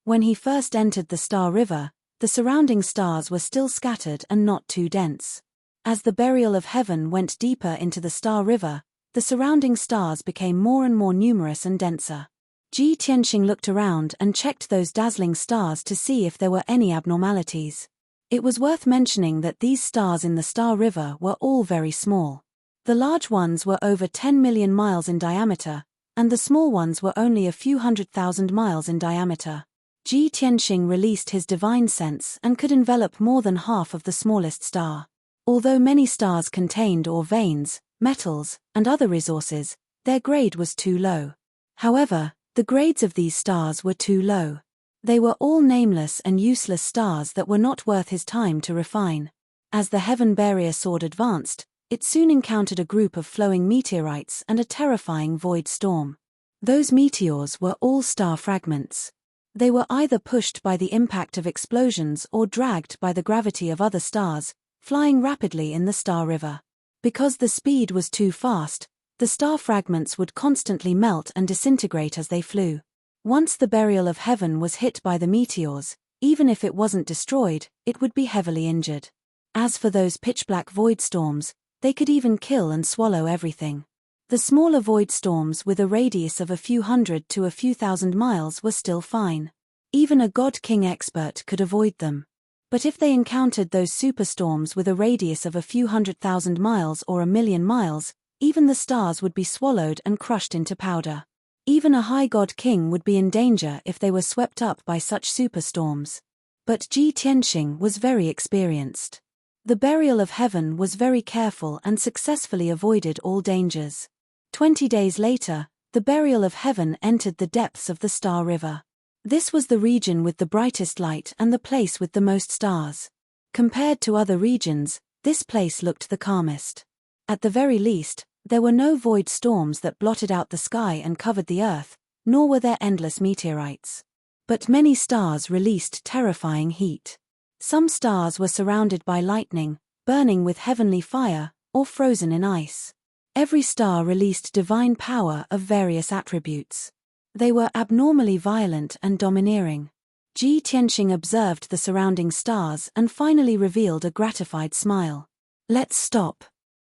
When he first entered the Star River, the surrounding stars were still scattered and not too dense. As the burial of heaven went deeper into the Star River, the surrounding stars became more and more numerous and denser. Ji Tianxing looked around and checked those dazzling stars to see if there were any abnormalities. It was worth mentioning that these stars in the Star River were all very small. The large ones were over 10 million miles in diameter, and the small ones were only a few 100,000 miles in diameter. Ji Tianxing released his divine sense and could envelop more than half of the smallest star. Although many stars contained ore veins, metals, and other resources, their grade was too low. However, the grades of these stars were too low. They were all nameless and useless stars that were not worth his time to refine. As the Heavenpiercer sword advanced, it soon encountered a group of flowing meteorites and a terrifying void storm. Those meteors were all star fragments. They were either pushed by the impact of explosions or dragged by the gravity of other stars, flying rapidly in the Star River. Because the speed was too fast, the star fragments would constantly melt and disintegrate as they flew. Once the burial of heaven was hit by the meteors, even if it wasn't destroyed, it would be heavily injured. As for those pitch-black void storms, they could even kill and swallow everything. The smaller void storms with a radius of a few hundred to a few thousand miles were still fine. Even a God King expert could avoid them. But if they encountered those superstorms with a radius of a few 100,000 miles or a million miles, even the stars would be swallowed and crushed into powder. Even a high God King would be in danger if they were swept up by such superstorms. But Ji Tianxing was very experienced. The burial of heaven was very careful and successfully avoided all dangers. 20 days later, the burial of heaven entered the depths of the Star River. This was the region with the brightest light and the place with the most stars. Compared to other regions, this place looked the calmest. At the very least, there were no void storms that blotted out the sky and covered the earth, nor were there endless meteorites. But many stars released terrifying heat. Some stars were surrounded by lightning, burning with heavenly fire, or frozen in ice. Every star released divine power of various attributes. They were abnormally violent and domineering. Ji Tianxing observed the surrounding stars and finally revealed a gratified smile. Let's stop.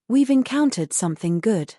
We've encountered something good.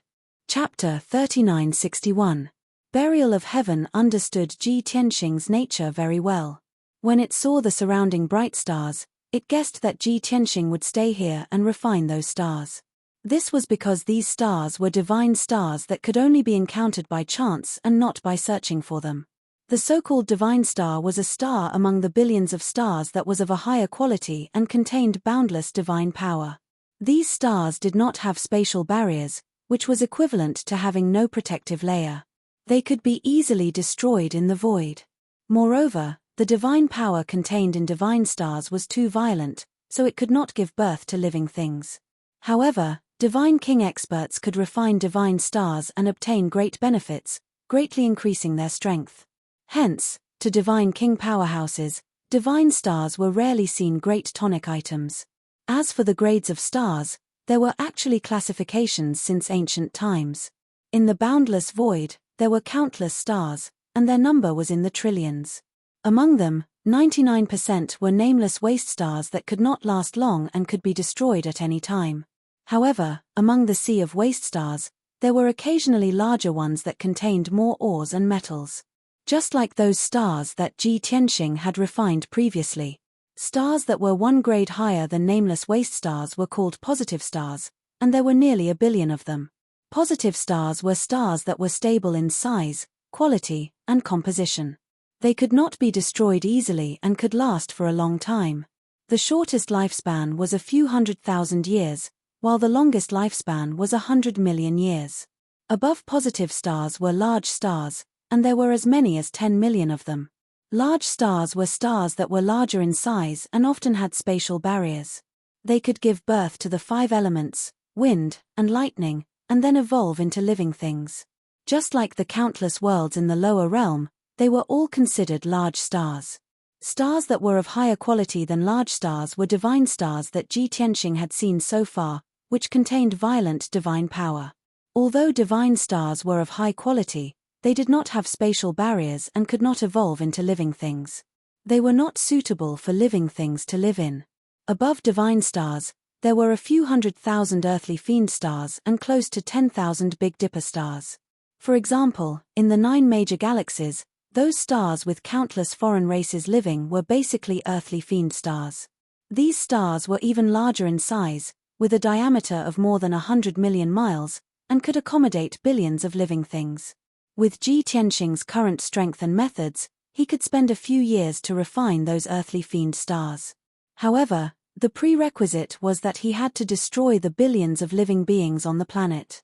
Chapter 3961. Burial of Heaven understood Ji Tianxing's nature very well. When it saw the surrounding bright stars, it guessed that Ji Tianxing would stay here and refine those stars. This was because these stars were divine stars that could only be encountered by chance and not by searching for them. The so-called divine star was a star among the billions of stars that was of a higher quality and contained boundless divine power. These stars did not have spatial barriers, which was equivalent to having no protective layer. They could be easily destroyed in the void. Moreover, the divine power contained in divine stars was too violent, so it could not give birth to living things. However, Divine King experts could refine divine stars and obtain great benefits, greatly increasing their strength. Hence, to Divine King powerhouses, divine stars were rarely seen great tonic items. As for the grades of stars, there were actually classifications since ancient times. In the boundless void, there were countless stars, and their number was in the trillions. Among them, 99% were nameless waste stars that could not last long and could be destroyed at any time. However, among the sea of waste stars, there were occasionally larger ones that contained more ores and metals. Just like those stars that Ji Tianxing had refined previously. Stars that were one grade higher than nameless waste stars were called positive stars, and there were nearly a billion of them. Positive stars were stars that were stable in size, quality, and composition. They could not be destroyed easily and could last for a long time. The shortest lifespan was a few 100,000 years, while the longest lifespan was 100 million years. Above positive stars were large stars, and there were as many as 10 million of them. Large stars were stars that were larger in size and often had spatial barriers. They could give birth to the 5 elements, wind and lightning, and then evolve into living things. Just like the countless worlds in the lower realm, they were all considered large stars. Stars that were of higher quality than large stars were divine stars that Ji Tianxing had seen so far, which contained violent divine power. Although divine stars were of high quality, they did not have spatial barriers and could not evolve into living things. They were not suitable for living things to live in. Above divine stars, there were a few 100,000 earthly fiend stars and close to 10,000 Big Dipper stars. For example, in the 9 major galaxies, those stars with countless foreign races living were basically earthly fiend stars. These stars were even larger in size, with a diameter of more than 100 million miles, and could accommodate billions of living things. With Ji Tianxing's current strength and methods, he could spend a few years to refine those earthly fiend stars. However, the prerequisite was that he had to destroy the billions of living beings on the planet.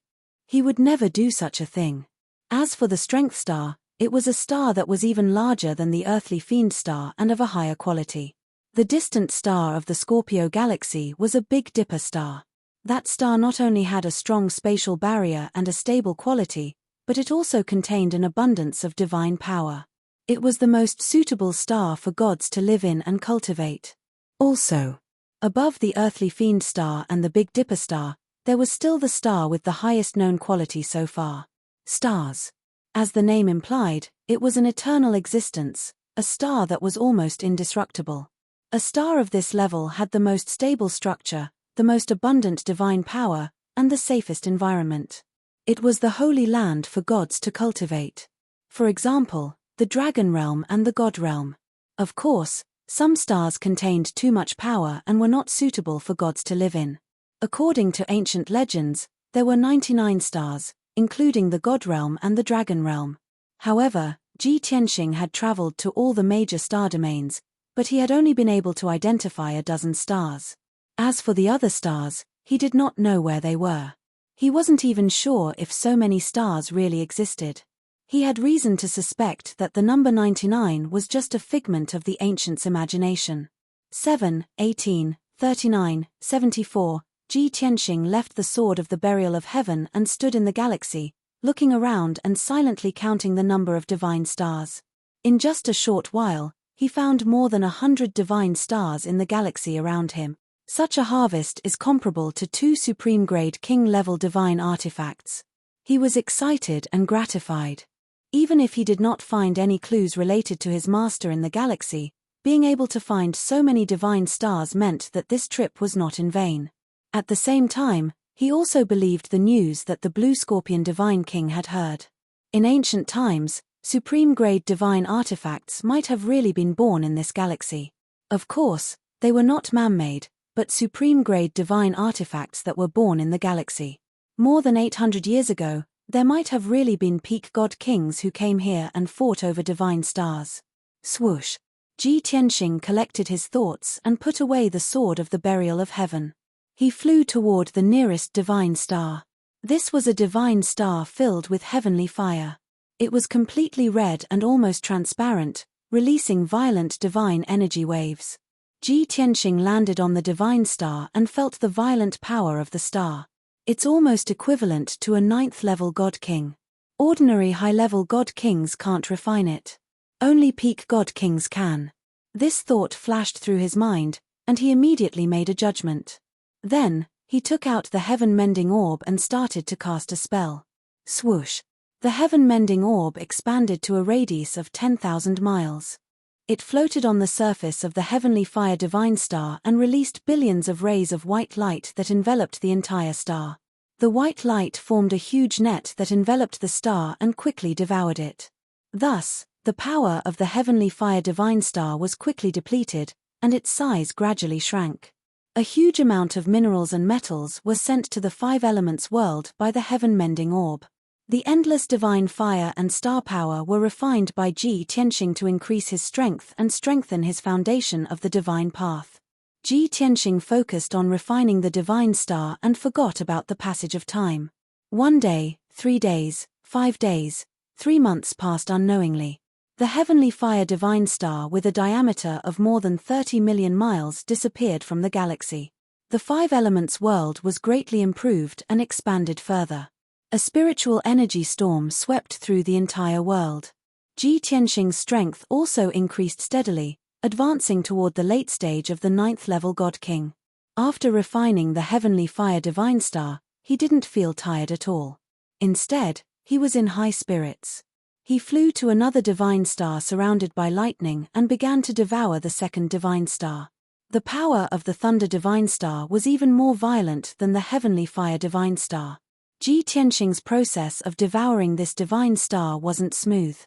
He would never do such a thing. As for the strength star, it was a star that was even larger than the earthly fiend star and of a higher quality. The distant star of the Scorpio galaxy was a Big Dipper star. That star not only had a strong spatial barrier and a stable quality, but it also contained an abundance of divine power. It was the most suitable star for gods to live in and cultivate. Also, above the earthly fiend star and the Big Dipper star, there was still the star with the highest known quality so far. Stars. As the name implied, it was an eternal existence, a star that was almost indestructible. A star of this level had the most stable structure, the most abundant divine power, and the safest environment. It was the holy land for gods to cultivate. For example, the dragon realm and the god realm. Of course, some stars contained too much power and were not suitable for gods to live in. According to ancient legends, there were 99 stars, including the god realm and the dragon realm. However, Ji Tianxing had traveled to all the major star domains, but he had only been able to identify a dozen stars. As for the other stars, he did not know where they were. He wasn't even sure if so many stars really existed. He had reason to suspect that the number 99 was just a figment of the ancients' imagination. 7, 18, 39, 74, Ji Tianxing left the sword of the burial of heaven and stood in the galaxy, looking around and silently counting the number of divine stars. In just a short while, he found more than 100 divine stars in the galaxy around him. Such a harvest is comparable to 2 supreme-grade king-level divine artifacts. He was excited and gratified. Even if he did not find any clues related to his master in the galaxy, being able to find so many divine stars meant that this trip was not in vain. At the same time, he also believed the news that the Blue Scorpion Divine King had heard. In ancient times, supreme-grade divine artifacts might have really been born in this galaxy. Of course, they were not man-made, but supreme-grade divine artifacts that were born in the galaxy. More than 800 years ago, there might have really been peak god kings who came here and fought over divine stars. Swoosh! Ji Tianxing collected his thoughts and put away the sword of the burial of heaven. He flew toward the nearest divine star. This was a divine star filled with heavenly fire. It was completely red and almost transparent, releasing violent divine energy waves. Ji Tianxing landed on the divine star and felt the violent power of the star. It's almost equivalent to a 9th-level god king. Ordinary high-level god kings can't refine it. Only peak god kings can. This thought flashed through his mind, and he immediately made a judgment. Then, he took out the heaven-mending orb and started to cast a spell. Swoosh! The heaven-mending orb expanded to a radius of 10,000 miles. It floated on the surface of the heavenly fire divine star and released billions of rays of white light that enveloped the entire star. The white light formed a huge net that enveloped the star and quickly devoured it. Thus, the power of the heavenly fire divine star was quickly depleted, and its size gradually shrank. A huge amount of minerals and metals was sent to the 5 elements world by the heaven-mending orb. The endless divine fire and star power were refined by Ji Tianxing to increase his strength and strengthen his foundation of the divine path. Ji Tianxing focused on refining the divine star and forgot about the passage of time. 1 day, 3 days, 5 days, 3 months passed unknowingly. The heavenly fire divine star with a diameter of more than 30 million miles disappeared from the galaxy. The 5 elements world was greatly improved and expanded further. A spiritual energy storm swept through the entire world. Ji Tianxing's strength also increased steadily, advancing toward the late stage of the 9th-level God King. After refining the heavenly fire divine star, he didn't feel tired at all. Instead, he was in high spirits. He flew to another divine star surrounded by lightning and began to devour the second divine star. The power of the thunder divine star was even more violent than the heavenly fire divine star. Ji Tianxing's process of devouring this divine star wasn't smooth.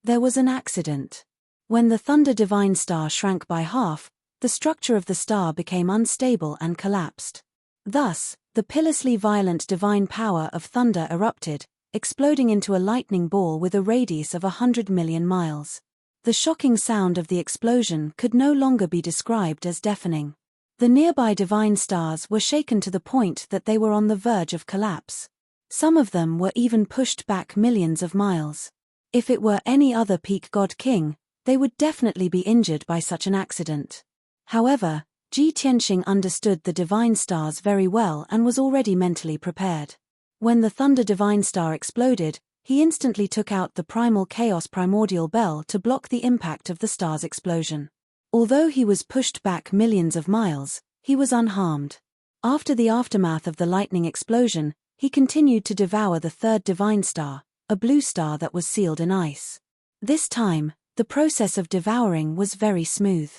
There was an accident. When the thunder divine star shrank by half, the structure of the star became unstable and collapsed. Thus, the pitilessly violent divine power of thunder erupted, exploding into a lightning ball with a radius of 100 million miles. The shocking sound of the explosion could no longer be described as deafening. The nearby divine stars were shaken to the point that they were on the verge of collapse. Some of them were even pushed back millions of miles. If it were any other peak god king, they would definitely be injured by such an accident. However, Ji Tianxing understood the divine stars very well and was already mentally prepared. When the thunder divine star exploded, he instantly took out the primal chaos primordial bell to block the impact of the star's explosion. Although he was pushed back millions of miles, he was unharmed. After the aftermath of the lightning explosion, he continued to devour the third divine star, a blue star that was sealed in ice. This time, the process of devouring was very smooth.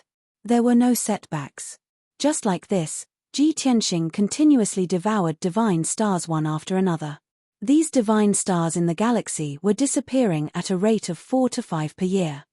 There were no setbacks. Just like this, Ji Tianxing continuously devoured divine stars one after another. These divine stars in the galaxy were disappearing at a rate of 4 to 5 per year.